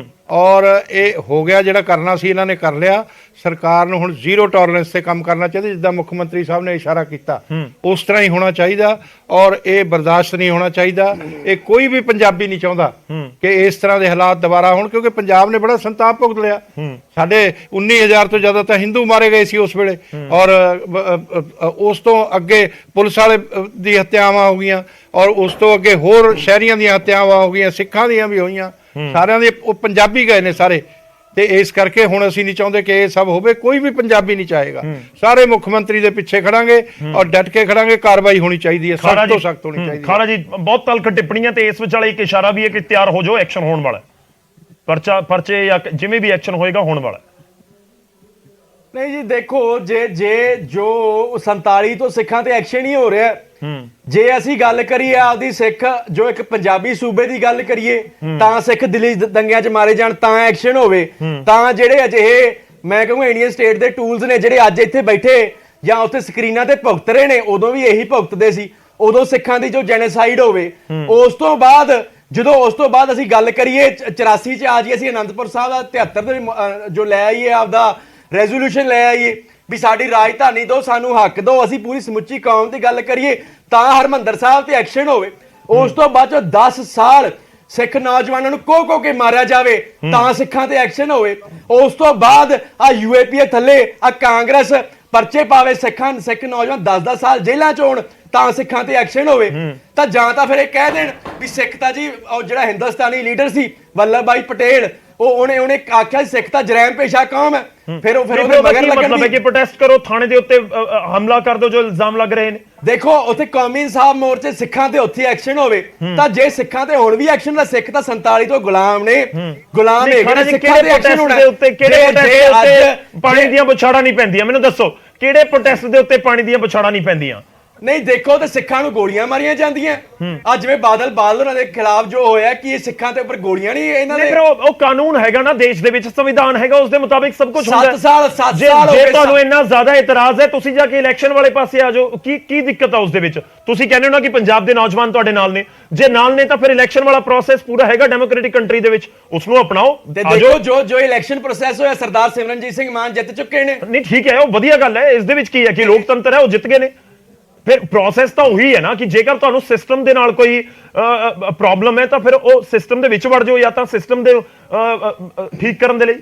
ਔਰ ਇਹ ਹੋ ਗਿਆ, ਜਿਹੜਾ ਕਰਨਾ ਸੀ ਇਹਨਾਂ ਨੇ ਕਰ ਲਿਆ। ਸਰਕਾਰ ਨੂੰ ਹੁਣ ਜ਼ੀਰੋ ਟੋਲਰੈਂਸ ਤੇ ਕੰਮ ਕਰਨਾ ਚਾਹੀਦਾ, ਜਿੱਦਾਂ ਮੁੱਖ ਮੰਤਰੀ ਸਾਹਿਬ ਨੇ ਇਸ਼ਾਰਾ ਕੀਤਾ ਉਸ ਤਰ੍ਹਾਂ ਹੀ ਹੋਣਾ ਚਾਹੀਦਾ। ਔਰ ਇਹ ਬਰਦਾਸ਼ਤ ਨਹੀਂ ਹੋਣਾ ਚਾਹੀਦਾ। ਇਹ ਕੋਈ ਵੀ ਪੰਜਾਬੀ ਨਹੀਂ ਚਾਹੁੰਦਾ ਕਿ ਇਸ ਤਰ੍ਹਾਂ ਦੇ ਹਾਲਾਤ ਦੁਬਾਰਾ ਹੋਣ, ਕਿਉਂਕਿ ਪੰਜਾਬ ਨੇ ਬੜਾ ਸੰਤਾਪ ਭੁਗਤ ਲਿਆ। ਸਾਡੇ 19,000 ਤੋਂ ਜ਼ਿਆਦਾ ਤਾਂ ਹਿੰਦੂ ਮਾਰੇ ਗਏ ਸੀ ਉਸ ਵੇਲੇ, ਔਰ ਉਸ ਤੋਂ ਅੱਗੇ ਪੁਲਿਸ ਵਾਲੇ ਦੀ ਹੱਤਿਆਵਾਂ ਹੋ ਗਈਆਂ, ਔਰ ਉਸ ਤੋਂ ਅੱਗੇ ਹੋਰ ਸ਼ਹਿਰੀਆਂ ਦੀਆਂ ਹੱਤਿਆਵਾਂ ਹੋ ਗਈਆਂ, ਸਿੱਖਾਂ ਦੀਆਂ ਵੀ ਹੋਈਆਂ। ਸਾਰਿਆਂ ਦੇ ਉਹ ਪੰਜਾਬੀ ਗਏ ਨੇ ਸਾਰੇ। ਤੇ ਇਸ ਕਰਕੇ ਹੁਣ ਅਸੀਂ ਨਹੀਂ ਚਾਹੁੰਦੇ ਕਿ ਇਹ ਸਭ ਹੋਵੇ। ਕੋਈ ਵੀ ਪੰਜਾਬੀ ਨਹੀਂ ਚਾਹੇਗਾ। ਸਾਰੇ ਮੁੱਖ ਮੰਤਰੀ ਦੇ ਪਿੱਛੇ ਖੜਾਂਗੇ ਔਰ ਡਟ ਕੇ ਖੜਾਂਗੇ। ਕਾਰਵਾਈ ਹੋਣੀ ਚਾਹੀਦੀ ਹੈ, ਸਖਤ ਤੋਂ ਸਖਤ ਹੋਣੀ ਚਾਹੀਦੀ ਹੈ। ਖਾਰਾ ਜੀ, ਬਹੁਤ ਤਲਖ ਟਿੱਪਣੀਆਂ ਤੇ ਇਸ ਵਿਚਾਲੇ ਇੱਕ ਇਸ਼ਾਰਾ ਵੀ ਹੈ ਕਿ ਤਿਆਰ ਹੋ ਜਾਓ, ਐਕਸ਼ਨ ਹੋਣ ਵਾਲਾ। ਪਰਚੇ ਜਾਂ ਜਿਵੇਂ ਵੀ ਐਕਸ਼ਨ ਹੋਏਗਾ ਹੋਣ ਵਾਲਾ। ਨਹੀਂ ਜੀ, ਦੇਖੋ, ਜੇ ਜੋ 47 ਤੋਂ ਸਿੱਖਾਂ ਤੇ ਐਕਸ਼ਨ ਹੀ ਹੋ ਰਿਹਾ, ਜੇ ਅਸੀਂ ਗੱਲ ਕਰੀਏ ਆਪਦੀ ਸਿੱਖ ਜੋ ਇੱਕ ਪੰਜਾਬੀ ਸੂਬੇ ਦੀ ਗੱਲ ਕਰੀਏ, ਤਾਂ ਸਿੱਖ ਦਿੱਲੀ ਦੰਗਿਆਂ 'ਚ ਮਾਰੇ ਜਾਣ ਤਾਂ ਐਕਸ਼ਨ ਹੋਵੇ। ਤਾਂ ਜਿਹੜੇ ਅਜਿਹੇ ਮੈਂ ਕਹੂੰਗਾ ਇੰਡੀਅਨ ਸਟੇਟ ਦੇ ਟੂਲਸ ਨੇ ਜਿਹੜੇ ਅੱਜ ਇੱਥੇ ਬੈਠੇ ਜਾਂ ਉੱਥੇ ਸਕਰੀਨਾਂ ਤੇ ਭੁਗਤ ਰਹੇ ਨੇ, ਉਦੋਂ ਵੀ ਇਹੀ ਭੁਗਤਦੇ ਸੀ। ਉਦੋਂ ਸਿੱਖਾਂ ਦੀ ਜੋ ਜੈਨੋਸਾਈਡ ਹੋਵੇ, ਉਸ ਤੋਂ ਬਾਅਦ ਅਸੀਂ ਗੱਲ ਕਰੀਏ 84 'ਚ ਆ ਜੀ, ਅਸੀਂ ਅਨੰਦਪੁਰ ਸਾਹਿਬ ਦਾ 73 ਦੇ ਜੋ ਲੈ ਆਈਏ, ਆਪਦਾ ਰੈਜ਼ੋਲੂਸ਼ਨ ਲੈ ਆਈਏ ਵੀ ਸਾਡੀ ਰਾਜਧਾਨੀ ਦਿਓ, ਸਾਨੂੰ ਹੱਕ ਦਿਓ, ਅਸੀਂ ਪੂਰੀ ਸਮੁੱਚੀ ਕੌਮ ਦੀ ਗੱਲ ਕਰੀਏ ਤਾਂ ਹਰਮੰਦਰ ਸਾਹਿਬ ਤੇ ਐਕਸ਼ਨ ਹੋਵੇ। ਉਸ ਤੋਂ ਬਾਅਦ 10 ਸਾਲ ਸਿੱਖ ਨੌਜਵਾਨਾਂ ਨੂੰ ਕੋ ਕੇ ਮਾਰਿਆ ਜਾਵੇ ਤਾਂ ਸਿੱਖਾਂ ਤੇ ਐਕਸ਼ਨ ਹੋਵੇ। ਉਸ ਤੋਂ ਬਾਅਦ ਆ UAPA ਥੱਲੇ ਆ ਕਾਂਗਰਸ ਪਰਚੇ ਪਾਵੇ, ਸਿੱਖ ਨੌਜਵਾਨ 10-10 ਸਾਲ ਜੇਲ੍ਹਾਂ 'ਚ ਹੋਣ ਤਾਂ ਸਿੱਖਾਂ ਤੇ ਐਕਸ਼ਨ ਹੋਵੇ। ਤਾਂ ਜਾਂ ਤਾਂ ਫਿਰ ਇਹ ਕਹਿ ਦੇਣ ਵੀ ਸਿੱਖ ਤਾਂ ਜੀ ਉਹ ਜਿਹੜਾ ਹਿੰਦੁਸਤਾਨੀ ਲੀਡਰ ਸੀ ਵੱਲਭ ਭਾਈ ਪਟੇਲ, ਉਹਨੇ ਆਖਿਆ ਸਿੱਖ ਤਾਂ ਜਰੈਮ ਪੇਸ਼ਾ ਕੌਮ ਹੈ। ਫਿਰ ਉਹਦੇ ਮਗਰ ਮਤਲਬ ਹੈ ਕਿ ਪ੍ਰੋਟੈਸਟ ਕਰੋ, ਥਾਣੇ ਦੇ ਉੱਤੇ ਹਮਲਾ ਕਰ ਦਿਓ ਜੋ ਇਲਜ਼ਾਮ ਲੱਗ ਰਹੇ ਨੇ। ਦੇਖੋ, ਉੱਥੇ ਕੌਮੀ ਇਨਸਾਫ ਮੋਰਚੇ ਸਿੱਖਾਂ ਤੇ ਉੱਥੇ ਐਕਸ਼ਨ ਹੋਵੇ। ਤਾਂ ਜੇ ਸਿੱਖਾਂ ਤੇ ਹੁਣ ਵੀ ਐਕਸ਼ਨ, ਦਾ ਸਿੱਖ ਤਾਂ 47 ਤੋਂ ਗੁਲਾਮ ਨੇ, ਗੁਲਾਮ ਹੈਗੇ ਨੇ। ਸਿੱਖਾਂ ਤੇ ਐਕਸ਼ਨ ਹੋਣਾ। ਕਿਹੜੇ ਪਾਣੀ ਦੀਆਂ ਬੁਛਾੜਾਂ ਨਹੀਂ ਪੈਂਦੀਆਂ? ਮੈਨੂੰ ਦੱਸੋ, ਕਿਹੜੇ ਪ੍ਰੋਟੈਸਟ ਦੇ ਉੱਤੇ ਪਾਣੀ ਦੀਆਂ ਬੁਛਾੜਾਂ ਨਹੀਂ ਪੈਂਦੀਆਂ? ਨਹੀਂ, ਦੇਖੋ, ਤੇ ਸਿੱਖਾਂ ਨੂੰ ਗੋਲੀਆਂ ਮਾਰੀਆਂ ਜਾਂਦੀਆਂ। ਅੱਜ ਜਿਵੇਂ ਬਾਦਲ ਉਹਨਾਂ ਦੇ ਖਿਲਾਫ ਜੋ ਹੋਇਆ, ਕਿ ਇਹ ਸਿੱਖਾਂ ਦੇ ਉੱਪਰ ਗੋਲੀਆਂ ਨਹੀਂ ਇਹਨਾਂ ਦੇ। ਫਿਰ ਉਹ ਕਾਨੂੰਨ ਹੈਗਾ ਨਾ, ਦੇਸ਼ ਦੇ ਵਿੱਚ ਸੰਵਿਧਾਨ ਹੈਗਾ, ਉਸ ਦੇ ਮੁਤਾਬਿਕ ਸਭ ਕੁਝ ਹੁੰਦਾ। 7 ਸਾਲ ਜੇ ਤੁਹਾਨੂੰ ਇੰਨਾ ਜ਼ਿਆਦਾ ਇਤਰਾਜ਼ ਹੈ, ਤੁਸੀਂ ਜਾ ਕੇ ਇਲੈਕਸ਼ਨ ਵਾਲੇ ਪਾਸੇ ਆ ਜਾਓ। ਕੀ ਦਿੱਕਤ ਆ ਉਸ ਦੇ ਵਿੱਚ? ਤੁਸੀਂ ਕਹਿੰਦੇ ਹੋ ਨਾ ਕਿ ਪੰਜਾਬ ਦੇ ਨੌਜਵਾਨ ਤੁਹਾਡੇ ਨਾਲ ਨੇ, ਜੇ ਨਾਲ ਨੇ ਤਾਂ ਫਿਰ ਇਲੈਕਸ਼ਨ ਵਾਲਾ ਪ੍ਰੋਸੈਸ ਪੂਰਾ ਹੈਗਾ ਡੈਮੋਕ੍ਰੈਟਿਕ ਕੰਟਰੀ ਦੇ ਵਿੱਚ, ਉਸ ਨੂੰ ਅਪਣਾਓ। ਦੇਖੋ, ਜੋ ਇਲੈਕਸ਼ਨ ਪ੍ਰੋਸੈਸ ਹੋਇਆ, ਸਰਦਾਰ ਸਿਮਰਨਜੀਤ ਸਿੰਘ ਮਾਨ ਜਿੱਤ ਚੁੱਕੇ ਨੇ। ਨਹੀਂ, ਠੀਕ ਹੈ, ਉਹ ਵਧੀਆ ਗੱਲ ਹੈ। ਇਸ ਦੇ ਵਿੱਚ ਕੀ ਹੈ ਕਿ ਲੋਕਤੰਤਰ ਹੈ, ਉਹ ਜਿੱਤ ਗਏ ਨੇ। ਫਿਰ ਪ੍ਰੋਸੈਸ ਤਾਂ ਉਹੀ ਹੈ ਨਾ ਕਿ ਜੇਕਰ ਤੁਹਾਨੂੰ ਸਿਸਟਮ ਦੇ ਨਾਲ ਕੋਈ ਪ੍ਰੋਬਲਮ ਹੈ ਤਾਂ ਫਿਰ ਉਹ ਸਿਸਟਮ ਦੇ ਵਿੱਚ ਵੜ ਜਾਓ, ਜਾਂ ਤਾਂ ਸਿਸਟਮ ਦੇ ਠੀਕ ਕਰਨ ਦੇ ਲਈ।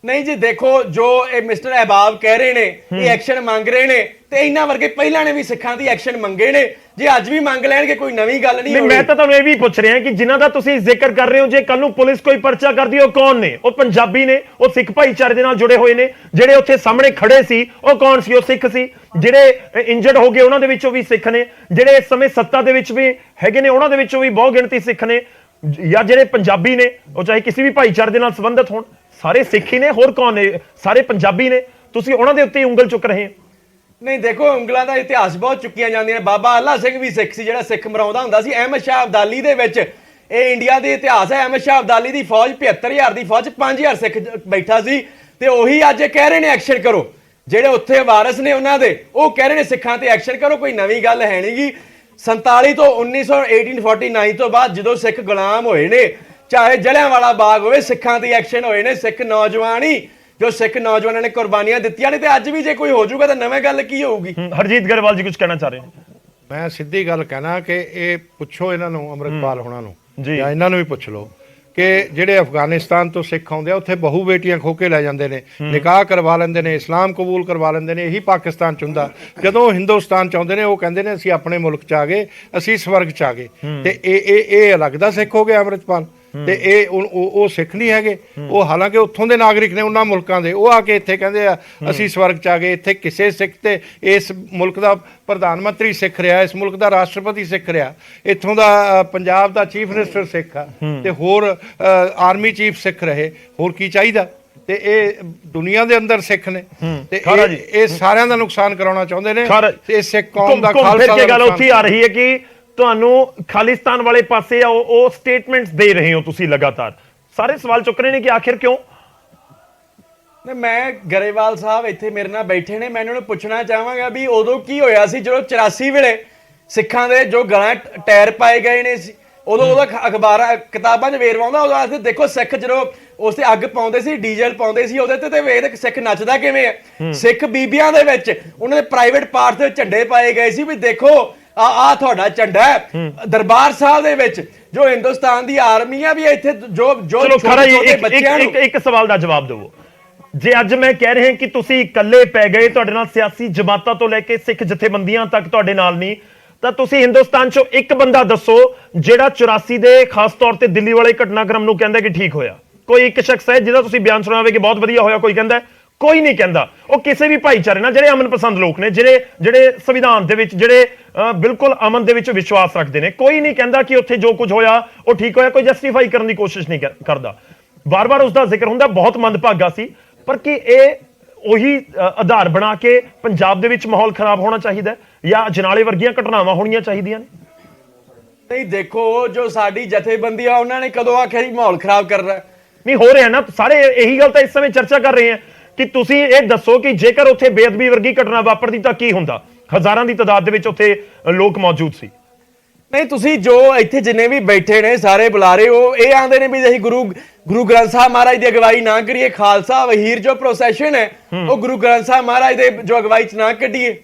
ਨਹੀਂ ਜੀ, ਦੇਖੋ, ਜੋ ਇਹ ਮਿਸਟਰ ਅਹਿਬਾਬ ਕਹਿ ਰਹੇ ਨੇ, ਇਹ ਐਕਸ਼ਨ ਮੰਗ ਰਹੇ ਨੇ, ਤੇ ਇਹਨਾਂ ਵਰਗੇ ਪਹਿਲਾਂ ਨੇ ਵੀ ਸਿੱਖਾਂ ਦੀ ਐਕਸ਼ਨ ਮੰਗੇ ਨੇ। ਜੇ ਅੱਜ ਵੀ ਮੰਗ ਲੈਣਗੇ, ਕੋਈ ਨਵੀਂ ਗੱਲ ਨਹੀਂ ਹੋਣੀ। ਮੈਂ ਤਾਂ ਤੁਹਾਨੂੰ ਇਹ ਵੀ ਪੁੱਛ ਰਿਹਾ ਕਿ ਜਿਨ੍ਹਾਂ ਦਾ ਤੁਸੀਂ ਜ਼ਿਕਰ ਕਰ ਰਹੇ ਹੋ, ਜੇ ਕੱਲ ਨੂੰ ਪੁਲਿਸ ਕੋਈ ਪਰਚਾ ਕਰਦੀ, ਉਹ ਕੌਣ ਨੇ? ਉਹ ਪੰਜਾਬੀ ਨੇ, ਉਹ ਸਿੱਖ ਭਾਈਚਾਰੇ ਦੇ ਨਾਲ ਜੁੜੇ ਹੋਏ ਨੇ। ਜਿਹੜੇ ਉੱਥੇ ਸਾਹਮਣੇ ਖੜੇ ਸੀ, ਉਹ ਕੌਣ ਸੀ? ਉਹ ਸਿੱਖ ਸੀ। ਜਿਹੜੇ ਇੰਜਰਡ ਹੋ ਗਏ, ਉਹਨਾਂ ਦੇ ਵਿੱਚੋਂ ਵੀ ਸਿੱਖ ਨੇ। ਜਿਹੜੇ ਇਸ ਸਮੇਂ ਸੱਤਾ ਦੇ ਵਿੱਚ ਵੀ ਹੈਗੇ ਨੇ, ਉਹਨਾਂ ਦੇ ਵਿੱਚੋਂ ਵੀ ਬਹੁਤ ਗਿਣਤੀ ਸਿੱਖ ਨੇ। ਜਾਂ ਜਿਹੜੇ ਪੰਜਾਬੀ ਨੇ, ਉਹ ਚਾਹੇ ਕਿਸੇ ਵੀ ਭਾਈਚਾਰੇ ਦੇ ਨਾਲ ਸੰਬੰਧਿਤ ਹੋਣ, ਸਾਰੇ ਸਿੱਖ ਹੀ ਨੇ। ਹੋਰ ਕੌਣ ਨੇ? ਸਾਰੇ ਪੰਜਾਬੀ ਨੇ। ਤੁਸੀਂ ਉਹਨਾਂ ਦੇ ਉੱਤੇ ਉਂਗਲ ਚੁੱਕ ਰਹੇ ਹੋ। ਨਹੀਂ, ਦੇਖੋ, ਉਂਗਲਾਂ ਦਾ ਇਤਿਹਾਸ ਬਹੁਤ ਚੁੱਕੀਆਂ ਜਾਂਦੀਆਂ ਨੇ। ਬਾਬਾ ਅੱਲਾ ਸਿੰਘ ਵੀ ਸਿੱਖ ਸੀ, ਜਿਹੜਾ ਸਿੱਖ ਮਰਾਉਂਦਾ ਹੁੰਦਾ ਸੀ। ਅਹਿਮਦ ਸ਼ਾਹ ਅਬਦਾਲੀ ਦੇ ਵਿੱਚ, ਇਹ ਇੰਡੀਆ ਦੇ ਇਤਿਹਾਸ ਹੈ, ਅਹਿਮਦ ਸ਼ਾਹ ਅਬਦਾਲੀ ਦੀ ਫੌਜ 75,000 ਦੀ ਫੌਜ 5,000 ਸਿੱਖ ਬੈਠਾ ਸੀ। ਤੇ ਉਹੀ ਅੱਜ ਕਹਿ ਰਹੇ ਨੇ ਐਕਸ਼ਨ ਕਰੋ। ਜਿਹੜੇ ਉੱਥੇ ਵਾਰਿਸ ਨੇ ਉਹਨਾਂ ਦੇ, ਉਹ ਕਹਿ ਰਹੇ ਨੇ ਸਿੱਖਾਂ ਤੇ ਐਕਸ਼ਨ ਕਰੋ। ਕੋਈ ਨਵੀਂ ਗੱਲ ਹੈ ਨਹੀਂਗੀ। 47 ਤੋਂ 1849 ਤੋਂ ਬਾਅਦ ਜਦੋਂ ਸਿੱਖ ਗੁਲਾਮ ਹੋਏ ਨੇ, ਚਾਹੇ ਜਲਿਆਂਵਾਲਾ ਬਾਗ ਹੋਵੇ, ਸਿੱਖਾਂ ਤੇ ਐਕਸ਼ਨ ਹੋਏ ਨੇ। ਸਿੱਖ ਨੌਜਵਾਨ ਹੀ, ਜੋ ਸਿੱਖ ਨੌਜਵਾਨਾਂ ਨੇ ਕੁਰਬਾਨੀਆਂ ਦਿੱਤੀਆਂ ਨੇ। ਤੇ ਅੱਜ ਵੀ ਜੇ ਕੋਈ ਹੋ ਜਾਊਗਾ ਤਾਂ ਨਵੀਂ ਗੱਲ ਕੀ ਹੋਊਗੀ? ਹਰਜੀਤ ਗਰੇਵਾਲ ਜੀ ਕੁਝ ਕਹਿਣਾ ਚਾਹ ਰਹੇ ਹੋ? ਮੈਂ ਸਿੱਧੀ ਗੱਲ ਕਹਿਣਾ ਕਿ ਇਹ ਪੁੱਛੋ ਇਹਨਾਂ ਨੂੰ, ਅੰਮ੍ਰਿਤਪਾਲ ਹੋਣਾ ਨੂੰ, ਜਾਂ ਇਹਨਾਂ ਨੂੰ ਵੀ ਪੁੱਛ ਲਓ ਕਿ ਜਿਹੜੇ ਅਫਗਾਨਿਸਤਾਨ ਤੋਂ ਸਿੱਖ ਆਉਂਦੇ ਆ ਉੱਥੇ ਬਹੂ ਬੇਟੀਆਂ ਖੋ ਕੇ ਲੈ ਜਾਂਦੇ ਨੇ, ਨਿਕਾਹ ਕਰਵਾ ਲੈਂਦੇ ਨੇ, ਇਸਲਾਮ ਕਬੂਲ ਕਰਵਾ ਲੈਂਦੇ ਨੇ। ਇਹੀ ਪਾਕਿਸਤਾਨ 'ਚ ਹੁੰਦਾ। ਜਦੋਂ ਹਿੰਦੁਸਤਾਨ 'ਚ ਆਉਂਦੇ ਨੇ ਉਹ ਕਹਿੰਦੇ ਨੇ ਅਸੀਂ ਆਪਣੇ ਮੁਲਕ 'ਚ ਆ ਗਏ, ਅਸੀਂ ਸਵਰਗ 'ਚ ਆ ਗਏ। ਤੇ ਇਹ ਅਲੱਗ ਦਾ ਸਿੱਖ ਹੋ ਗਿਆ ਅੰਮ੍ਰਿਤਪਾਲ। ਤੇ ਇਹ ਉਹ ਸਿੱਖ ਨਹੀਂ ਹੈਗੇ, ਉਹ ਹਾਲਾਂਕਿ ਉੱਥੋਂ ਦੇ ਨਾਗਰਿਕ ਨੇ ਉਹਨਾਂ ਮੁਲਕਾਂ ਦੇ। ਉਹ ਆ ਕੇ ਇੱਥੇ ਕਹਿੰਦੇ ਆ ਅਸੀਂ ਸਵਰਗ 'ਚ ਆ ਗਏ। ਇੱਥੇ ਕਿਸੇ ਸਿੱਖ ਤੇ ਇਸ ਮੁਲਕ ਦਾ ਪ੍ਰਧਾਨ ਮੰਤਰੀ ਸਿੱਖ ਰਿਹਾ, ਇਸ ਮੁਲਕ ਦਾ ਰਾਸ਼ਟਰਪਤੀ ਸਿੱਖ ਰਿਹਾ, ਇੱਥੋਂ ਦਾ ਪੰਜਾਬ ਦਾ ਚੀਫ ਮਿਨਿਸਟਰ ਸਿੱਖ ਆ, ਤੇ ਹੋਰ ਆਰਮੀ ਚੀਫ ਸਿੱਖ ਰਹੇ। ਹੋਰ ਕੀ ਚਾਹੀਦਾ? ਤੇ ਇਹ ਦੁਨੀਆ ਦੇ ਅੰਦਰ ਸਿੱਖ ਨੇ ਤੇ ਇਹ ਸਾਰਿਆਂ ਦਾ ਨੁਕਸਾਨ ਕਰਾਉਣਾ ਚਾਹੁੰਦੇ ਨੇ। ਤੇ ਸਿੱਖ ਕੌਮ ਦਾ ਖਾਲਸਾ ਦੀ ਗੱਲ ਉੱਥੇ ਆ ਰਹੀ ਹੈ ਕਿ ਤੁਹਾਨੂੰ ਖਾਲਿਸਤਾਨ ਵਾਲੇ ਪਾਸੇ ਉਹ ਸਟੇਟਮੈਂਟਸ ਦੇ ਰਹੇ ਹੋ ਤੁਸੀਂ ਲਗਾਤਾਰ। ਸਾਰੇ ਸਵਾਲ ਚੁੱਕ ਰਹੇ ਨੇ ਕਿ ਆਖਿਰ ਕਿਉਂ? ਮੈਂ ਗਰੇਵਾਲ ਸਾਹਿਬ ਇੱਥੇ ਮੇਰੇ ਨਾਲ ਬੈਠੇ ਨੇ, ਮੈਂ ਇਹਨਾਂ ਨੂੰ ਪੁੱਛਣਾ ਚਾਹਾਂਗਾ ਵੀ ਉਦੋਂ ਕੀ ਹੋਇਆ ਸੀ ਜਦੋਂ 84 ਵੇਲੇ ਸਿੱਖਾਂ ਦੇ ਜੋ ਗਲਾਂ ਟਾਇਰ ਪਾਏ ਗਏ ਨੇ, ਉਦੋਂ ਉਹਦਾ ਅਖਬਾਰਾਂ ਕਿਤਾਬਾਂ 'ਚ ਵੇਰਵਾ ਆਉਂਦਾ। ਉਦੋਂ ਅਸੀਂ ਦੇਖੋ ਸਿੱਖ ਜਦੋਂ ਉਸ ਤੇ ਅੱਗ ਪਾਉਂਦੇ ਸੀ, ਡੀਜ਼ਲ ਪਾਉਂਦੇ ਸੀ ਉਹਦੇ ਤੇ ਵੇਖ ਸਿੱਖ ਨੱਚਦਾ ਕਿਵੇਂ ਹੈ। ਸਿੱਖ ਬੀਬੀਆਂ ਦੇ ਵਿੱਚ ਉਹਨਾਂ ਦੇ ਪ੍ਰਾਈਵੇਟ ਪਾਰਟ ਦੇ ਝੰਡੇ ਪਾਏ ਗਏ ਸੀ ਵੀ ਦੇਖੋ ਆ ਤੁਹਾਡਾ ਝੰਡਾ ਹੈ। ਦਰਬਾਰ ਸਾਹਿਬ ਦੇ ਵਿੱਚ ਜੋ ਹਿੰਦੁਸਤਾਨ ਦੀ ਆਰਮੀ ਆ ਵੀ ਇੱਥੇ ਜੋ ਛੋਟੇ ਬੱਚਿਆਂ ਨੂੰ ਇੱਕ ਸਵਾਲ ਦਾ ਜਵਾਬ ਦਿਓ। ਜੇ ਅੱਜ ਮੈਂ ਕਹਿ ਰਿਹਾ ਕਿ ਤੁਸੀਂ ਇਕੱਲੇ ਪੈ ਗਏ, ਤੁਹਾਡੇ ਨਾਲ ਸਿਆਸੀ ਜਮਾਤਾਂ ਤੋਂ ਲੈ ਕੇ ਸਿੱਖ ਜਥੇਬੰਦੀਆਂ ਤੱਕ ਤੁਹਾਡੇ ਨਾਲ ਨਹੀਂ, ਤਾਂ ਤੁਸੀਂ ਹਿੰਦੁਸਤਾਨ ਚੋਂ ਇੱਕ ਬੰਦਾ ਦੱਸੋ ਜਿਹੜਾ 84 ਦੇ ਖਾਸ ਤੌਰ ਤੇ ਦਿੱਲੀ ਵਾਲੇ ਘਟਨਾਕ੍ਰਮ ਨੂੰ ਕਹਿੰਦਾ ਕਿ ਠੀਕ ਹੋਇਆ। ਕੋਈ ਇੱਕ ਸ਼ਖਸ ਹੈ ਜਿਹਦਾ ਤੁਸੀਂ ਬਿਆਨ ਸੁਣਾਵੇ ਕਿ ਬਹੁਤ ਵਧੀਆ ਹੋਇਆ? ਕੋਈ ਕਹਿੰਦਾ? ਕੋਈ ਨਹੀਂ ਕਹਿੰਦਾ। ਉਹ ਕਿਸੇ ਵੀ ਭਾਈਚਾਰੇ ਨਾਲ ਜਿਹੜੇ ਅਮਨ ਪਸੰਦ ਲੋਕ ਨੇ, ਜਿਹੜੇ ਸੰਵਿਧਾਨ ਦੇ ਵਿੱਚ ਜਿਹੜੇ ਬਿਲਕੁਲ ਅਮਨ ਦੇ ਵਿੱਚ ਵਿਸ਼ਵਾਸ ਰੱਖਦੇ ਨੇ, ਕੋਈ ਨਹੀਂ ਕਹਿੰਦਾ ਕਿ ਉੱਥੇ ਜੋ ਕੁਝ ਹੋਇਆ ਉਹ ਠੀਕ ਹੋਇਆ। ਕੋਈ ਜਸਟੀਫਾਈ ਕਰਨ ਦੀ ਕੋਸ਼ਿਸ਼ ਨਹੀਂ ਕਰਦਾ। ਵਾਰ-ਵਾਰ ਉਸ ਦਾ ਜ਼ਿਕਰ ਹੁੰਦਾ, ਬਹੁਤ ਮੰਦਭਾਗਾ ਸੀ। ਪਰ ਕੀ ਇਹ ਉਹੀ ਆਧਾਰ ਬਣਾ ਕੇ ਪੰਜਾਬ ਦੇ ਵਿੱਚ ਮਾਹੌਲ ਖਰਾਬ ਹੋਣਾ ਚਾਹੀਦਾ ਜਾਂ ਅਜਨਾਲੇ ਵਰਗੀਆਂ ਘਟਨਾਵਾਂ ਹੋਣੀਆਂ ਚਾਹੀਦੀਆਂ ਨੇ? ਨਹੀਂ, ਦੇਖੋ ਜੋ ਸਾਡੀ ਜਥੇਬੰਦੀ ਆ ਉਹਨਾਂ ਨੇ ਕਦੋਂ ਆਖਿਆ ਸੀ ਮਾਹੌਲ ਖਰਾਬ ਕਰ ਰਿਹਾ? ਨਹੀਂ ਹੋ ਰਿਹਾ ਨਾ, ਸਾਰੇ ਇਹੀ ਗੱਲ ਤਾਂ ਇਸ ਸਮੇਂ ਚਰਚਾ ਕਰ ਰਹੇ ਆ ਕਿ ਤੁਸੀਂ ਇਹ ਦੱਸੋ ਕਿ ਜੇਕਰ ਉੱਥੇ ਬੇਅਦਬੀ ਵਰਗੀ ਘਟਨਾ ਵਾਪਰਦੀ ਤਾਂ ਕੀ ਹੁੰਦਾ? ਹਜ਼ਾਰਾਂ ਦੀ ਤਾਦਾਦ ਦੇ ਵਿੱਚ ਉੱਥੇ ਲੋਕ ਮੌਜੂਦ ਸੀ। ਨਹੀਂ, ਤੁਸੀਂ ਜੋ ਇੱਥੇ ਜਿੰਨੇ ਵੀ ਬੈਠੇ ਨੇ ਸਾਰੇ ਬੁਲਾਰੇ ਉਹ ਇਹ ਆਂਦੇ ਨੇ ਵੀ ਅਸੀਂ ਗੁਰੂ ਗ੍ਰੰਥ ਸਾਹਿਬ ਮਹਾਰਾਜ ਦੀ ਅਗਵਾਈ ਨਾ ਕਰੀਏ, ਖਾਲਸਾ ਵਹੀਰ ਜੋ ਪ੍ਰੋਸੈਸ਼ਨ ਹੈ ਉਹ ਗੁਰੂ ਗ੍ਰੰਥ ਸਾਹਿਬ ਮਹਾਰਾਜ ਦੇ ਜੋ ਅਗਵਾਈ ਚ ਨਾ ਕੱਢੀਏ।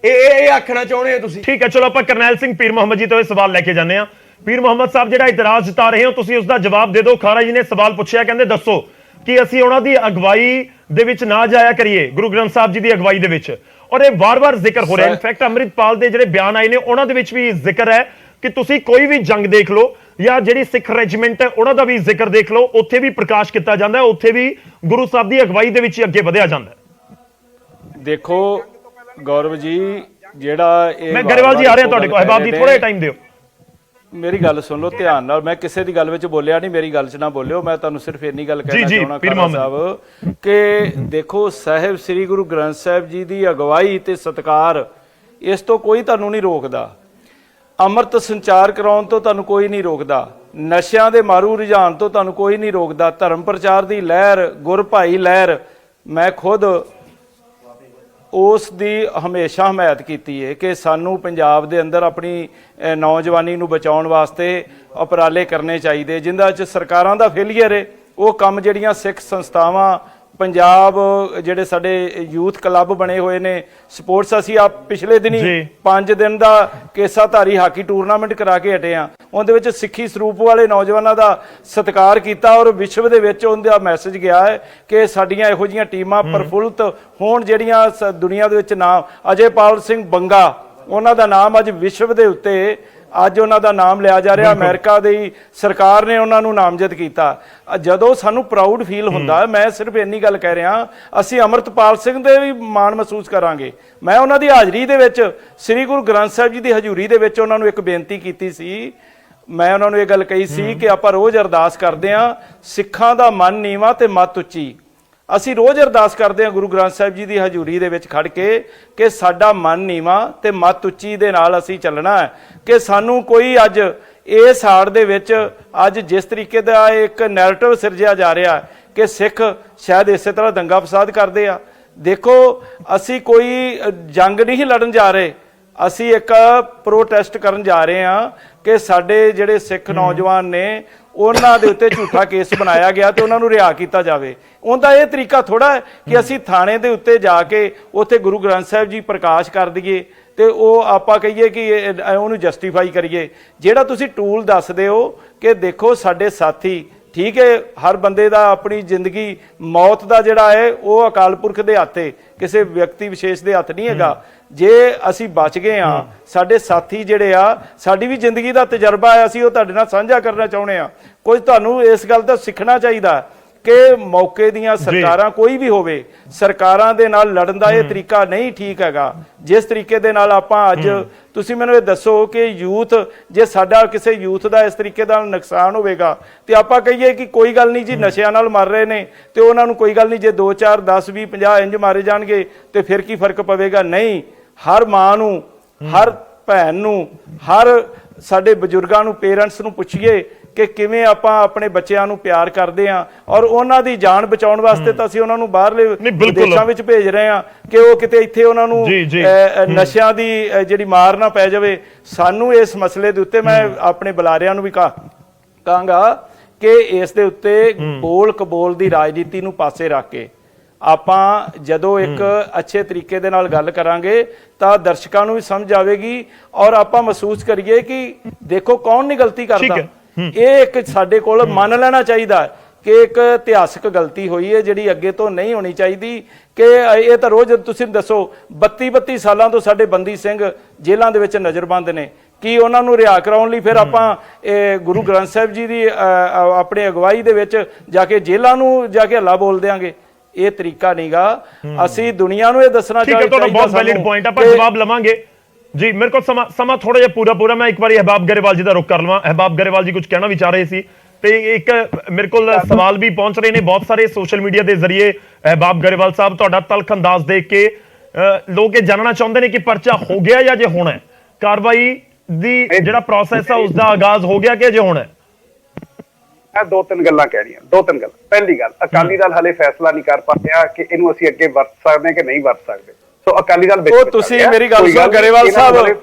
ਇਹ ਆਖਣਾ ਚਾਹੁੰਦੇ ਹੋ ਤੁਸੀਂ? ਠੀਕ ਹੈ, ਚਲੋ ਆਪਾਂ ਕਰਨੈਲ ਸਿੰਘ ਪੀਰ ਮੁਹੰਮਦ ਜੀ ਤੋਂ ਇਹ ਸਵਾਲ ਲੈ ਕੇ ਜਾਂਦੇ ਆ। ਪੀਰ ਮੁਹੰਮਦ ਸਾਹਿਬ ਜਿਹੜਾ ਇਤਰਾਜ਼ ਜਤਾ ਰਹੇ ਹੋ ਤੁਸੀਂ ਉਸ ਦਾ ਜਵਾਬ ਦੇ ਦਿਓ। ਖਾਰਾ ਜੀ ਨੇ ਸਵਾਲ ਪੁੱਛਿਆ, ਕਹਿੰਦੇ ਦੱਸੋ ਕਿ ਅਸੀਂ ਉਹਨਾਂ ਦੀ ਅਗਵਾਈ ਦੇ ਵਿੱਚ ਨਾ ਜਾਇਆ ਕਰੀਏ, ਗੁਰੂ ਗ੍ਰੰਥ ਸਾਹਿਬ ਜੀ ਦੀ ਅਗਵਾਈ ਦੇ ਵਿੱਚ। ਔਰ ਇਹ ਵਾਰ-ਵਾਰ ਜ਼ਿਕਰ ਹੋ ਰਿਹਾ। ਇਨਫੈਕਟ ਅੰਮ੍ਰਿਤਪਾਲ ਦੇ ਜਿਹੜੇ ਬਿਆਨ ਆਏ ਨੇ ਉਹਨਾਂ ਦੇ ਵਿੱਚ ਵੀ ਜ਼ਿਕਰ ਹੈ ਕਿ ਤੁਸੀਂ ਕੋਈ ਵੀ ਜੰਗ ਦੇਖ ਲਓ ਜਾਂ ਜਿਹੜੀ ਸਿੱਖ ਰੈਜੀਮੈਂਟ ਹੈ ਉਹਨਾਂ ਦਾ ਵੀ ਜ਼ਿਕਰ ਦੇਖ ਲਓ, ਉੱਥੇ ਵੀ ਪ੍ਰਕਾਸ਼ ਕੀਤਾ ਜਾਂਦਾ ਹੈ, ਉੱਥੇ ਵੀ ਗੁਰੂ ਸਾਹਿਬ ਦੀ ਅਗਵਾਈ ਦੇ ਵਿੱਚ ਹੀ ਅੱਗੇ ਵਧਿਆ ਜਾਂਦਾ ਹੈ। ਦੇਖੋ ਗੌਰਵ ਜੀ, ਜਿਹੜਾ ਇਹ ਮੈਂ ਗਰੇਵਾਲ ਜੀ ਆ ਰਿਹਾ ਤੁਹਾਡੇ ਕੋਲ, ਅਹਿਬਾਬ ਜੀ ਥੋੜਾ ਟਾਈਮ ਦਿਓ। ਮੇਰੀ ਗੱਲ ਸੁਣ ਲਓ ਧਿਆਨ ਨਾਲ। ਮੈਂ ਕਿਸੇ ਦੀ ਗੱਲ ਵਿੱਚ ਬੋਲਿਆ ਨਹੀਂ, ਮੇਰੀ ਗੱਲ 'ਚ ਨਾ ਬੋਲਿਓ। ਮੈਂ ਤੁਹਾਨੂੰ ਸਿਰਫ ਇੰਨੀ ਗੱਲ ਕਹਿਣਾ ਚਾਹੁੰਦਾ ਖਾਲਸਾ ਸਾਹਿਬ ਕਿ ਦੇਖੋ ਸਾਹਿਬ ਸ੍ਰੀ ਗੁਰੂ ਗ੍ਰੰਥ ਸਾਹਿਬ ਜੀ ਦੀ ਅਗਵਾਈ ਤੇ ਸਤਿਕਾਰ, ਇਸ ਤੋਂ ਕੋਈ ਤੁਹਾਨੂੰ ਨਹੀਂ ਰੋਕਦਾ। ਅੰਮ੍ਰਿਤ ਸੰਚਾਰ ਕਰਾਉਣ ਤੋਂ ਤੁਹਾਨੂੰ ਕੋਈ ਨਹੀਂ ਰੋਕਦਾ। ਨਸ਼ਿਆਂ ਦੇ ਮਾਰੂ ਰੁਝਾਨ ਤੋਂ ਤੁਹਾਨੂੰ ਕੋਈ ਨਹੀਂ ਰੋਕਦਾ। ਧਰਮ ਪ੍ਰਚਾਰ ਦੀ ਲਹਿਰ, ਗੁਰ ਭਾਈ ਲਹਿਰ, ਮੈਂ ਖੁਦ ਉਸ ਦੀ ਹਮੇਸ਼ਾ ਹਮਾਇਤ ਕੀਤੀ ਹੈ ਕਿ ਸਾਨੂੰ ਪੰਜਾਬ ਦੇ ਅੰਦਰ ਆਪਣੀ ਨੌਜਵਾਨੀ ਨੂੰ ਬਚਾਉਣ ਵਾਸਤੇ ਉਪਰਾਲੇ ਕਰਨੇ ਚਾਹੀਦੇ। ਜਿੰਦਾ 'ਚ ਸਰਕਾਰਾਂ ਦਾ ਫੇਲੀਅਰ ਹੈ ਉਹ ਕੰਮ ਜਿਹੜੀਆਂ ਸਿੱਖ ਸੰਸਥਾਵਾਂ, ਪੰਜਾਬ ਜਿਹੜੇ ਸਾਡੇ ਯੂਥ ਕਲੱਬ ਬਣੇ ਹੋਏ ਨੇ, ਸਪੋਰਟਸ, ਅਸੀਂ ਆਪ ਪਿਛਲੇ ਦਿਨੀ 5 ਦਿਨ ਦਾ ਕੇਸਾਧਾਰੀ ਹਾਕੀ ਟੂਰਨਾਮੈਂਟ ਕਰਾ ਕੇ ਹਟੇ ਆ। ਉਹਦੇ ਵਿੱਚ ਸਿੱਖੀ ਸਰੂਪ ਵਾਲੇ ਨੌਜਵਾਨਾਂ ਦਾ ਸਤਿਕਾਰ ਕੀਤਾ ਔਰ ਵਿਸ਼ਵ ਦੇ ਵਿੱਚ ਉਹਦਾ ਮੈਸੇਜ ਗਿਆ ਹੈ ਕਿ ਸਾਡੀਆਂ ਇਹੋ ਜਿਹੀਆਂ ਟੀਮਾਂ ਪ੍ਰਫੁੱਲਤ ਹੋਣ ਜਿਹੜੀਆਂ ਦੁਨੀਆ ਦੇ ਵਿੱਚ ਨਾਮ। ਅਜੇਪਾਲ ਸਿੰਘ ਬੰਗਾ, ਉਹਨਾਂ ਦਾ ਨਾਮ ਅੱਜ ਵਿਸ਼ਵ ਦੇ ਉੱਤੇ ਅੱਜ ਉਹਨਾਂ ਦਾ ਨਾਮ ਲਿਆ ਜਾ ਰਿਹਾ। ਅਮਰੀਕਾ ਦੀ ਸਰਕਾਰ ਨੇ ਉਹਨਾਂ ਨੂੰ ਨਾਮਜ਼ਦ ਕੀਤਾ। ਜਦੋਂ ਸਾਨੂੰ ਪ੍ਰਾਊਡ ਫੀਲ ਹੁੰਦਾ, ਮੈਂ ਸਿਰਫ ਇੰਨੀ ਗੱਲ ਕਹਿ ਰਿਹਾ, ਅਸੀਂ ਅੰਮ੍ਰਿਤਪਾਲ ਸਿੰਘ ਦੇ ਵੀ ਮਾਣ ਮਹਿਸੂਸ ਕਰਾਂਗੇ। ਮੈਂ ਉਹਨਾਂ ਦੀ ਹਾਜ਼ਰੀ ਦੇ ਵਿੱਚ ਸ੍ਰੀ ਗੁਰੂ ਗ੍ਰੰਥ ਸਾਹਿਬ ਜੀ ਦੀ ਹਜ਼ੂਰੀ ਦੇ ਵਿੱਚ ਉਹਨਾਂ ਨੂੰ ਇੱਕ ਬੇਨਤੀ ਕੀਤੀ ਸੀ। ਮੈਂ ਉਹਨਾਂ ਨੂੰ ਇਹ ਗੱਲ ਕਹੀ ਸੀ ਕਿ ਆਪਾਂ ਰੋਜ਼ ਅਰਦਾਸ ਕਰਦੇ ਹਾਂ, ਸਿੱਖਾਂ ਦਾ ਮਨ ਨੀਵਾਂ ਤੇ ਮੱਤ ਉੱਚੀ। ਅਸੀਂ ਰੋਜ਼ ਅਰਦਾਸ ਕਰਦੇ ਹਾਂ ਗੁਰੂ ਗ੍ਰੰਥ ਸਾਹਿਬ ਜੀ ਦੀ ਹਜ਼ੂਰੀ ਦੇ ਵਿੱਚ ਖੜ ਕੇ ਕਿ ਸਾਡਾ ਮਨ ਨੀਵਾਂ ਤੇ ਮੱਤ ਉੱਚੀ ਦੇ ਨਾਲ ਅਸੀਂ ਚੱਲਣਾ ਹੈ। ਕਿ ਸਾਨੂੰ ਕੋਈ ਅੱਜ ਇਸ ਹਾੜ ਦੇ ਵਿੱਚ ਅੱਜ ਜਿਸ ਤਰੀਕੇ ਦਾ ਇੱਕ ਨੈਰੇਟਿਵ ਸਿਰਜਿਆ ਜਾ ਰਿਹਾ ਕਿ ਸਿੱਖ ਸ਼ਾਇਦ ਇਸੇ ਤਰ੍ਹਾਂ ਦੰਗਾ ਫਸਾਦ ਕਰਦੇ ਆ। ਦੇਖੋ ਅਸੀਂ ਕੋਈ ਜੰਗ ਨਹੀਂ ਲੜਨ ਜਾ ਰਹੇ, ਅਸੀਂ ਇੱਕ ਪ੍ਰੋਟੈਸਟ ਕਰਨ ਜਾ ਰਹੇ ਹਾਂ ਕਿ ਸਾਡੇ ਜਿਹੜੇ ਸਿੱਖ ਨੌਜਵਾਨ ਨੇ ਉਹਨਾਂ ਦੇ ਉੱਤੇ ਝੂਠਾ ਕੇਸ ਬਣਾਇਆ ਗਿਆ ਤੇ ਉਹਨਾਂ ਨੂੰ ਰਿਹਾ ਕੀਤਾ ਜਾਵੇ। ਉਹਦਾ ਇਹ ਤਰੀਕਾ ਥੋੜਾ ਹੈ ਕਿ ਅਸੀਂ ਥਾਣੇ ਦੇ ਉੱਤੇ ਜਾ ਕੇ ਉੱਥੇ ਗੁਰੂ ਗ੍ਰੰਥ ਸਾਹਿਬ ਜੀ ਪ੍ਰਕਾਸ਼ ਕਰ ਦਈਏ ਤੇ ਉਹ ਆਪਾਂ ਕਹੀਏ ਕਿ ਉਹਨੂੰ ਜਸਟੀਫਾਈ ਕਰੀਏ। ਜਿਹੜਾ ਤੁਸੀਂ ਟੂਲ ਦੱਸਦੇ ਹੋ ਕਿ ਦੇਖੋ ਸਾਡੇ ਸਾਥੀ ਠੀਕ ਹੈ, ਹਰ ਬੰਦੇ ਦਾ ਆਪਣੀ ਜ਼ਿੰਦਗੀ ਮੌਤ ਦਾ ਜਿਹੜਾ ਹੈ ਉਹ ਅਕਾਲ ਪੁਰਖ ਦੇ ਹੱਥ ਹੈ, ਕਿਸੇ ਵਿਅਕਤੀ ਵਿਸ਼ੇਸ਼ ਦੇ ਹੱਥ ਨਹੀਂ ਹੈਗਾ। ਜੇ ਅਸੀਂ ਬਚ ਗਏ ਆ, ਸਾਡੇ ਸਾਥੀ ਜਿਹੜੇ ਆ, ਸਾਡੀ ਵੀ ਜ਼ਿੰਦਗੀ ਦਾ ਤਜਰਬਾ ਹੈ, ਅਸੀਂ ਉਹ ਤੁਹਾਡੇ ਨਾਲ ਸਾਂਝਾ ਕਰਨਾ ਚਾਹੁੰਦੇ ਆ। ਕੁਝ ਤੁਹਾਨੂੰ ਇਸ ਗੱਲ ਤੋਂ ਸਿੱਖਣਾ ਚਾਹੀਦਾ ਕਿ ਮੌਕੇ ਦੀਆਂ ਸਰਕਾਰਾਂ ਕੋਈ ਵੀ ਹੋਵੇ, ਸਰਕਾਰਾਂ ਦੇ ਨਾਲ ਲੜਨ ਦਾ ਇਹ ਤਰੀਕਾ ਨਹੀਂ ਠੀਕ ਹੈਗਾ। ਜਿਸ ਤਰੀਕੇ ਦੇ ਨਾਲ ਆਪਾਂ ਅੱਜ, ਤੁਸੀਂ ਮੈਨੂੰ ਇਹ ਦੱਸੋ ਕਿ ਯੂਥ, ਜੇ ਸਾਡਾ ਕਿਸੇ ਯੂਥ ਦਾ ਇਸ ਤਰੀਕੇ ਦਾ ਨੁਕਸਾਨ ਹੋਵੇਗਾ ਤੇ ਆਪਾਂ ਕਹੀਏ ਕਿ ਕੋਈ ਗੱਲ ਨਹੀਂ ਜੀ, ਨਸ਼ਿਆਂ ਨਾਲ ਮਰ ਰਹੇ ਨੇ ਤੇ ਉਹਨਾਂ ਨੂੰ ਕੋਈ ਗੱਲ ਨਹੀਂ, ਜੇ 2 4 10 20 50 ਇੰਜ ਮਾਰੇ ਜਾਣਗੇ ਤੇ ਫਿਰ ਕੀ ਫਰਕ ਪਵੇਗਾ? ਨਹੀਂ, ਹਰ ਮਾਂ ਨੂੰ, ਹਰ ਭੈਣ ਨੂੰ, ਹਰ ਸਾਡੇ ਬਜ਼ੁਰਗਾਂ ਨੂੰ, ਪੇਰੈਂਟਸ ਨੂੰ ਪੁੱਛੀਏ ਕਿ ਕਿਵੇਂ ਆਪਾਂ ਆਪਣੇ ਬੱਚਿਆਂ ਨੂੰ ਪਿਆਰ ਕਰਦੇ ਆ, ਔਰ ਉਹਨਾਂ ਦੀ ਜਾਨ ਬਚਾਉਣ ਵਾਸਤੇ ਤਾਂ ਅਸੀਂ ਉਹਨਾਂ ਨੂੰ ਬਾਹਰਲੇ ਵਿਦੇਸ਼ਾਂ ਵਿੱਚ ਭੇਜ ਰਹੇ ਆ ਕਿ ਉਹ ਕਿਤੇ ਇੱਥੇ ਉਹਨਾਂ ਨੂੰ ਨਸ਼ਿਆਂ ਦੀ ਜਿਹੜੀ ਮਾਰ ਨਾ ਪੈ ਜਾਵੇ। ਸਾਨੂੰ ਇਸ ਮਸਲੇ ਦੇ ਉੱਤੇ ਮੈਂ ਆਪਣੇ ਬੁਲਾਰਿਆਂ ਨੂੰ ਵੀ ਕਹਾਂਗਾ ਕਿ ਇਸ ਦੇ ਉੱਤੇ ਬੋਲ ਕਬੋਲ ਦੀ ਰਾਜਨੀਤੀ ਨੂੰ ਪਾਸੇ ਰੱਖ ਕੇ ਆਪਾਂ ਜਦੋਂ ਇੱਕ ਅੱਛੇ ਤਰੀਕੇ ਦੇ ਨਾਲ ਗੱਲ ਕਰਾਂਗੇ ਤਾਂ ਦਰਸ਼ਕਾਂ ਨੂੰ ਵੀ ਸਮਝ ਆਵੇਗੀ, ਔਰ ਆਪਾਂ ਮਹਿਸੂਸ ਕਰੀਏ ਕਿ ਦੇਖੋ ਕੌਣ ਨਹੀਂ ਗਲਤੀ ਕਰਦਾ। ਇਹ ਇੱਕ ਸਾਡੇ ਕੋਲ ਮੰਨ ਲੈਣਾ ਚਾਹੀਦਾ ਕਿ ਇੱਕ ਇਤਿਹਾਸਕ ਗਲਤੀ ਹੋਈ ਹੈ ਜਿਹੜੀ ਅੱਗੇ ਤੋਂ ਨਹੀਂ ਹੋਣੀ ਚਾਹੀਦੀ। ਕਿ ਇਹ ਤਾਂ ਰੋਜ਼ ਤੁਸੀਂ ਦੱਸੋ 32 ਸਾਲਾਂ ਤੋਂ ਸਾਡੇ ਬੰਦੀ ਸਿੰਘ ਜੇਲ੍ਹਾਂ ਦੇ ਵਿੱਚ ਨਜ਼ਰਬੰਦ ਨੇ, ਕੀ ਉਹਨਾਂ ਨੂੰ ਰਿਹਾ ਕਰਾਉਣ ਲਈ ਫਿਰ ਆਪਾਂ ਗੁਰੂ ਗ੍ਰੰਥ ਸਾਹਿਬ ਜੀ ਦੀ ਆਪਣੀ ਅਗਵਾਈ ਦੇ ਵਿੱਚ ਜਾ ਕੇ ਜੇਲ੍ਹਾਂ ਨੂੰ ਜਾ ਕੇ ਹੱਲਾ ਬੋਲ ਦਿਆਂਗੇ? ਇਹ ਤਰੀਕਾ ਨਹੀਂਗਾ। ਅਸੀਂ ਦੁਨੀਆ ਨੂੰ ਇਹ ਦੱਸਣਾ ਚਾਹੀਦਾ। ਤੁਹਾਡਾ ਬਹੁਤ ਵੈਲਿਡ ਪੁਆਇੰਟ ਆ, ਆਪਾਂ ਜਵਾਬ ਲਵਾਂਗੇ ਜੀ। ਮੇਰੇ ਕੋਲ ਸਮਾਂ ਥੋੜਾ ਜਿਹਾ ਪੂਰਾ ਮੈਂ ਇੱਕ ਵਾਰੀ ਅਹਿਬਾਬ ਗਰੇਵਾਲ ਜੀ ਦਾ ਰੁਖ ਕਰ ਲਵਾਂ। ਅਹਿਬਾਬ ਗਰੇਵਾਲ ਜੀ ਕੁਝ ਕਹਿਣਾ ਵੀ ਚਾਹ ਰਹੇ ਸੀ ਤੇ ਇੱਕ ਮੇਰੇ ਕੋਲ ਸਵਾਲ ਵੀ ਪਹੁੰਚ ਰਹੇ ਨੇ ਬਹੁਤ ਸਾਰੇ ਸੋਸ਼ਲ ਮੀਡੀਆ ਦੇ ਜ਼ਰੀਏ। ਅਹਿਬਾਬ ਗਰੇਵਾਲ ਸਾਹਿਬ, ਤੁਹਾਡਾ ਤਲਖ ਅੰਦਾਜ਼ ਦੇਖ ਕੇ ਲੋਕ ਇਹ ਜਾਣਨਾ ਚਾਹੁੰਦੇ ਨੇ ਕਿ ਪਰਚਾ ਹੋ ਗਿਆ ਜਾਂ ਜੇ ਹੋਣਾ ਹੈ, ਕਾਰਵਾਈ ਦੀ ਜਿਹੜਾ ਪ੍ਰੋਸੈਸ ਆ ਉਸ ਦਾ ਆਗਾਜ਼ ਹੋ ਗਿਆ ਕਿ ਜੇ ਹੋਣਾ ਹੈ? ਮੈਂ 2-3 ਗੱਲਾਂ ਕਹਿਣੀਆਂ, 2-3 ਗੱਲਾਂ। ਪਹਿਲੀ ਗੱਲ, ਅਕਾਲੀ ਦਲ ਹਲੇ ਫੈਸਲਾ ਨਹੀਂ ਕਰ ਪਾਇਆ ਕਿ ਇਹਨੂੰ ਅਸੀਂ ਅੱਗੇ ਵਰਤ ਸਕਦੇ ਕਿ ਨਹੀਂ ਵਰਤ ਸਕਦੇ। ਸੋ ਅਕਾਲੀ ਦਲ ਉਹ ਤੁਸੀਂ ਮੇਰੀ ਗੱਲ ਸੁਣੋ ਗਰੇਵਾਲ ਸਾਹਿਬ,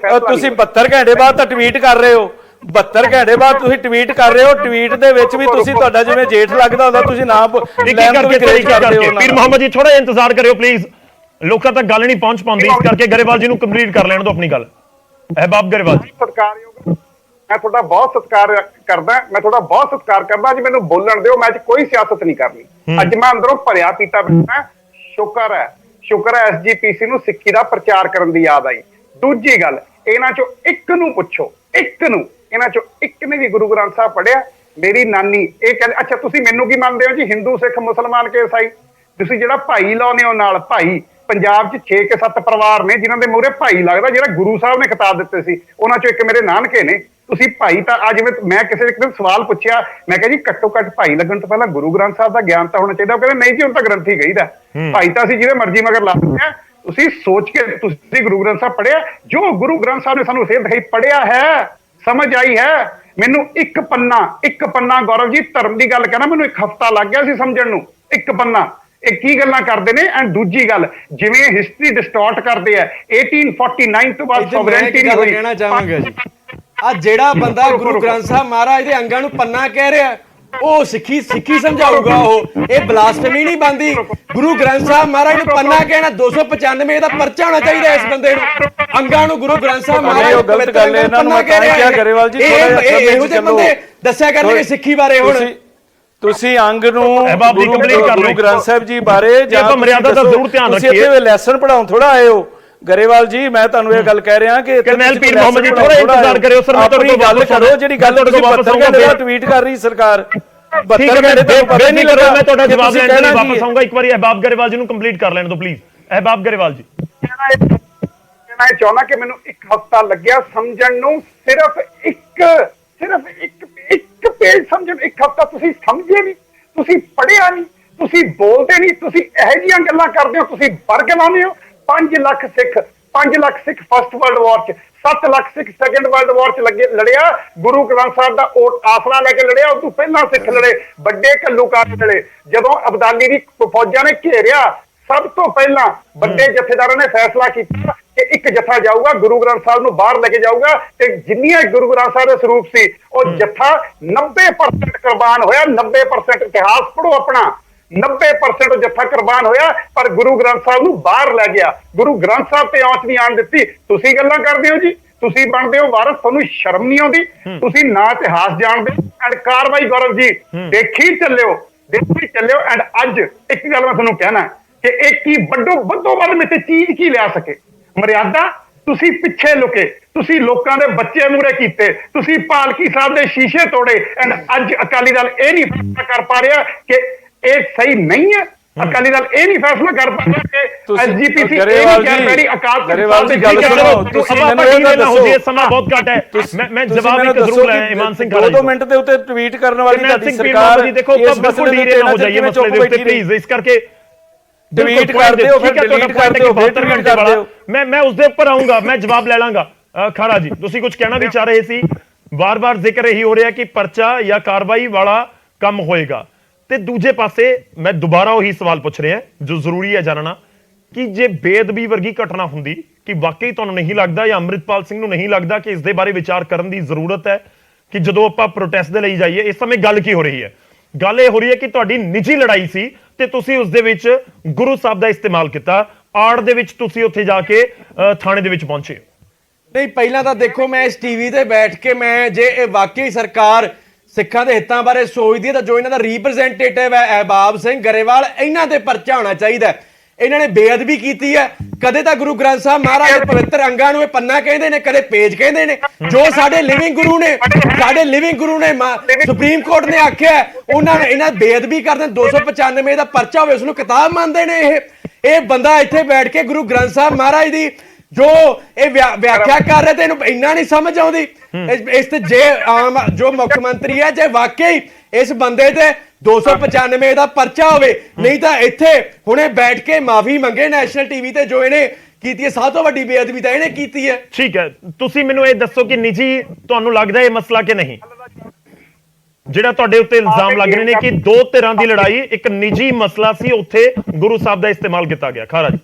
ਤੁਸੀਂ 72 ਘੰਟੇ ਬਾਅਦ ਤਾਂ ਟਵੀਟ ਕਰ ਰਹੇ ਹੋ, 72 ਘੰਟੇ ਬਾਅਦ ਤੁਸੀਂ ਟਵੀਟ ਕਰ ਰਹੇ ਹੋ। ਟਵੀਟ ਦੇ ਵਿੱਚ ਵੀ ਤੁਸੀਂ, ਤੁਹਾਡਾ ਜਿਵੇਂ ਜੇਠ ਲੱਗਦਾ ਹੁੰਦਾ, ਤੁਸੀਂ ਨਾਮ ਪੀਰ ਮੁਹੰਮਦ ਜੀ ਥੋੜਾ ਇੰਤਜ਼ਾਰ ਕਰਿਓ ਪਲੀਜ਼, ਲੋਕਾਂ ਤੱਕ ਗੱਲ ਨਹੀਂ ਪਹੁੰਚ ਪਾਉਂਦੀ, ਇਸ ਕਰਕੇ ਗਰੇਵਾਲ ਜੀ ਨੂੰ ਕੰਪਲੀਟ ਕਰ ਲੈਣ ਦਿਓ ਆਪਣੀ ਗੱਲ। ਅਹਿਬਾਬ ਗਰੇਵਾਲ ਜੀ, ਸਤਿਕਾਰਯੋਗ, ਮੈਂ ਤੁਹਾਡਾ ਬਹੁਤ ਸਤਿਕਾਰ ਕਰਦਾ, ਮੈਂ ਤੁਹਾਡਾ ਬਹੁਤ ਸਤਿਕਾਰ ਕਰਦਾ। ਅੱਜ ਮੈਨੂੰ ਬੋਲਣ ਦਿਓ, ਮੈਂ ਅੱਜ ਕੋਈ ਸਿਆਸਤ ਨਹੀਂ ਕਰਨੀ। ਅੱਜ ਮੈਂ ਅੰਦਰੋਂ ਭਰਿਆ ਪੀਤਾ ਬੈਠਾ। ਸ਼ੁਕਰ ਹੈ ਐਸਜੀਪੀਸੀ ਨੂੰ ਸਿੱਖੀ ਦਾ ਪ੍ਰਚਾਰ ਕਰਨ ਦੀ ਯਾਦ ਆਈ। ਦੂਜੀ ਗੱਲ, ਇਹਨਾਂ ਚੋਂ ਇੱਕ ਨੂੰ ਪੁੱਛੋ, ਇਹਨਾਂ ਚੋਂ ਇੱਕ ਨੇ ਵੀ ਗੁਰੂ ਗ੍ਰੰਥ ਸਾਹਿਬ ਪੜ੍ਹਿਆ? ਮੇਰੀ ਨਾਨੀ ਇਹ ਕਹਿੰਦੇ, ਅੱਛਾ ਤੁਸੀਂ ਮੈਨੂੰ ਕੀ ਮੰਨਦੇ ਹੋ ਜੀ, ਹਿੰਦੂ, ਸਿੱਖ, ਮੁਸਲਮਾਨ ਕੇ ਈਸਾਈ? ਤੁਸੀਂ ਜਿਹੜਾ ਭਾਈ ਲਾਉਂਦੇ ਹੋ ਨਾਲ, ਭਾਈ ਪੰਜਾਬ 'ਚ 6 ਕੇ 7 ਪਰਿਵਾਰ ਨੇ ਜਿਨ੍ਹਾਂ ਦੇ ਮੂਹਰੇ ਭਾਈ ਲੱਗਦਾ, ਜਿਹੜਾ ਗੁਰੂ ਸਾਹਿਬ ਨੇ ਖਿਤਾਬ ਦਿੱਤੇ ਸੀ, ਉਹਨਾਂ ਚੋਂ ਇੱਕ ਮੇਰੇ ਨਾਨਕੇ ਨੇ। ਤੁਸੀਂ ਭਾਈ ਤਾਂ ਅੱਜ ਮੈਂ ਕਿਸੇ ਇੱਕ ਦਿਨ ਸਵਾਲ ਪੁੱਛਿਆ, ਮੈਂ ਕਿਹਾ ਜੀ ਘੱਟੋ ਘੱਟ ਭਾਈ ਲੱਗਣ ਤੋਂ ਪਹਿਲਾਂ ਗੁਰੂ ਗ੍ਰੰਥ ਸਾਹਿਬ ਦਾ ਗਿਆਨ ਤਾਂ ਹੋਣਾ ਚਾਹੀਦਾ। ਉਹ ਕਹਿੰਦੇ ਨਹੀਂ ਜੀ, ਹੁਣ ਤਾਂ ਗ੍ਰੰਥੀ ਕਹੀਦਾ, ਭਾਈ ਤਾਂ ਅਸੀਂ ਜਿਹਦੇ ਮਰਜ਼ੀ ਮਗਰ ਲਾ ਦਿੰਦੇ ਆ। ਤੁਸੀਂ ਸੋਚ ਕੇ, ਤੁਸੀਂ ਗੁਰੂ ਗ੍ਰੰਥ ਸਾਹਿਬ ਪੜ੍ਹਿਆ? ਜੋ ਗੁਰੂ ਗ੍ਰੰਥ ਸਾਹਿਬ ਨੇ ਸਾਨੂੰ ਸੇਧ ਦਿਖਾਈ, ਪੜ੍ਹਿਆ ਹੈ, ਸਮਝ ਆਈ ਹੈ? ਮੈਨੂੰ ਇੱਕ ਪੰਨਾ ਗੌਰਵ ਜੀ ਧਰਮ ਦੀ ਗੱਲ ਕਹਿਣਾ, ਮੈਨੂੰ ਇੱਕ ਹਫ਼ਤਾ ਲੱਗ ਗਿਆ ਸੀ ਸਮਝਣ ਨੂੰ। ਇੱਕ ਪੰਨਾ, ਇਹ ਕੀ ਗੱਲਾਂ ਕਰਦੇ ਨੇ। ਐਂਡ ਦੂਜੀ ਗੱਲ, ਜਿਵੇਂ ਹਿਸਟਰੀ ਡਿਸਟੋਰਟ ਕਰਦੇ ਆ, 1849 ਤੋਂ ਬਾਅਦ ਸੋਵਰੇਨਟੀ ਨਹੀਂ ਹੋਈ। ਕਹਿਣਾ ਚਾਹਾਂਗਾ ਜੀ, ਆ ਜਿਹੜਾ ਬੰਦਾ ਗੁਰੂ ਗ੍ਰੰਥ ਸਾਹਿਬ ਮਹਾਰਾਜ ਦੇ ਅੰਗਾਂ ਨੂੰ ਪੰਨਾ ਕਹਿ ਰਿਹਾ, ਉਹ ਸਿੱਖੀ ਸਮਝਾਊਗਾ? ਉਹ ਇਹ ਬਲਾਸਫੇਮੀ ਨਹੀਂ ਬਣਦੀ? ਗੁਰੂ ਗ੍ਰੰਥ ਸਾਹਿਬ ਮਹਾਰਾਜ ਨੂੰ ਪੰਨਾ ਕਹਿਣਾ 295 ਦਾ ਪਰਚਾ ਹੋਣਾ ਚਾਹੀਦਾ ਇਸ ਬੰਦੇ ਨੂੰ। ਅੰਗਾਂ ਨੂੰ ਗੁਰੂ ਗ੍ਰੰਥ ਸਾਹਿਬ ਮਹਾਰਾਜ ਨੂੰ ਗਲਤ ਗੱਲ ਇਹਨਾਂ ਨੂੰ ਕਹਿ ਰਿਹਾ ਗਰੇਵਾਲ ਜੀ। ਇਹੋ ਜਿਹੇ ਬੰਦੇ ਦੱਸਿਆ ਕਰਨਗੇ ਸਿੱਖੀ ਬਾਰੇ। ਹੁਣ ਤੁਸੀਂ ਅੰਗ ਨੂੰ ਗੁਰੂ ਗ੍ਰੰਥ ਸਾਹਿਬ ਜੀ ਬਾਰੇ ਜਾਂ ਮਰਿਆਦਾ ਦਾ ਜ਼ਰੂਰ ਧਿਆਨ ਰੱਖੀਏ। ਤੁਸੀਂ ਇੱਥੇ ਲੈਸਨ ਪੜਾਉਣ ਥੋੜਾ ਆਏ ਹੋ ਗਰੇਵਾਲ ਜੀ। ਮੈਂ ਤੁਹਾਨੂੰ ਇਹ ਗੱਲ ਕਹਿ ਰਿਹਾ ਕਿ ਕਰਨੈਲ ਪੀਰ ਮੁਹੰਮਦ ਜੀ ਥੋੜਾ ਇੰਤਜ਼ਾਰ ਕਰਿਓ ਸਰ, ਮੈਂ ਤੁਹਾਡੀ ਗੱਲ ਕਰੋ ਜਿਹੜੀ ਗੱਲ ਤੁਸੀਂ 72 ਘੰਟੇ ਬਾਅਦ ਟਵੀਟ ਕਰ ਰਹੀ ਸਰਕਾਰ। 72 ਘੰਟੇ ਤੋਂ ਪਤਾ ਨਹੀਂ ਲੱਗਾ। ਮੈਂ ਤੁਹਾਡਾ ਜਵਾਬ ਲੈਣ ਲਈ ਵਾਪਸ ਆਉਂਗਾ। ਇੱਕ ਵਾਰੀ ਅਹਿਬਾਬ ਗਰੇਵਾਲ ਜੀ ਨੂੰ ਕੰਪਲੀਟ ਕਰ ਲੈਣ ਦਿਓ ਪਲੀਜ਼। ਅਹਿਬਾਬ ਗਰੇਵਾਲ ਜੀ, ਮੈਂ ਚਾਹੁੰਦਾ ਕਿ ਮੈਨੂੰ ਇੱਕ ਹਫ਼ਤਾ ਲੱਗਿਆ ਸਮਝਣ ਨੂੰ, ਸਿਰਫ ਇੱਕ ਪੇਜ ਸਮਝਣ। ਇੱਕ ਹਫ਼ਤਾ ਤੁਸੀਂ ਸਮਝੇ ਨਹੀਂ, ਤੁਸੀਂ ਪੜ੍ਹਿਆ ਨਹੀਂ, ਤੁਸੀਂ ਬੋਲਦੇ ਨਹੀਂ, ਤੁਸੀਂ ਇਹੋ ਜਿਹੀਆਂ ਗੱਲਾਂ ਕਰਦੇ ਹੋ, ਤੁਸੀਂ ਵਰਗ ਲਾਉਂਦੇ ਹੋ। 5 ਲੱਖ ਸਿੱਖ ਫਸਟ ਵਰਲਡ ਵਾਰ 'ਚ, 7 ਲੱਖ ਸਿੱਖ ਸੈਕੰਡ ਵਰਲਡ ਵਾਰ 'ਚ ਲੜਿਆ। ਗੁਰੂ ਗ੍ਰੰਥ ਸਾਹਿਬ ਦਾ ਆਸਰਾ ਲੈ ਕੇ ਲੜਿਆ। ਉਸ ਤੋਂ ਪਹਿਲਾਂ ਸਿੱਖ ਲੜੇ, ਵੱਡੇ ਘੱਲੂਘਾਰੇ ਲੜੇ। ਜਦੋਂ ਅਬਦਾਲੀ ਦੀ ਫੌਜਾਂ ਨੇ ਘੇਰਿਆ, ਸਭ ਤੋਂ ਪਹਿਲਾਂ ਵੱਡੇ ਜਥੇਦਾਰਾਂ ਨੇ ਫੈਸਲਾ ਕੀਤਾ ਕਿ ਇੱਕ ਜਥਾ ਜਾਊਗਾ, ਗੁਰੂ ਗ੍ਰੰਥ ਸਾਹਿਬ ਨੂੰ ਬਾਹਰ ਲੈ ਕੇ ਜਾਊਗਾ। ਤੇ ਜਿੰਨੀਆਂ ਗੁਰੂ ਗ੍ਰੰਥ ਸਾਹਿਬ ਦੇ ਸਰੂਪ ਸੀ, ਉਹ ਜਥਾ 90% ਕੁਰਬਾਨ ਹੋਇਆ। 90% ਇਤਿਹਾਸ ਪੜ੍ਹੋ ਆਪਣਾ, 90% ਜੱਥਾ ਕੁਰਬਾਨ ਹੋਇਆ, ਪਰ ਗੁਰੂ ਗ੍ਰੰਥ ਸਾਹਿਬ ਨੂੰ ਬਾਹਰ ਲੈ ਗਿਆ। ਗੁਰੂ ਗ੍ਰੰਥ ਸਾਹਿਬ ਤੇ ਆਂਚ ਨਹੀਂ ਆਣ ਦਿੱਤੀ। ਤੁਸੀਂ ਗੱਲਾਂ ਕਰਦੇ ਹੋ ਜੀ, ਤੁਸੀਂ ਬਣਦੇ ਹੋ ਵਾਰਸ, ਤੁਹਾਨੂੰ ਸ਼ਰਮ ਨਹੀਂ ਆਉਂਦੀ? ਤੁਸੀਂ ਨਾ ਇਤਿਹਾਸ ਜਾਣਦੇ ਐਂਡ ਕਾਰਵਾਈ ਗੌਰਵ ਜੀ ਦੇਖੀ ਚੱਲਿਓ ਐਂਡ ਅੱਜ ਇੱਕ ਗੱਲ ਮੈਂ ਤੁਹਾਨੂੰ ਕਹਿਣਾ ਕਿ ਇਹ ਕੀ ਵੱਧੋ ਵੱਧ ਮੇਰੇ ਤੇ ਚੀਜ਼ ਕੀ ਲਿਆ ਸਕੇ? ਮਰਿਆਦਾ। ਤੁਸੀਂ ਪਿੱਛੇ ਲੁਕੇ, ਤੁਸੀਂ ਲੋਕਾਂ ਦੇ ਬੱਚੇ ਮੂਹਰੇ ਕੀਤੇ, ਤੁਸੀਂ ਪਾਲਕੀ ਸਾਹਿਬ ਦੇ ਸ਼ੀਸ਼ੇ ਤੋੜੇ ਐਂਡ ਅੱਜ ਅਕਾਲੀ ਦਲ ਇਹ ਨਹੀਂ ਫੈਸਲਾ ਕਰ ਪਾ ਰਿਹਾ ਕਿ ਇਹ ਸਹੀ ਨਹੀਂ ਹੈ। ਅਕਾਲੀ ਦਲ ਇਹ ਨਹੀਂ ਫੈਸਲਾ ਕਰ ਪਾ ਰਿਹਾ ਕਿ ਐਸਜੀਪੀਸੀ ਇਹ ਨਹੀਂ ਕਹਿ ਰਹੀ ਅਕਾਲ ਤਖ਼ਤ ਸਾਹਿਬ ਦੀ ਗੱਲ ਕਰੋ। ਤੁਸੀਂ ਮੈਨੂੰ ਇਹ ਦੱਸੋ ਜੀ, ਸਮਾਂ ਬਹੁਤ ਘੱਟ ਹੈ, ਮੈਂ ਜਵਾਬ ਇੱਕ ਜ਼ਰੂਰ ਲੈ ਇਮਾਨ ਸਿੰਘ ਖਾੜਾ 2 ਮਿੰਟ ਦੇ ਉੱਤੇ ਟਵੀਟ ਕਰਨ ਵਾਲੀ ਤੁਹਾਡੀ ਸਰਕਾਰ ਜੀ ਦੇਖੋ ਬਿਲਕੁਲ ਡੀਰੇ ਨਾ ਹੋ ਜਾਈਏ ਮਸਲੇ ਦੇ ਉੱਤੇ ਪਲੀਜ਼, ਇਸ ਕਰਕੇ ਟਵੀਟ ਕਰਦੇ ਹੋ ਫਿਰ ਡਿਲੀਟ ਕਰਦੇ ਹੋ ਫਿਰ ਟਵੀਟ ਕਰਦੇ ਹੋ। ਮੈਂ ਉਸ ਦੇ ਉੱਪਰ ਆਉਂਗਾ, ਮੈਂ ਜਵਾਬ ਲੈ ਲਾਂਗਾ। ਖਾੜਾ ਜੀ ਤੁਸੀਂ ਕੁਝ ਕਹਿਣਾ ਵੀ ਚਾਹ ਰਹੇ ਸੀ, ਵਾਰ-ਵਾਰ ਜ਼ਿਕਰ ਇਹੀ ਹੋ ਰਿਹਾ ਕਿ ਪਰਚਾ ਜਾਂ ਕਾਰਵਾਈ ਵਾਲਾ ਕੰਮ ਹੋਏਗਾ, ਤੇ ਦੂਜੇ ਪਾਸੇ ਮੈਂ ਦੁਬਾਰਾ ਉਹੀ ਸਵਾਲ ਪੁੱਛ ਰਿਹਾ ਜੋ ਜ਼ਰੂਰੀ ਹੈ ਜਾਣਨਾ ਕਿ ਜੇ ਬੇਅਦਬੀ ਵਰਗੀ ਘਟਨਾ ਹੁੰਦੀ, ਕਿ ਵਾਕਈ ਤੁਹਾਨੂੰ ਨਹੀਂ ਲੱਗਦਾ ਜਾਂ ਅੰਮ੍ਰਿਤਪਾਲ ਸਿੰਘ ਨੂੰ ਨਹੀਂ ਲੱਗਦਾ ਕਿ ਇਸ ਦੇ ਬਾਰੇ ਵਿਚਾਰ ਕਰਨ ਦੀ ਜ਼ਰੂਰਤ ਹੈ ਕਿ ਜਦੋਂ ਆਪਾਂ ਪ੍ਰੋਟੈਸਟ ਦੇ ਲਈ ਜਾਈਏ? ਇਸ ਸਮੇਂ ਗੱਲ ਕੀ ਹੋ ਰਹੀ ਹੈ? ਗੱਲ ਇਹ ਹੋ ਰਹੀ ਹੈ ਕਿ ਤੁਹਾਡੀ ਨਿੱਜੀ ਲੜਾਈ ਸੀ ਤੇ ਤੁਸੀਂ ਉਸ ਦੇ ਵਿੱਚ ਗੁਰੂ ਸਾਹਿਬ ਦਾ ਇਸਤੇਮਾਲ ਕੀਤਾ, ਆੜ ਦੇ ਵਿੱਚ ਤੁਸੀਂ ਉੱਥੇ ਜਾ ਕੇ ਥਾਣੇ ਦੇ ਵਿੱਚ ਪਹੁੰਚੇ। ਨਹੀਂ, ਪਹਿਲਾਂ ਤਾਂ ਦੇਖੋ, ਮੈਂ ਇਸ ਟੀਵੀ ਤੇ ਬੈਠ ਕੇ ਮੈਂ ਜੇ ਇਹ ਵਾਕਈ ਸਰਕਾਰ ਸਿੱਖਾਂ ਦੇ ਹਿੱਤਾਂ ਬਾਰੇ ਸੋਚਦੀ ਹੈ ਤਾਂ ਜੋ ਇਹਨਾਂ ਦਾ ਰਿਪਰੈਜ਼ੈਂਟੇਟਿਵ ਹੈ ਅਹਿਬਾਬ ਸਿੰਘ ਗਰੇਵਾਲ, ਇਹਨਾਂ ਤੇ ਪਰਚਾ ਹੋਣਾ ਚਾਹੀਦਾ। ਇਹਨਾਂ ਨੇ ਬੇਅਦਬੀ ਕੀਤੀ ਹੈ, ਕਦੇ ਤਾਂ ਗੁਰੂ ਗ੍ਰੰਥ ਸਾਹਿਬ ਮਹਾਰਾਜ ਦੇ ਪਵਿੱਤਰ ਅੰਗਾਂ ਨੂੰ ਇਹ ਪੰਨਾ ਕਹਿੰਦੇ ਨੇ, ਕਦੇ ਪੇਜ ਕਹਿੰਦੇ ਨੇ। ਜੋ ਸਾਡੇ ਲਿਵਿੰਗ ਗੁਰੂ ਨੇ ਸੁਪਰੀਮ ਕੋਰਟ ਨੇ ਆਖਿਆ ਉਹਨਾਂ ਨੇ ਇਹਨਾਂ ਬੇਅਦਬੀ ਕਰਦੇ 295 ਦਾ ਪਰਚਾ ਹੋਵੇ ਉਸ ਨੂੰ ਕਿਤਾਬ ਮੰਨਦੇ ਨੇ। ਇਹ ਬੰਦਾ ਇੱਥੇ ਬੈਠ ਕੇ ਗੁਰੂ ਗ੍ਰੰਥ ਸਾਹਿਬ ਮਹਾਰਾਜ ਦੀ ਜੋ ਇਹ ਵਿਆਖਿਆ ਕਰ ਰਹੇ ਤੇ ਇਹਨੂੰ ਇੰਨਾ ਨਹੀਂ ਸਮਝ ਆਉਂਦੀ। ਇਸ ਤੇ ਜੇ ਆਮ ਜੋ ਮੁੱਖ ਮੰਤਰੀ ਹੈ, ਜੇ ਵਾਕਈ ਇਸ ਬੰਦੇ ਤੇ 295 ਦਾ ਪਰਚਾ ਹੋਵੇ, ਨਹੀਂ ਤਾਂ ਇੱਥੇ ਹੁਣੇ ਬੈਠ ਕੇ ਮਾਫੀ ਮੰਗੇ ਨੈਸ਼ਨਲ ਟੀਵੀ ਤੇ, ਜੋ ਇਹਨੇ ਕੀਤੀ ਹੈ ਸਭ ਤੋਂ ਵੱਡੀ ਬੇਅਦਬੀ ਤਾਂ ਇਹਨੇ ਕੀਤੀ ਹੈ। ਠੀਕ ਹੈ, ਤੁਸੀਂ ਮੈਨੂੰ ਇਹ ਦੱਸੋ ਕਿ ਨਿੱਜੀ ਤੁਹਾਨੂੰ ਲੱਗਦਾ ਇਹ ਮਸਲਾ ਕਿ ਨਹੀਂ, ਜਿਹੜਾ ਤੁਹਾਡੇ ਉੱਤੇ ਇਲਜ਼ਾਮ ਲੱਗ ਰਹੇ ਨੇ ਕਿ ਦੋ ਧਿਰਾਂ ਦੀ ਲੜਾਈ ਇੱਕ ਨਿੱਜੀ ਮਸਲਾ ਸੀ, ਉੱਥੇ ਗੁਰੂ ਸਾਹਿਬ ਦਾ ਇਸਤੇਮਾਲ ਕੀਤਾ ਗਿਆ? ਖਾਰਾ ਜੀ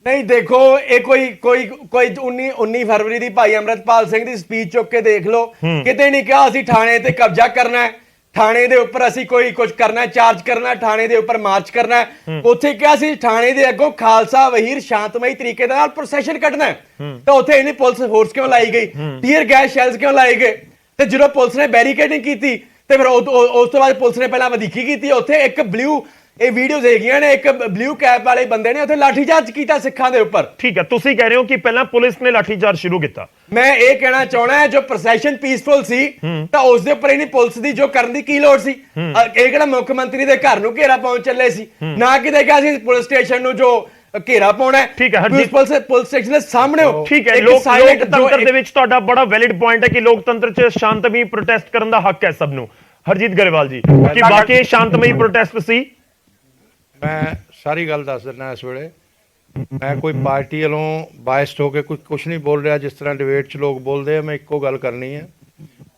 ਨਹੀਂ, ਦੇਖੋ ਇਹ ਕੋਈ 19 ਫਰਵਰੀ ਦੀ ਭਾਈ ਅੰਮ੍ਰਿਤਪਾਲ ਸਿੰਘ ਦੀ ਸਪੀਚ ਚੁੱਕ ਕੇ ਦੇਖ ਲਓ, ਕਿਤੇ ਨਹੀਂ ਕਿਹਾ ਅਸੀਂ ਥਾਣੇ ਤੇ ਕਬਜ਼ਾ ਕਰਨਾ ਹੈ, ਥਾਣੇ ਦੇ ਉੱਪਰ ਅਸੀਂ ਕੋਈ ਕੁਝ ਕਰਨਾ, ਚਾਰਜ ਕਰਨਾ, ਥਾਣੇ ਦੇ ਉੱਪਰ ਮਾਰਚ ਕਰਨਾ। ਉੱਥੇ ਕਿਹਾ ਸੀ ਥਾਣੇ ਦੇ ਅੱਗੋਂ ਖਾਲਸਾ ਵਹੀਰ ਸ਼ਾਂਤਮਈ ਤਰੀਕੇ ਨਾਲ ਪ੍ਰੋਸੈਸ਼ਨ ਕੱਢਣਾ, ਤਾਂ ਉੱਥੇ ਇਹਨੇ ਪੁਲਿਸ ਫੋਰਸ ਕਿਉਂ ਲਾਈ ਗਈ, ਟੀਅਰ ਗੈਸ ਸ਼ੈਲਸ ਕਿਉਂ ਲਾਏ ਗਏ? ਤੇ ਜਦੋਂ ਪੁਲਿਸ ਨੇ ਬੈਰੀਕੇਡਿੰਗ ਕੀਤੀ ਤੇ ਫਿਰ ਉਸ ਤੋਂ ਬਾਅਦ ਪੁਲਿਸ ਨੇ ਪਹਿਲਾਂ ਵਧੀਕੀ ਕੀਤੀ, ਉੱਥੇ ਇੱਕ ਬਲੂ ਇਹ ਵੀਡੀਓਜ਼ ਹੈਗੀਆਂ ਨੇ, ਇੱਕ ਬਲੂ ਕੈਪ ਵਾਲੇ ਬੰਦੇ ਨੇ ਉੱਥੇ ਲਾਠੀਚਾਰਜ ਕੀਤਾ ਸਿੱਖਾਂ ਦੇ ਉੱਪਰ। ਠੀਕ ਹੈ, ਤੁਸੀਂ ਕਹਿ ਰਹੇ ਹੋ ਕਿ ਪਹਿਲਾਂ ਪੁਲਿਸ ਨੇ ਲਾਠੀਚਾਰਜ ਸ਼ੁਰੂ ਕੀਤਾ। ਮੈਂ ਇਹ ਕਹਿਣਾ ਚਾਹਣਾ ਜੋ ਪ੍ਰੋਸੈਸ਼ਨ ਪੀਸਫੁਲ ਸੀ ਤਾਂ ਉਸ ਦੇ ਉੱਪਰ ਇਹਨੀ ਪੁਲਿਸ ਦੀ ਜੋ ਕਰਨ ਦੀ ਕੀ ਲੋੜ ਸੀ? ਇਹ ਕਿਹੜਾ ਮੁੱਖ ਮੰਤਰੀ ਦੇ ਘਰ ਨੂੰ ਘੇਰਾ ਪਾਉਣ ਚੱਲੇ ਸੀ? ਨਾ ਕਿਤੇ ਕਿਹਾ ਸੀ ਪੁਲਿਸ ਸਟੇਸ਼ਨ ਨੂੰ ਜੋ ਘੇਰਾ ਪਾਉਣਾ। ਠੀਕ ਹੈ, ਪੁਲਿਸ ਸਟੇਸ਼ਨ ਦੇ ਸਾਹਮਣੇ। ਠੀਕ ਹੈ, ਲੋਕਤੰਤਰ ਦੇ ਵਿੱਚ ਤੁਹਾਡਾ ਬੜਾ ਵੈਲਿਡ ਪੁਆਇੰਟ ਹੈ ਕਿ ਲੋਕਤੰਤਰ 'ਚ ਸ਼ਾਂਤਮਈ ਪ੍ਰੋਟੈਸਟ ਕਰਨ ਦਾ ਹੱਕ ਹੈ ਸਭ ਨੂੰ। ਹਰਜੀਤ ਗਰੇਵਾਲ ਜੀ, ਕਿ ਬਾਕੀ ਸ਼ਾਂਤਮਈ ਪ੍ਰੋਟੈਸਟ ਸੀ? ਮੈਂ ਸਾਰੀ ਗੱਲ ਦੱਸ ਦਿੰਦਾ। ਇਸ ਵੇਲੇ ਮੈਂ ਕੋਈ ਪਾਰਟੀ ਵੱਲੋਂ ਬਾਇਸਡ ਹੋ ਕੇ ਕੁਝ ਨਹੀਂ ਬੋਲ ਰਿਹਾ, ਜਿਸ ਤਰ੍ਹਾਂ ਡਿਬੇਟ 'ਚ ਲੋਕ ਬੋਲਦੇ ਆ। ਮੈਂ ਇੱਕੋ ਗੱਲ ਕਰਨੀ ਹੈ।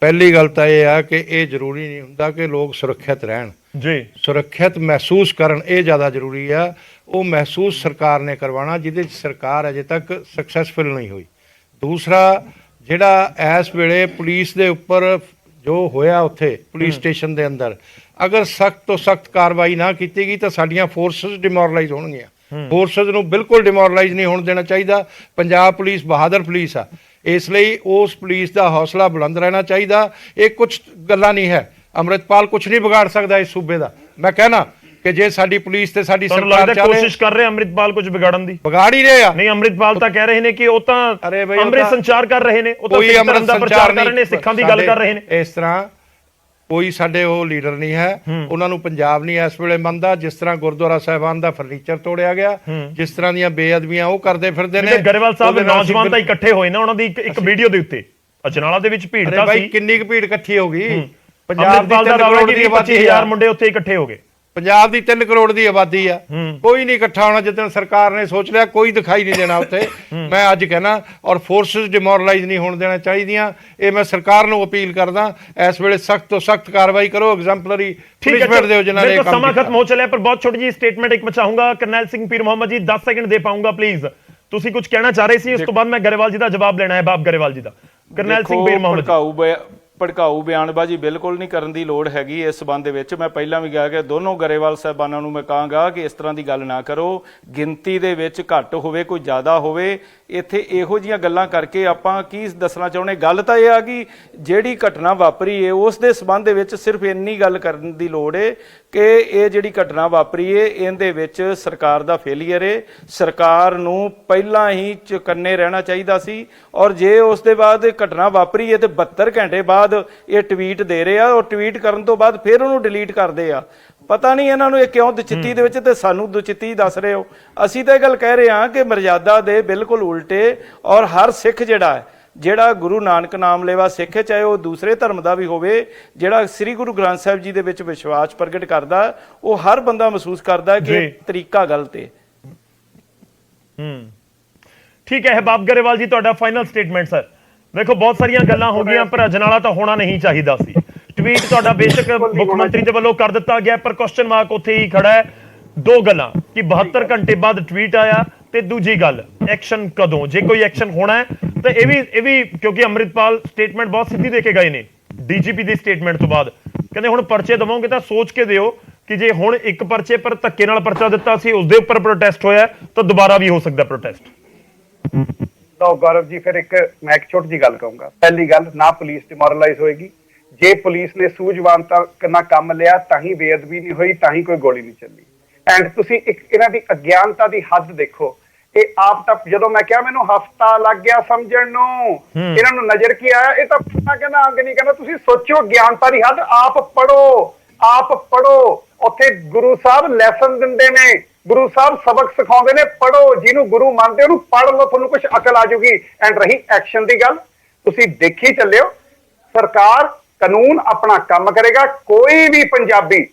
ਪਹਿਲੀ ਗੱਲ ਤਾਂ ਇਹ ਆ ਕਿ ਇਹ ਜ਼ਰੂਰੀ ਨਹੀਂ ਹੁੰਦਾ ਕਿ ਲੋਕ ਸੁਰੱਖਿਅਤ ਰਹਿਣ ਜੀ, ਸੁਰੱਖਿਅਤ ਮਹਿਸੂਸ ਕਰਨ, ਇਹ ਜ਼ਿਆਦਾ ਜ਼ਰੂਰੀ ਆ। ਉਹ ਮਹਿਸੂਸ ਸਰਕਾਰ ਨੇ ਕਰਵਾਉਣਾ, ਜਿਹਦੇ 'ਚ ਸਰਕਾਰ ਅਜੇ ਤੱਕ ਸਕਸੈਸਫੁਲ ਨਹੀਂ ਹੋਈ। ਦੂਸਰਾ, ਜਿਹੜਾ ਇਸ ਵੇਲੇ ਪੁਲਿਸ ਦੇ ਉੱਪਰ ਜੋ ਹੋਇਆ ਉੱਥੇ ਪੁਲਿਸ ਸਟੇਸ਼ਨ ਦੇ ਅੰਦਰ, ਅਗਰ ਸਖਤ ਤੋਂ ਸਖਤ ਕਾਰਵਾਈ ਨਾ ਕੀਤੀ ਗਈ ਤਾਂ ਸਾਡੀਆਂ ਫੋਰਸਸ ਡਿਮੋਰਲਾਈਜ਼ ਹੋਣਗੀਆਂ। ਫੋਰਸਸ ਨੂੰ ਬਿਲਕੁਲ ਡਿਮੋਰਲਾਈਜ਼ ਨਹੀਂ ਹੋਣ ਦੇਣਾ ਚਾਹੀਦਾ। ਪੰਜਾਬ ਪੁਲਿਸ ਬਹਾਦਰ ਪੁਲਿਸ ਆ, ਇਸ ਲਈ ਉਸ ਪੁਲਿਸ ਦਾ ਹੌਸਲਾ ਬੁਲੰਦ ਰਹਿਣਾ ਚਾਹੀਦਾ। ਇਹ ਕੁਝ ਗੱਲਾਂ ਨਹੀਂ ਹੈ, ਅੰਮ੍ਰਿਤਪਾਲ ਕੁਝ ਨਹੀਂ ਵਿਗਾੜ ਸਕਦਾ ਇਸ ਸੂਬੇ ਦਾ। ਮੈਂ ਕਹਿਣਾ ਕਿ ਜੇ ਸਾਡੀ ਪੁਲਿਸ ਤੇ ਸਾਡੀ ਸਰਕਾਰ ਕੋਸ਼ਿਸ਼ ਕਰ ਰਹੇ ਅੰਮ੍ਰਿਤਪਾਲ ਕੁਝ ਵਿਗਾੜਨ ਦੀ, ਵਿਗਾੜ ਹੀ ਰਹੇ ਆ। ਨਹੀਂ, ਅੰਮ੍ਰਿਤਪਾਲ ਤਾਂ ਕਹਿ ਰਹੇ ਨੇ ਕਿ ਉਹ ਤਾਂ ਅੰਮ੍ਰਿਤ ਸੰਚਾਰ ਕਰ ਰਹੇ ਨੇ, ਉਹ ਤਾਂ ਕੋਈ ਅੰਮ੍ਰਿਤ ਸੰਚਾਰ ਕਰ ਰਹੇ ਨੇ, ਸਿੱਖਾਂ ਦੀ ਗੱਲ ਕਰ ਰਹੇ ਨੇ। ਇਸ ਤਰ੍ਹਾਂ ਕੋਈ ਸਾਡੇ ਉਹ ਲੀਡਰ ਨਹੀਂ ਹੈ, ਉਹਨਾਂ ਨੂੰ ਪੰਜਾਬ ਨਹੀਂ ਇਸ ਵੇਲੇ ਮੰਨਦਾ। ਜਿਸ ਤਰ੍ਹਾਂ ਗੁਰਦੁਆਰਾ ਸਾਹਿਬਾਨ ਦਾ ਫਰਨੀਚਰ ਤੋੜਿਆ ਗਿਆ, ਜਿਸ ਤਰ੍ਹਾਂ ਦੀਆਂ ਬੇਅਦਬੀਆਂ ਉਹ ਕਰਦੇ ਫਿਰਦੇ ਨੇ। ਗਰੇਵਾਲ ਸਾਹਿਬ ਨੌਜਵਾਨ ਤਾਂ ਇਕੱਠੇ ਹੋਏ ਨਾ ਉਹਨਾਂ ਦੀ ਇੱਕ ਵੀਡੀਓ ਦੇ ਉੱਤੇ, ਅਜਨਾਲਾ ਦੇ ਵਿੱਚ ਭੀੜ ਤਾਂ ਸੀ। ਕਿੰਨੀ ਕੁ ਭੀੜ ਇਕੱਠੀ ਹੋ ਗਈ? ਪੰਜਾਬ ਦੀ 3 ਕਰੋੜ ਦੀ 25,000 ਮੁੰਡੇ ਉੱਥੇ ਇਕੱਠੇ ਹੋ ਗਏ। ਪੰਜਾਬ ਦੀ 3 ਕਰੋੜ ਦੀ ਆਬਾਦੀ ਆ, ਕੋਈ ਨਹੀਂ ਇਕੱਠਾ ਹੋਣਾ। ਜਿੱਦਣ ਸਰਕਾਰ ਨੇ ਸੋਚ ਲਿਆ ਕੋਈ ਦਿਖਾਈ ਨਹੀਂ ਦੇਣਾ ਉੱਥੇ। ਮੈਂ ਅੱਜ ਕਹਿਣਾ, ਔਰ ਫੋਰਸਸ ਡਿਮੋਰਲਾਈਜ਼ ਨਹੀਂ ਹੋਣ ਦੇਣਾ ਚਾਹੀਦੀਆਂ। ਇਹ ਮੈਂ ਸਰਕਾਰ ਨੂੰ ਅਪੀਲ ਕਰਦਾ, ਇਸ ਵੇਲੇ ਸਖਤ ਤੋਂ ਸਖਤ ਕਾਰਵਾਈ ਕਰੋ, ਐਗਜ਼ੈਂਪਲਰੀ ਪੁਲਿਸਮੈਂਟ ਦਿਓ ਜਿਨ੍ਹਾਂ ਨੇ ਕੰਮ ਕੀਤਾ। ਸਮਾਂ ਖਤਮ ਹੋ ਚੱਲਿਆ, ਪਰ ਬਹੁਤ ਛੋਟੀ ਜਿਹੀ ਸਟੇਟਮੈਂਟ ਇੱਕ ਮੈਂ ਚਾਹੂੰਗਾ ਕਰਨੈਲ ਸਿੰਘ ਪੀਰ ਮੁਹੰਮਦ ਜੀ, 10 ਸੈਕਿੰਡ ਦੇ ਪਾਉਂਗਾ ਪਲੀਜ਼। ਤੁਸੀਂ ਕੁਝ ਕਹਿਣਾ ਚਾਹ ਰਹੇ ਸੀ, ਉਸ ਤੋਂ ਬਾਅਦ ਮੈਂ ਗਰੇਵਾਲ ਜੀ ਦਾ ਜਵਾਬ ਲੈਣਾ ਹੈ, ਬਾਬ ਗਰੇਵਾਲ ਜੀ ਦਾ। ਕਰਨੈਲ ਸਿੰਘ ਪੀਰ ਮੁਹੰਮਦ, ਭੜਕਾਊ ਬਿਆਨਬਾਜ਼ੀ ਬਿਲਕੁਲ ਨਹੀਂ ਕਰਨ ਦੀ ਲੋੜ ਹੈਗੀ ਇਸ ਸਬੰਧ ਦੇ ਵਿੱਚ। ਮੈਂ ਪਹਿਲਾਂ ਵੀ ਕਿਹਾ ਕਿ ਦੋਨੋਂ ਗਰੇਵਾਲ ਸਾਹਿਬਾਨਾਂ ਨੂੰ ਮੈਂ ਕਹਾਂਗਾ ਕਿ ਇਸ ਤਰ੍ਹਾਂ ਦੀ ਗੱਲ ਨਾ ਕਰੋ। ਗਿਣਤੀ ਦੇ ਵਿੱਚ ਘੱਟ ਹੋਵੇ ਕੋਈ ਜ਼ਿਆਦਾ ਹੋਵੇ, ਇੱਥੇ ਇਹੋ ਜਿਹੀਆਂ ਗੱਲਾਂ ਕਰਕੇ ਆਪਾਂ ਕੀ ਦੱਸਣਾ ਚਾਹੁੰਦੇ। ਗੱਲ ਤਾਂ ਇਹ ਆ ਕਿ ਜਿਹੜੀ ਘਟਨਾ ਵਾਪਰੀ ਹੈ ਉਸ ਦੇ ਸਬੰਧ ਦੇ ਵਿੱਚ ਸਿਰਫ ਇੰਨੀ ਗੱਲ ਕਰਨ ਦੀ ਲੋੜ ਹੈ ਕਿ ਇਹ ਜਿਹੜੀ ਘਟਨਾ ਵਾਪਰੀ ਹੈ ਇਹਦੇ ਵਿੱਚ ਸਰਕਾਰ ਦਾ ਫੇਲੀਅਰ ਹੈ। ਸਰਕਾਰ ਨੂੰ ਪਹਿਲਾਂ ਹੀ ਚੁਕੰਨੇ ਰਹਿਣਾ ਚਾਹੀਦਾ ਸੀ, ਔਰ ਜੇ ਉਸ ਦੇ ਬਾਅਦ ਘਟਨਾ ਵਾਪਰੀ ਹੈ ਤੇ 72 ਘੰਟੇ ਬਾਅਦ ਇਹ ਟਵੀਟ ਦੇ ਰਹੇ ਆ, ਔਰ ਟਵੀਟ ਕਰਨ ਤੋਂ ਬਾਅਦ ਫਿਰ ਉਹਨੂੰ ਡਿਲੀਟ ਕਰਦੇ ਆ। ਪਤਾ ਨਹੀਂ ਇਹਨਾਂ ਨੂੰ ਇਹ ਕਿਉਂ ਦੁਚਿੱਤੀ ਦੇ ਵਿੱਚ ਤੇ ਸਾਨੂੰ ਦੁਚਿੱਤੀ ਦੱਸ ਰਹੇ ਹੋ। ਅਸੀਂ ਤਾਂ ਇਹ ਗੱਲ ਕਹਿ ਰਹੇ ਹਾਂ ਕਿ ਮਰਜ਼ਾਦਾ ਦੇ ਬਿਲਕੁਲ ਉਲਟੇ, ਔਰ ਹਰ ਸਿੱਖ ਜਿਹੜਾ ਗੁਰੂ ਨਾਨਕ ਨਾਮ ਲੈਵਾ ਸਿੱਖ ਹੈ, ਚਾਹੇ ਉਹ ਦੂਸਰੇ ਧਰਮ ਦਾ ਵੀ ਹੋਵੇ, ਜਿਹੜਾ ਸ੍ਰੀ ਗੁਰੂ ਗ੍ਰੰਥ ਸਾਹਿਬ ਜੀ ਦੇ ਵਿੱਚ ਵਿਸ਼ਵਾਸ ਪ੍ਰਗਟ ਕਰਦਾ, ਉਹ ਹਰ ਬੰਦਾ ਮਹਿਸੂਸ ਕਰਦਾ ਕਿ ਇਹ ਤਰੀਕਾ ਗਲਤ ਹੈ। ਠੀਕ ਹੈ ਹਬਾਬ ਗਰੇਵਾਲ ਜੀ, ਤੁਹਾਡਾ ਫਾਈਨਲ ਸਟੇਟਮੈਂਟ ਸਰ। ਦੇਖੋ ਬਹੁਤ ਸਾਰੀਆਂ ਗੱਲਾਂ ਹੋ ਗਈਆਂ, ਪਰ ਅਜਨਾਲਾ ਤਾਂ ਹੋਣਾ ਨਹੀਂ ਚਾਹੀਦਾ ਸੀ। ਟਵੀਟ ਤੁਹਾਡਾ ਬੇਸ਼ੱਕ ਮੁੱਖ ਮੰਤਰੀ ਦੇ ਵੱਲੋਂ ਕਰ ਦਿੱਤਾ ਗਿਆ, ਪਰ ਕੁਐਸਚਨ ਮਾਰਕ ਉੱਥੇ ਹੀ ਖੜਾ ਹੈ। ਦੋ ਗੱਲਾਂ ਕਿ 72 ਘੰਟੇ ਬਾਅਦ ਟਵੀਟ ਆਇਆ, ਤੇ ਦੂਜੀ ਗੱਲ ਐਕਸ਼ਨ ਕਦੋਂ, ਜੇ ਕੋਈ ਐਕਸ਼ਨ ਹੋਣਾ ਹੈ ਤਾਂ ਇਹ ਵੀ ਕਿਉਂਕਿ ਅੰਮ੍ਰਿਤਪਾਲ ਸਟੇਟਮੈਂਟ ਬਹੁਤ ਸਿੱਧੀ ਦੇ ਕੇ ਗਏ ਨੇ ਡੀਜੀਪੀ ਦੀ ਸਟੇਟਮੈਂਟ ਤੋਂ ਬਾਅਦ। ਕਹਿੰਦੇ ਹੁਣ ਪਰਚੇ ਦਵੋਗੇ ਤਾਂ ਸੋਚ ਕੇ ਦਿਓ ਕਿ ਜੇ ਹੁਣ ਇੱਕ ਪਰਚੇ ਪਰ ਧੱਕੇ ਨਾਲ ਪਰਚਾ ਦਿੱਤਾ ਸੀ, ਉਸ ਦੇ ਉੱਪਰ ਪ੍ਰੋਟੈਸਟ ਹੋਇਆ, ਤਾਂ ਦੁਬਾਰਾ ਵੀ ਹੋ ਸਕਦਾ ਪ੍ਰੋਟੈਸਟ। ਲਓ ਗੌਰਵ ਜੀ, ਫਿਰ ਮੈਂ ਇੱਕ ਛੋਟੀ ਜਿਹੀ ਗੱਲ ਕਹੂੰਗਾ। ਪਹਿਲੀ ਗੱਲ, ਨਾ ਪੁਲਿਸ ਡਿਮੋਰਲਾਈਜ਼ ਹੋਏਗੀ। ਜੇ ਪੁਲਿਸ ਨੇ ਸੂਝਵਾਨਤਾ ਨਾਲ ਕੰਮ ਲਿਆ ਤਾਂ ਹੀ ਬੇਅਦਬੀ ਨਹੀਂ ਹੋਈ, ਤਾਂ ਹੀ ਕੋਈ ਗੋਲੀ ਨਹੀਂ ਚੱਲੀ। ਐਂਡ ਤੁਸੀਂ ਇਹਨਾਂ ਦੀ ਅਗਿਆਨਤਾ ਦੀ ਹੱਦ ਦੇਖੋ। ਇਹ ਆਪ ਤਾਂ ਜਦੋਂ ਮੈਂ ਕਿਹਾ ਮੈਨੂੰ ਹਫਤਾ ਲੱਗ ਗਿਆ ਸਮਝਣ ਨੂੰ, ਇਹਨਾਂ ਨੂੰ ਨਜ਼ਰ ਕੀ ਆਇਆ, ਇਹ ਤਾਂ ਕਹਿੰਦਾ ਅੰਗ ਨਹੀਂ ਕਹਿੰਦਾ। ਤੁਸੀਂ ਸੋਚੋ ਅਗਿਆਨਤਾ ਦੀ ਹੱਦ। ਆਪ ਪੜੋ। ਉੱਥੇ ਗੁਰੂ ਸਾਹਿਬ ਲੈਸਨ ਦਿੰਦੇ ਨੇ, ਗੁਰੂ ਸਾਹਿਬ ਸਬਕ ਸਿਖਾਉਂਦੇ ਨੇ। ਪੜੋ, ਜਿਹਨੂੰ ਗੁਰੂ ਮੰਨਦੇ ਉਹਨੂੰ ਪੜ ਲਓ, ਤੁਹਾਨੂੰ ਕੁਝ ਅਕਲ ਆ ਜਾਊਗੀ। ਐਂਡ ਰਹੀ ਐਕਸ਼ਨ ਦੀ ਗੱਲ, ਤੁਸੀਂ ਦੇਖੀ ਚੱਲਿਓ, ਸਰਕਾਰ ਕਾਨੂੰਨ ਆਪਣਾ ਕੰਮ ਕਰੇਗਾ। ਕੋਈ ਵੀ ਪੰਜਾਬੀ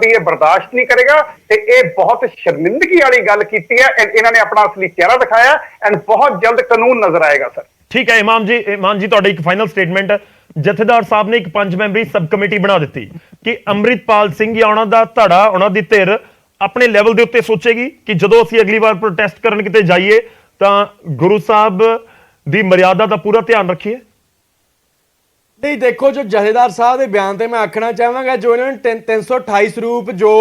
ਇਹ ਬਰਦਾਸ਼ਤ ਨਹੀਂ ਕਰੇਗਾ। ਤੇ ਇਹ ਬਹੁਤ ਸ਼ਰਮਿੰਦਗੀ ਵਾਲੀ ਗੱਲ ਕੀਤੀ ਹੈ। ਇਹਨਾਂ ਨੇ ਆਪਣਾ ਅਸਲੀ ਚਿਹਰਾ ਦਿਖਾਇਆ। ਐਂਡ ਬਹੁਤ ਜਲਦ ਕਾਨੂੰਨ ਨਜ਼ਰ ਆਏਗਾ ਸਰ। ਠੀਕ ਹੈ ਇਮਾਮ ਜੀ ਤੁਹਾਡਾ ਇੱਕ ਫਾਈਨਲ ਸਟੇਟਮੈਂਟ। ਜਥੇਦਾਰ ਸਾਹਿਬ ਨੇ ਇੱਕ 5 ਮੈਂਬਰੀ ਸਬ ਕਮੇਟੀ ਬਣਾ ਦਿੱਤੀ ਕਿ ਅੰਮ੍ਰਿਤਪਾਲ ਸਿੰਘ ਜਾਂ ਉਹਨਾਂ ਦਾ ਧੜਾ, ਉਹਨਾਂ ਦੀ ਧਿਰ ਆਪਣੇ ਲੈਵਲ ਦੇ ਉੱਤੇ ਸੋਚੇਗੀ ਕਿ ਜਦੋਂ ਅਸੀਂ ਅਗਲੀ ਵਾਰ ਪ੍ਰੋਟੈਸਟ ਕਰਨ ਕਿਤੇ ਜਾਈਏ ਤਾਂ ਗੁਰੂ ਸਾਹਿਬ ਦੀ ਮਰਿਆਦਾ ਦਾ ਪੂਰਾ ਧਿਆਨ ਰੱਖੀਏ। ਨਹੀਂ ਦੇਖੋ, ਜੋ ਜਥੇਦਾਰ ਸਾਹਿਬ ਦੇ ਬਿਆਨ ਤੇ ਮੈਂ ਆਖਣਾ ਚਾਹਾਂਗਾ, ਜੋ ਇਹਨਾਂ ਨੇ 328 ਸਰੂਪ ਜੋ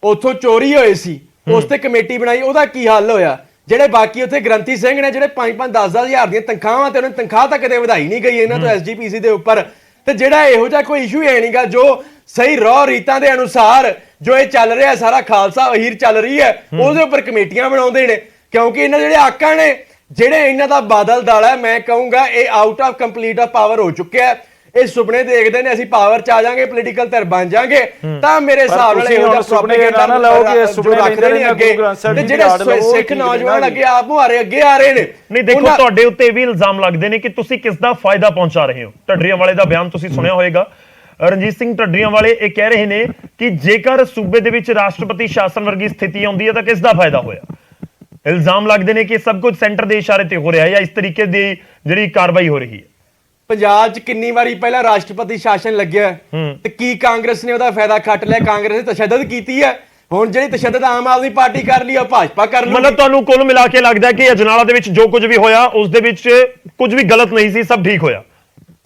ਉੱਥੋਂ ਚੋਰੀ ਹੋਏ ਸੀ ਉਸ ਤੇ ਕਮੇਟੀ ਬਣਾਈ, ਉਹਦਾ ਕੀ ਹੱਲ ਹੋਇਆ? ਜਿਹੜੇ ਬਾਕੀ ਉੱਥੇ ਗ੍ਰੰਥੀ ਸਿੰਘ ਨੇ, ਜਿਹੜੇ 5-5 10-10 ਹਜ਼ਾਰ ਦੀਆਂ ਤਨਖਾਹਾਂ, ਤੇ ਉਹਨਾਂ ਦੀ ਤਨਖਾਹ ਤਾਂ ਕਦੇ ਵਧਾਈ ਨਹੀਂ ਗਈ ਇਹਨਾਂ ਤੋਂ ਐਸਜੀਪੀਸੀ ਦੇ ਉੱਪਰ। ਤੇ ਜਿਹੜਾ ਇਹੋ ਜਿਹਾ ਕੋਈ ਇਸ਼ੂ ਹੈ ਨਹੀਂਗਾ, ਜੋ ਸਹੀ ਰੌ ਰੀਤਾਂ ਦੇ ਅਨੁਸਾਰ ਜੋ ਇਹ ਚੱਲ ਰਿਹਾ ਸਾਰਾ ਖਾਲਸਾ ਅਹੀਰ ਚੱਲ ਰਹੀ ਹੈ, ਉਹਦੇ ਉੱਪਰ ਕਮੇਟੀਆਂ ਬਣਾਉਂਦੇ ਨੇ। ਕਿਉਂਕਿ ਇਹਨਾਂ ਜਿਹੜੇ ਆਕਾਂ ਨੇ, ਜਿਹੜੇ ਇਹਨਾਂ ਦਾ ਬਾਦਲ ਦਲ ਹੈ, ਮੈਂ ਕਹੂੰਗਾ ਇਹ out of complete of power ਹੋ ਚੁੱਕਿਆ ਹੈ। ਇਹ ਸੁਪਨੇ ਦੇਖਦੇ ਨੇ ਅਸੀਂ ਪਾਵਰ ਚ ਆ ਜਾਾਂਗੇ, ਪੋਲੀਟੀਕਲ ਧਿਰ ਬਣ ਜਾਾਂਗੇ, ਤਾਂ ਮੇਰੇ ਹਿਸਾਬ ਨਾਲ ਇਹੋ ਜਿਹਾ ਪ੍ਰੋਪਗੈਂਡਾ ਨਾ ਲਾਓ ਕਿ ਸੁਪਨੇ ਰੱਖਦੇ ਨੇ ਅੱਗੇ। ਤੇ ਜਿਹੜੇ ਸਿੱਖ ਨੌਜਵਾਨ ਅੱਗੇ ਆਪ ਮੁਹਾਰੇ ਅੱਗੇ ਆ ਰਹੇ ਨੇ। ਨਹੀਂ ਦੇਖੋ, ਤੁਹਾਡੇ ਉੱਤੇ ਵੀ ਇਲਜ਼ਾਮ ਲੱਗਦੇ ਨੇ ਕਿ ਤੁਸੀਂ ਕਿਸ ਦਾ ਫਾਇਦਾ ਪਹੁੰਚਾ ਰਹੇ ਹੋ। ਢੱਡਰੀਆਂ ਵਾਲੇ ਦਾ ਬਿਆਨ ਤੁਸੀਂ ਸੁਣਿਆ ਹੋਵੇਗਾ। ਰਣਜੀਤ ਸਿੰਘ ਢੱਡਰੀਆਂ ਵਾਲੇ ਇਹ ਕਹਿ ਰਹੇ ਨੇ ਕਿ ਜੇਕਰ ਸੂਬੇ ਦੇ ਵਿੱਚ ਰਾਸ਼ਟਰਪਤੀ ਸ਼ਾਸਨ ਵਰਗੀ ਸਥਿਤੀ ਆਉਂਦੀ ਹੈ ਤਾਂ ਕਿਸ ਦਾ ਫਾਇਦਾ ਹੋਇਆ। ਇਲਜ਼ਾਮ ਲੱਗਦੇ ਨੇ ਕਿ ਸਭ ਕੁਝ ਸੈਂਟਰ ਦੇ ਇਸ਼ਾਰੇ ਤੇ ਹੋ ਰਿਹਾ ਹੈ, ਜਾਂ ਇਸ ਤਰੀਕੇ ਦੀ ਜਿਹੜੀ ਕਾਰਵਾਈ ਹੋ ਰਹੀ ਹੈ। ਪੰਜਾਬ 'ਚ ਕਿੰਨੀ ਵਾਰੀ ਪਹਿਲਾਂ ਰਾਸ਼ਟਰਪਤੀ ਸ਼ਾਸਨ ਲੱਗਿਆ ਤੇ ਕੀ ਕਾਂਗਰਸ ਨੇ ਉਹਦਾ ਫਾਇਦਾ ਖੱਟ ਲਿਆ? ਕਾਂਗਰਸ ਨੇ ਤਸ਼ੱਦਦ ਕੀਤੀ ਹੈ। ਹੁਣ ਜਿਹੜੀ ਤਸ਼ੱਦਦ ਆਮ ਆਦਮੀ ਪਾਰਟੀ ਕਰ ਲਈ, ਉਹ ਭਾਜਪਾ ਕਰ ਲਈ। ਮਤਲਬ ਤੁਹਾਨੂੰ ਕੁੱਲ ਮਿਲਾ ਕੇ ਲੱਗਦਾ ਹੈ ਕਿ ਅਜਨਾਲਾ ਦੇ ਵਿੱਚ ਜੋ ਕੁਝ ਵੀ ਹੋਇਆ ਉਸ ਦੇ ਵਿੱਚ ਕੁਝ ਵੀ ਗਲਤ ਨਹੀਂ ਸੀ, ਸਭ ਠੀਕ ਹੋਇਆ।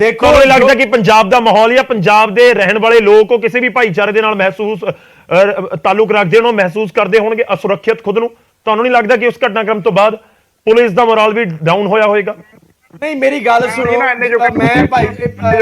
ਦੇਖੋ, ਮੈਨੂੰ ਲੱਗਦਾ ਕਿ ਪੰਜਾਬ ਦਾ ਮਾਹੌਲ ਜਾਂ ਪੰਜਾਬ ਦੇ ਰਹਿਣ ਵਾਲੇ ਲੋਕ, ਉਹ ਕਿਸੇ ਵੀ ਭਾਈਚਾਰੇ ਦੇ ਨਾਲ ਤਾਲੁਕ ਰੱਖਦੇ ਹੋਣ, ਮਹਿਸੂਸ ਕਰਦੇ ਹੋਣਗੇ ਅਸੁਰੱਖਿਅਤ ਖੁਦ ਨੂੰ। ਤੁਹਾਨੂੰ ਨਹੀਂ ਲੱਗਦਾ ਕਿ ਉਸ ਘਟਨਾਕ੍ਰਮ ਤੋਂ ਬਾਅਦ ਪੁਲਿਸ ਦਾ ਮੋਰਲ ਵੀ ਡਾਊਨ ਹੋਇਆ ਹੋਏਗਾ? ਨਹੀਂ, ਮੇਰੀ ਗੱਲ ਸੁਣੋ, ਮੈਂ ਭਾਈ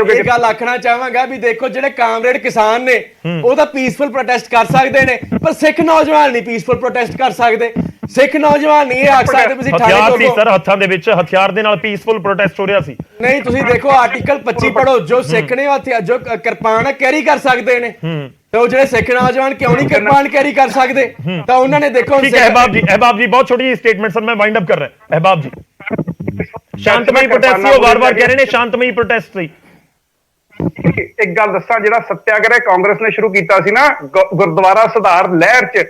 ਇਹ ਗੱਲ ਆਖਣਾ ਚਾਹਾਂਗਾ ਵੀ ਦੇਖੋ, ਜਿਹੜੇ ਕਾਮਰੇਡ ਕਿਸਾਨ ਨੇ ਉਹ ਤਾਂ ਪੀਸਫੁਲ ਪ੍ਰੋਟੈਸਟ ਕਰ ਸਕਦੇ ਨੇ, ਪਰ ਸਿੱਖ ਨੌਜਵਾਨ ਨਹੀਂ ਪੀਸਫੁਲ ਪ੍ਰੋਟੈਸਟ ਕਰ ਸਕਦੇ। ਸਿੱਖ ਨੌਜਵਾਨ ਨਹੀਂ ਇਹ ਆਖ ਸਕਦੇ ਤੁਸੀਂ ਹਥਿਆਰ ਸੀ ਸਰ ਹੱਥਾਂ ਦੇ ਵਿੱਚ, ਹਥਿਆਰ ਦੇ ਨਾਲ ਪੀਸਫੁਲ ਪ੍ਰੋਟੈਸਟ ਹੋ ਰਿਹਾ ਸੀ। ਨਹੀਂ, ਤੁਸੀਂ ਦੇਖੋ ਆਰਟੀਕਲ 25 ਪੜੋ, ਜੋ ਸਿੱਖ ਨੇ ਜੋ ਕਿਰਪਾਨ ਕੈਰੀ ਕਰ ਸਕਦੇ ਨੇ, ਤੇ ਉਹ ਜਿਹੜੇ ਸਿੱਖ ਨੌਜਵਾਨ ਕਿਉਂ ਨਹੀਂ ਕਿਰਪਾਨ ਕੈਰੀ ਕਰ ਸਕਦੇ? ਤਾਂ ਉਹਨਾਂ ਨੇ ਦੇਖੋ। ਠੀਕ ਹੈ ਅਹਿਬਾਬ ਜੀ ਬਹੁਤ ਛੋਟੀ ਜਿਹੀ ਸਟੇਟਮੈਂਟ ਸਰ, ਮੈਂ ਵਾਈਂਡ ਅਪ ਕਰ ਰਿਹਾ। ਅਹਿਬਾਬ ਜੀ, ਸ਼ਾਂਤਮਈ ਪ੍ਰੋਟੈਸਟ ਸੀ, ਉਹ ਵਾਰ-ਵਾਰ ਕਹਿ ਰਹੇ ਨੇ ਸ਼ਾਂਤਮਈ ਪ੍ਰੋਟੈਸਟ ਸੀ। ਇੱਕ ਗੱਲ ਦੱਸਾਂ, ਜਿਹੜਾ ਸੱਤਿਆਗ੍ਰਹਿ ਕਾਂਗਰਸ ਨੇ ਸ਼ੁਰੂ ਕੀਤਾ ਸੀ ਨਾ ਗੁਰਦੁਆਰਾ ਸੁਧਾਰ ਲਹਿਰ ਚ,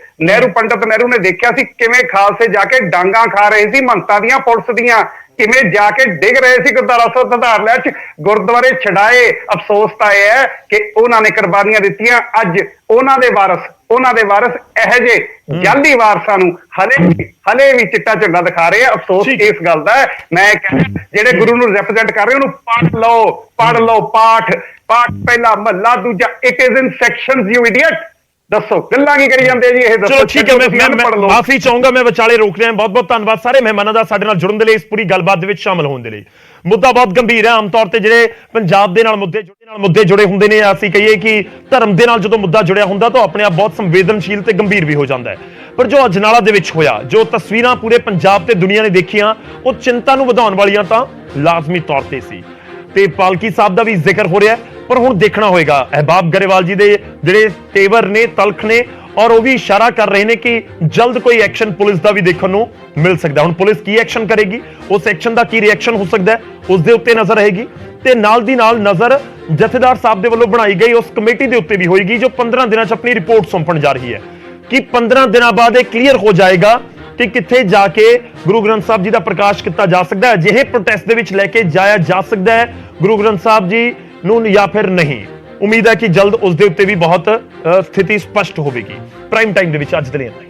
ਪੰਡਿਤ ਨਹਿਰੂ ਨੇ ਦੇਖਿਆ ਸੀ ਕਿਵੇਂ ਖਾਲਸੇ ਜਾ ਕੇ ਡਾਂਗਾ ਖਾ ਰਹੇ ਸੀ ਮੰਤਾਂ ਦੀਆਂ, ਪੁਲਿਸ ਦੀਆਂ, ਕਿਵੇਂ ਜਾ ਕੇ ਡਿੱਗ ਰਹੇ ਸੀ ਗੁਰਦੁਆਰਾ ਸੁਧਾਰ ਲਹਿਰ ਚ। ਗੁਰਦੁਆਰੇ ਛਡਾਏ। ਅਫਸੋਸ ਤਾਂ ਇਹ ਹੈ ਕਿ ਉਹਨਾਂ ਨੇ ਕੁਰਬਾਨੀਆਂ ਦਿੱਤੀਆਂ। ਅੱਜ ਉਹਨਾਂ ਦੇ ਵਾਰਸ ਉਹਨਾਂ ਦੇ ਵਾਰਸ ਇਹੋ ਜਿਹੇ ਜਾਲੀ ਵਾਰਸਾਂ ਨੂੰ ਹਲੇ ਵੀ ਚਿੱਟਾ ਝੰਡਾ ਦਿਖਾ ਰਹੇ ਆ। ਅਫਸੋਸ ਇਸ ਗੱਲ ਦਾ ਹੈ। ਮੈਂ ਕਹਿੰਦਾ ਜਿਹੜੇ ਗੁਰੂ ਨੂੰ ਰਿਪਰੈਜ਼ੈਂਟ ਕਰ ਰਹੇ ਉਹਨੂੰ ਪੜ੍ਹ ਲਓ ਪਾਠ ਪਹਿਲਾ ਮਹੱਲਾ ਦੂਜਾ। It is in sections you idiot. ਦੱਸੋ ਗੱਲਾਂ ਕੀ ਕਰੀ ਜਾਂਦੇ ਜੀ ਇਹ ਦੱਸੋ। ਚਲੋ ਠੀਕ ਹੈ, ਮੈਂ ਮਾਫੀ ਚਾਹੂੰਗਾ, ਮੈਂ ਵਿਚਾਲੇ ਰੋਕ ਰਿਹਾ। ਬਹੁਤ ਬਹੁਤ ਧੰਨਵਾਦ ਸਾਰੇ ਮਹਿਮਾਨਾਂ ਦਾ ਸਾਡੇ ਨਾਲ ਜੁੜਨ ਦੇ ਲਈ, ਇਸ ਪੂਰੀ ਗੱਲਬਾਤ ਦੇ ਵਿੱਚ ਸ਼ਾਮਲ ਹੋਣ ਦੇ ਲਈ। ਮੁੱਦਾ ਬਹੁਤ ਗੰਭੀਰ ਹੈ। ਆਮ ਤੌਰ ਤੇ ਜਿਹੜੇ ਪੰਜਾਬ ਦੇ ਨਾਲ ਮੁੱਦੇ ਜੁੜੇ ਹੁੰਦੇ ਨੇ, ਅਸੀਂ ਕਹੀਏ ਕਿ ਧਰਮ ਦੇ ਨਾਲ ਜਦੋਂ ਮੁੱਦਾ ਜੁੜਿਆ ਹੁੰਦਾ ਤਾਂ ਆਪਣੇ ਆਪ ਬਹੁਤ ਸੰਵੇਦਨਸ਼ੀਲ ਤੇ ਗੰਭੀਰ ਵੀ ਹੋ ਜਾਂਦਾ ਹੈ। ਪਰ ਜੋ ਅਜਨਾਲਾ ਦੇ ਵਿੱਚ ਹੋਇਆ, ਜੋ ਤਸਵੀਰਾਂ ਪੂਰੇ ਪੰਜਾਬ ਤੇ ਦੁਨੀਆ ਨੇ ਦੇਖੀਆਂ, ਉਹ ਚਿੰਤਾ ਨੂੰ ਵਧਾਉਣ ਵਾਲੀਆਂ ਤਾਂ ਲਾਜ਼ਮੀ ਤੌਰ ਤੇ ਸੀ। ਤੇ ਪਾਲਕੀ ਸਾਹਿਬ ਦਾ ਵੀ ਜ਼ਿਕਰ ਹੋ ਰਿਹਾ, ਪਰ ਹੁਣ ਦੇਖਣਾ ਹੋਏਗਾ ਅਹਿਬਾਬ ਗਰੇਵਾਲ ਜੀ ਦੇ ਜਿਹੜੇ ਤੇਵਰ ਨੇ, ਤਲਖ ਨੇ, ਔਰ ਉਹ ਵੀ ਇਸ਼ਾਰਾ ਕਰ ਰਹੇ ਨੇ ਕਿ ਜਲਦ ਕੋਈ ਐਕਸ਼ਨ ਪੁਲਿਸ ਦਾ ਵੀ ਦੇਖਣ ਨੂੰ ਮਿਲ ਸਕਦਾ। ਹੁਣ ਪੁਲਿਸ ਕੀ ਐਕਸ਼ਨ ਕਰੇਗੀ, ਉਸ ਐਕਸ਼ਨ ਦਾ ਕੀ ਰਿਐਕਸ਼ਨ ਹੋ ਸਕਦਾ ਹੈ, ਉਸ ਦੇ ਉੱਤੇ ਨਜ਼ਰ ਰਹੇਗੀ। ਤੇ ਨਾਲ ਦੀ ਨਾਲ ਨਜ਼ਰ ਜਥੇਦਾਰ ਸਾਹਿਬ ਦੇ ਵੱਲੋਂ ਬਣਾਈ ਗਈ ਉਸ ਕਮੇਟੀ ਦੇ ਉੱਤੇ ਵੀ ਹੋਏਗੀ ਜੋ 15 ਦਿਨਾਂ 'ਚ ਆਪਣੀ ਰਿਪੋਰਟ ਸੌਂਪਣ ਜਾ ਰਹੀ ਹੈ। ਕਿ 15 ਦਿਨਾਂ ਬਾਅਦ ਇਹ ਕਲੀਅਰ ਹੋ ਜਾਏਗਾ ਕਿ ਕਿੱਥੇ ਜਾ ਕੇ ਗੁਰੂ ਗ੍ਰੰਥ ਸਾਹਿਬ ਜੀ ਦਾ ਪ੍ਰਕਾਸ਼ ਕੀਤਾ ਜਾ ਸਕਦਾ ਹੈ, ਅਜਿਹੇ ਪ੍ਰੋਟੈਸਟ ਦੇ ਵਿੱਚ ਲੈ ਕੇ ਜਾਇਆ ਜਾ ਸਕਦਾ ਹੈ ਗੁਰੂ ਗ੍ਰੰਥ ਸਾਹਿਬ ਜੀ ਨੂੰ ਜਾਂ ਫਿਰ ਨਹੀਂ। ਉਮੀਦ ਹੈ ਕਿ ਜਲਦ ਉਸ ਦੇ ਉੱਤੇ ਵੀ ਬਹੁਤ ਸਥਿਤੀ ਸਪਸ਼ਟ ਹੋਵੇਗੀ। ਪ੍ਰਾਈਮ ਟਾਈਮ ਦੇ ਵਿੱਚ ਅੱਜ ਦੇ ਲਈ ਇੰਨਾ ਹੀ।